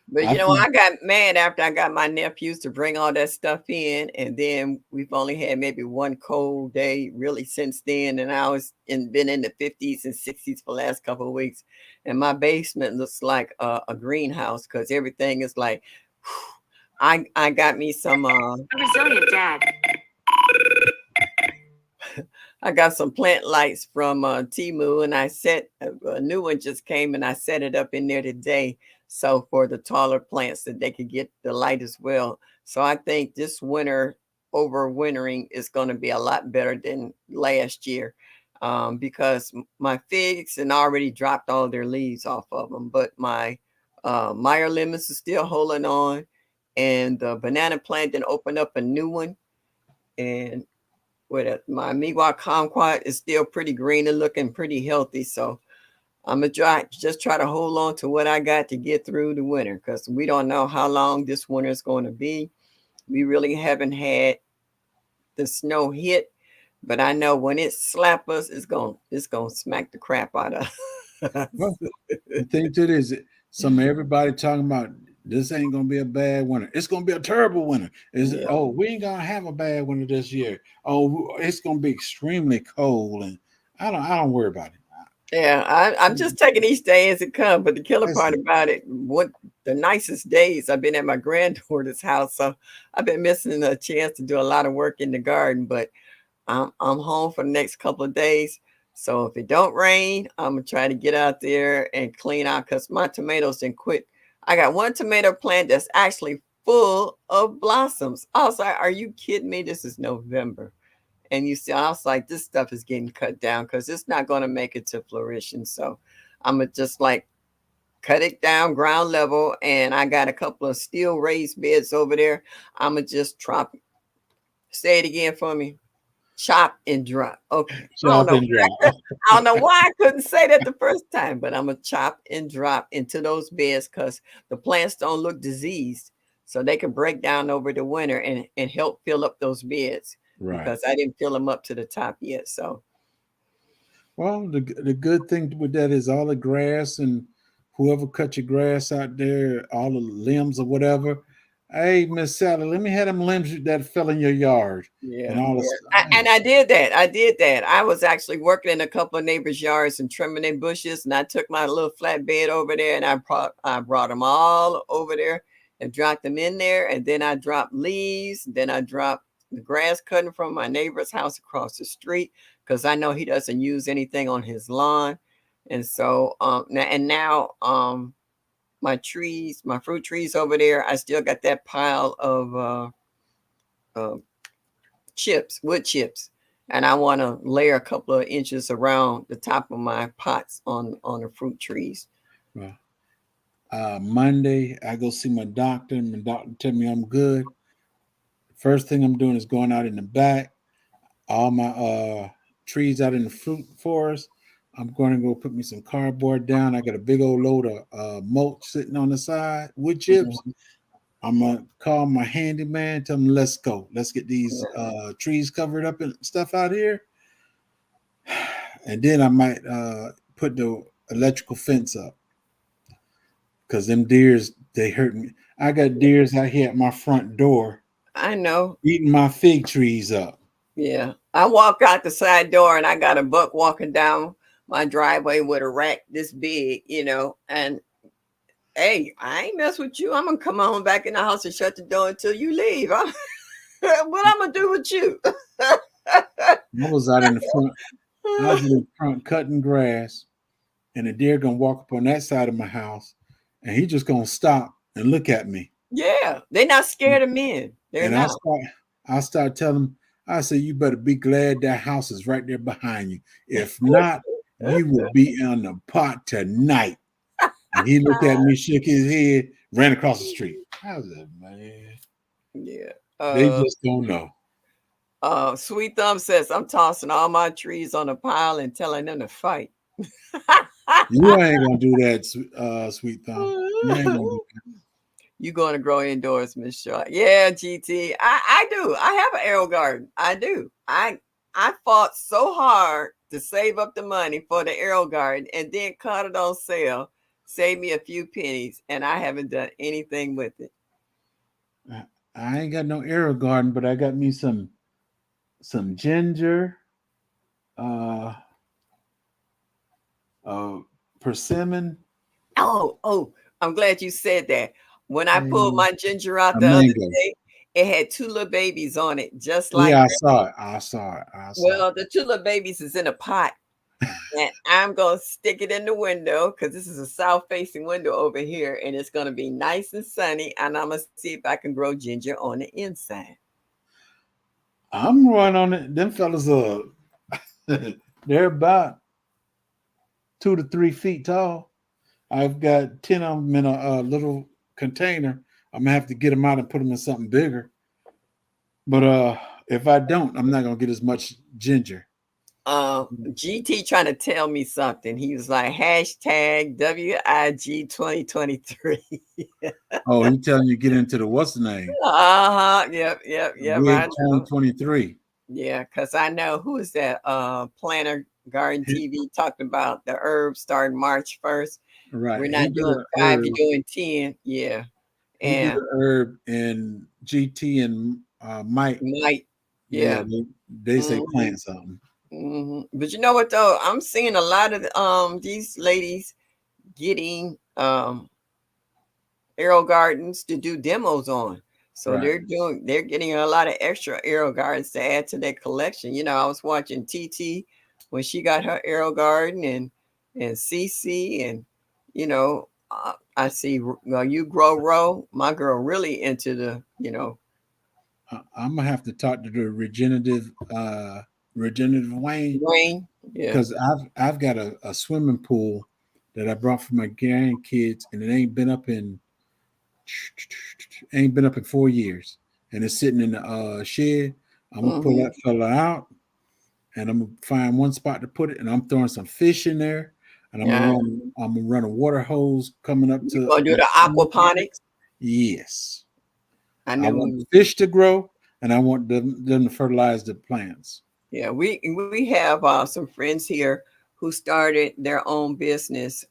But I think I got mad after I got my nephews to bring all that stuff in, and then we've only had maybe one cold day really since then, and been in the 50s and 60s for the last couple of weeks, and my basement looks like a greenhouse because everything is like. I got me some. A resilient dad. I got some plant lights from Timu, and I set a new one just came, and I set it up in there today. So for the taller plants that they could get the light as well. So I think this winter overwintering is going to be a lot better than last year, because my figs and already dropped all their leaves off of them, but my Meyer lemons is still holding on, and the banana plant then opened up a new one, and with it. My Miwa kumquat is still pretty green and looking pretty healthy. So I'm gonna try to hold on to what I got to get through the winter because we don't know how long this winter is going to be. We really haven't had the snow hit, but I know when it slap us, it's gonna smack the crap out of us. well, the thing to it is some everybody talking about this ain't gonna be a bad winter. It's gonna be a terrible winter. Is it? Yeah, Oh, we ain't gonna have a bad winter this year. Oh, it's gonna be extremely cold, and I don't worry about it. Yeah, I'm just taking each day as it comes. But the killer That's part about it, what the nicest days I've been at my granddaughter's house, so I've been missing a chance to do a lot of work in the garden. But I'm home for the next couple of days, so if it don't rain, I'm gonna try to get out there and clean out because my tomatoes didn't quit. I got one tomato plant that's actually full of blossoms. I was like, "Are you kidding me? This is November." And you see, I was like, this stuff is getting cut down because it's not going to make it to fruition. So I'm going to just like cut it down ground level. And I got a couple of steel raised beds over there. I'm going to just drop, say it again for me, chop and drop. Okay. chop and drop. I don't know why I couldn't say that the first time, but I'm going to chop and drop into those beds because the plants don't look diseased. So they can break down over the winter and help fill up those beds Right. because I didn't fill them up to the top yet. So Well, the good thing with that is all the grass and whoever cut your grass out there, all the limbs or whatever. Hey, Miss Sally, let me have them limbs that fell in your yard and yeah, all yeah. this. And I did that. I did that. I was actually working in a couple of neighbors' yards and trimming their bushes, and I took my little flatbed over there and I brought them all over there and dropped them in there, and then I dropped leaves, then I dropped the grass cutting from my neighbor's house across the street because I know he doesn't use anything on his lawn, and so now my trees, my fruit trees over there, I still got that pile of uh chips, wood chips, and I want to layer a couple of inches around the top of my pots on the fruit trees. Well, Monday, I go see my doctor, and my doctor tell me I'm good. First thing I'm doing is going out in the back, all my trees out in the fruit forest. I'm going to go put me some cardboard down. I got a big old load of mulch sitting on the side, wood chips. Mhm. I'm gonna call my handyman, tell him let's go. Let's get these Yeah. trees covered up and stuff out here. And then I might put the electrical fence up because them deers they hurt me. I got deers out here at my front door I know. eating my fig trees up. Yeah. I walk out the side door and I got a buck walking down my driveway with a rack this big, and hey, I ain't mess with you. I'm gonna come on back in the house and shut the door until you leave. What I'm gonna do with you? I was out in the front. I was in the front cutting grass, and a deer gonna walk up on that side of my house, and he just gonna stop and look at me. Yeah, they're not scared of men. They're And not. I start telling him, I say, you better be glad that house is right there behind you. If not, you will be on the pot tonight. And he looked at me, shook his head, ran across the street. I was like, man, Yeah. they just don't know. Sweet Thumb says I'm tossing all my trees on a pile and telling them to fight. You ain't gonna do that, sweet thumb. You ain't gonna do You going to grow indoors, Miss Shaw? Yeah, GT. I do. I have an arrow garden. I do. I fought so hard to save up the money for the arrow garden and then caught it on sale, saved me a few pennies, and I haven't done anything with it. that. I ain't got no arrow garden, but I got me some ginger, uh, uh, persimmon, Oh, I'm glad you said that. When I pulled and my ginger out a the other mango. day, it had two little babies on it, just like Yeah, I that. saw it. I saw it. I saw it. Well, the two little babies is in a pot, and I'm gonna stick it in the window because this is a south-facing window over here, and it's gonna be nice and sunny. And I'm gonna see if I can grow ginger on the inside. I'm running on it. Them fellas are they're about 2 to 3 feet tall. I've got 10 of them in a little container. I'm gonna have to get them out and put them in something bigger. But if I don't, I'm not gonna get as much ginger. GT trying to tell me something. He was like hashtag WIG 2023. Oh, he telling you get into the what's the name? Uh-huh. Yep. Wig I know. 2023. Yeah, because I know who is that Planner Garden TV talked about the herbs starting March 1st. Right. We're He not do doing the 5, herb. you're doing 10. Yeah. He do And the herb and GT and Mike. Mike, Yeah, yeah. they say Mhm. plant something. But you know what though? I'm seeing a lot of these ladies getting arrow gardens to do demos on. So Right. they're getting a lot of extra arrow gardens to add to their collection. You know, I was watching TT when she got her arrow garden and CC and you know I see you grow row. My girl really into the I'm gonna have to talk to the regenerative Wayne, rain. Yeah. because I've got a swimming pool that I brought for my grandkids, and it ain't been up in 4 years, and it's sitting in the shed. I'm gonna pull Hmm. that fella out, and I'm gonna find one spot to put it, and I'm throwing some fish in there, and Yeah. I'm gonna run a water hose coming up You to gonna do the the side. aquaponics? Yes, I I knew want we was. fish to grow, and I want them to fertilize the plants. Yeah, we have some friends here who started their own business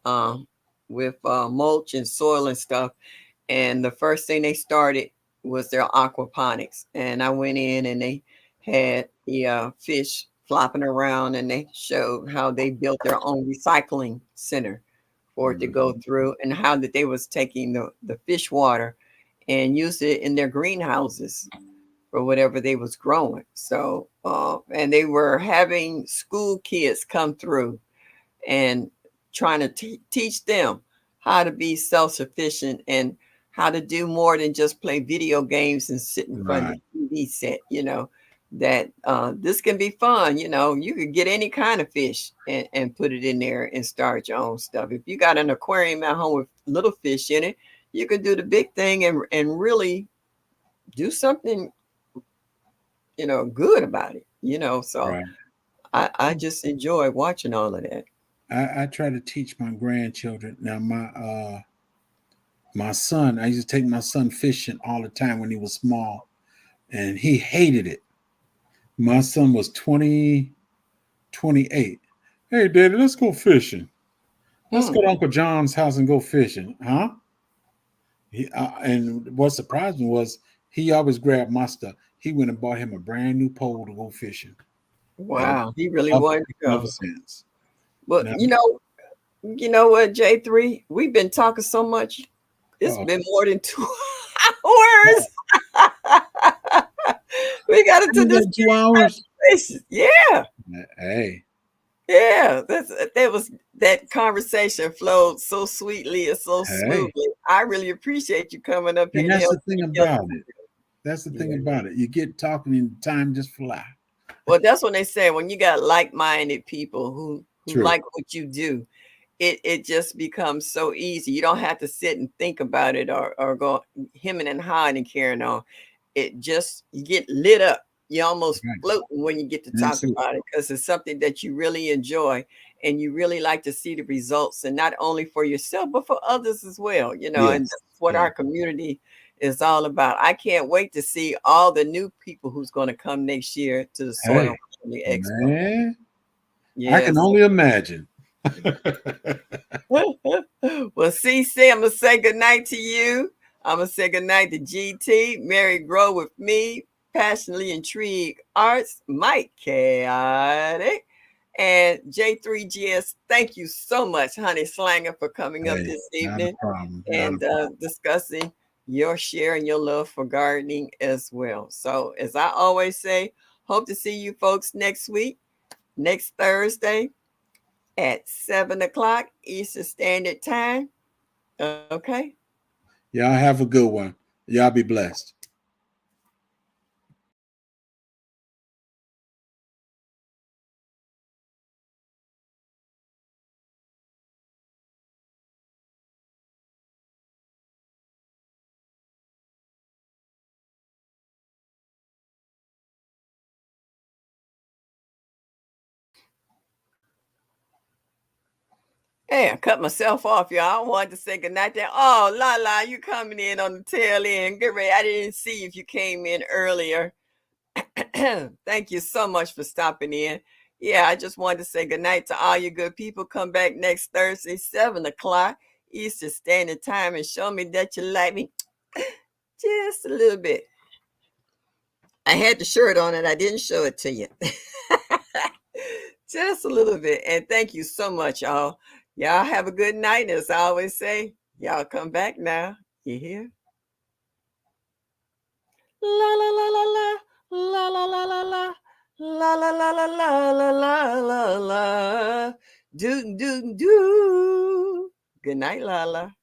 with mulch and soil and stuff. And the first thing they started was their aquaponics. And I went in and they had the fish flopping around, and they showed how they built their own recycling center for it to go Mhm. through, and how that they was taking the fish water and used it in their greenhouses for whatever they was growing. So, and they were having school kids come through and trying to teach them how to be self-sufficient and how to do more than just play video games and sit in front of Right, the TV set. That this can be fun. You could get any kind of fish and put it in there and start your own stuff. If you got an aquarium at home with little fish in it, you can do the big thing and really do something good about it. So right. I just enjoy watching all of that. I try to teach my grandchildren. Now my son, I used to take my son fishing all the time when he was small, and he hated it. My son was 28. Hey, Daddy, let's go fishing. Let's Hmm. go to Uncle John's house and go fishing. Huh? And what surprised me was he always grabbed my stuff. He went and bought him a brand new pole to go fishing. And Wow, he really ever, wanted to ever go. since. But Now, you know what, J3? We've been talking so much. It's oh, been more than 2 hours. We got into we this got 2 hours. conversation. Yeah, Hey, yeah. That conversation flowed so sweetly and so hey. smoothly. I really appreciate you coming up here And and that's the helping thing me get about through it. That's the this. thing Yeah. about it. You get talking and time just fly. Well, that's when they say when you got like-minded people who True. like what you do, it just becomes so easy. You don't have to sit and think about it or go hemming and hawing and carrying on. It just you get lit up. You're almost Right. floating when you get to talk That's it. about it because it's something that you really enjoy and you really like to see the results, and not only for yourself but for others as well. And Yes. that's what Yeah. our community is all about. I can't wait to see all the new people who's going to come next year to the Soil Hey, Friendly Expo. man. I can Yes. only imagine. Well, CC, I'm gonna say goodnight to you. I'm gonna say goodnight to GT, Mary Grow with me, Passionately Intrigued Arts, Mike Chaotic, and J3GS. Thank you so much, Honey Slanger, for coming up Hey, this not a evening problem. Not a and problem. discussing your share and your love for gardening as well. So, as I always say, hope to see you folks next week, next Thursday at 7 o'clock Eastern Standard Time. Okay. Y'all have a good one. Y'all be blessed. Hey, I cut myself off, y'all. I wanted to say goodnight there. Oh, La, you coming in on the tail end. Get ready. I didn't see if you came in earlier. Thank you so much for stopping in. Yeah, I just wanted to say goodnight to all you good people. Come back next Thursday, 7 o'clock Eastern Standard Time, and show me that you like me just a little bit. I had the shirt on and I didn't show it to you. Just a little bit. And thank you so much, y'all. Y'all have a good night. As I always say, y'all come back now. You hear? La la la la la la la la la la la la la la la la la la la do do do. Good night, Lala.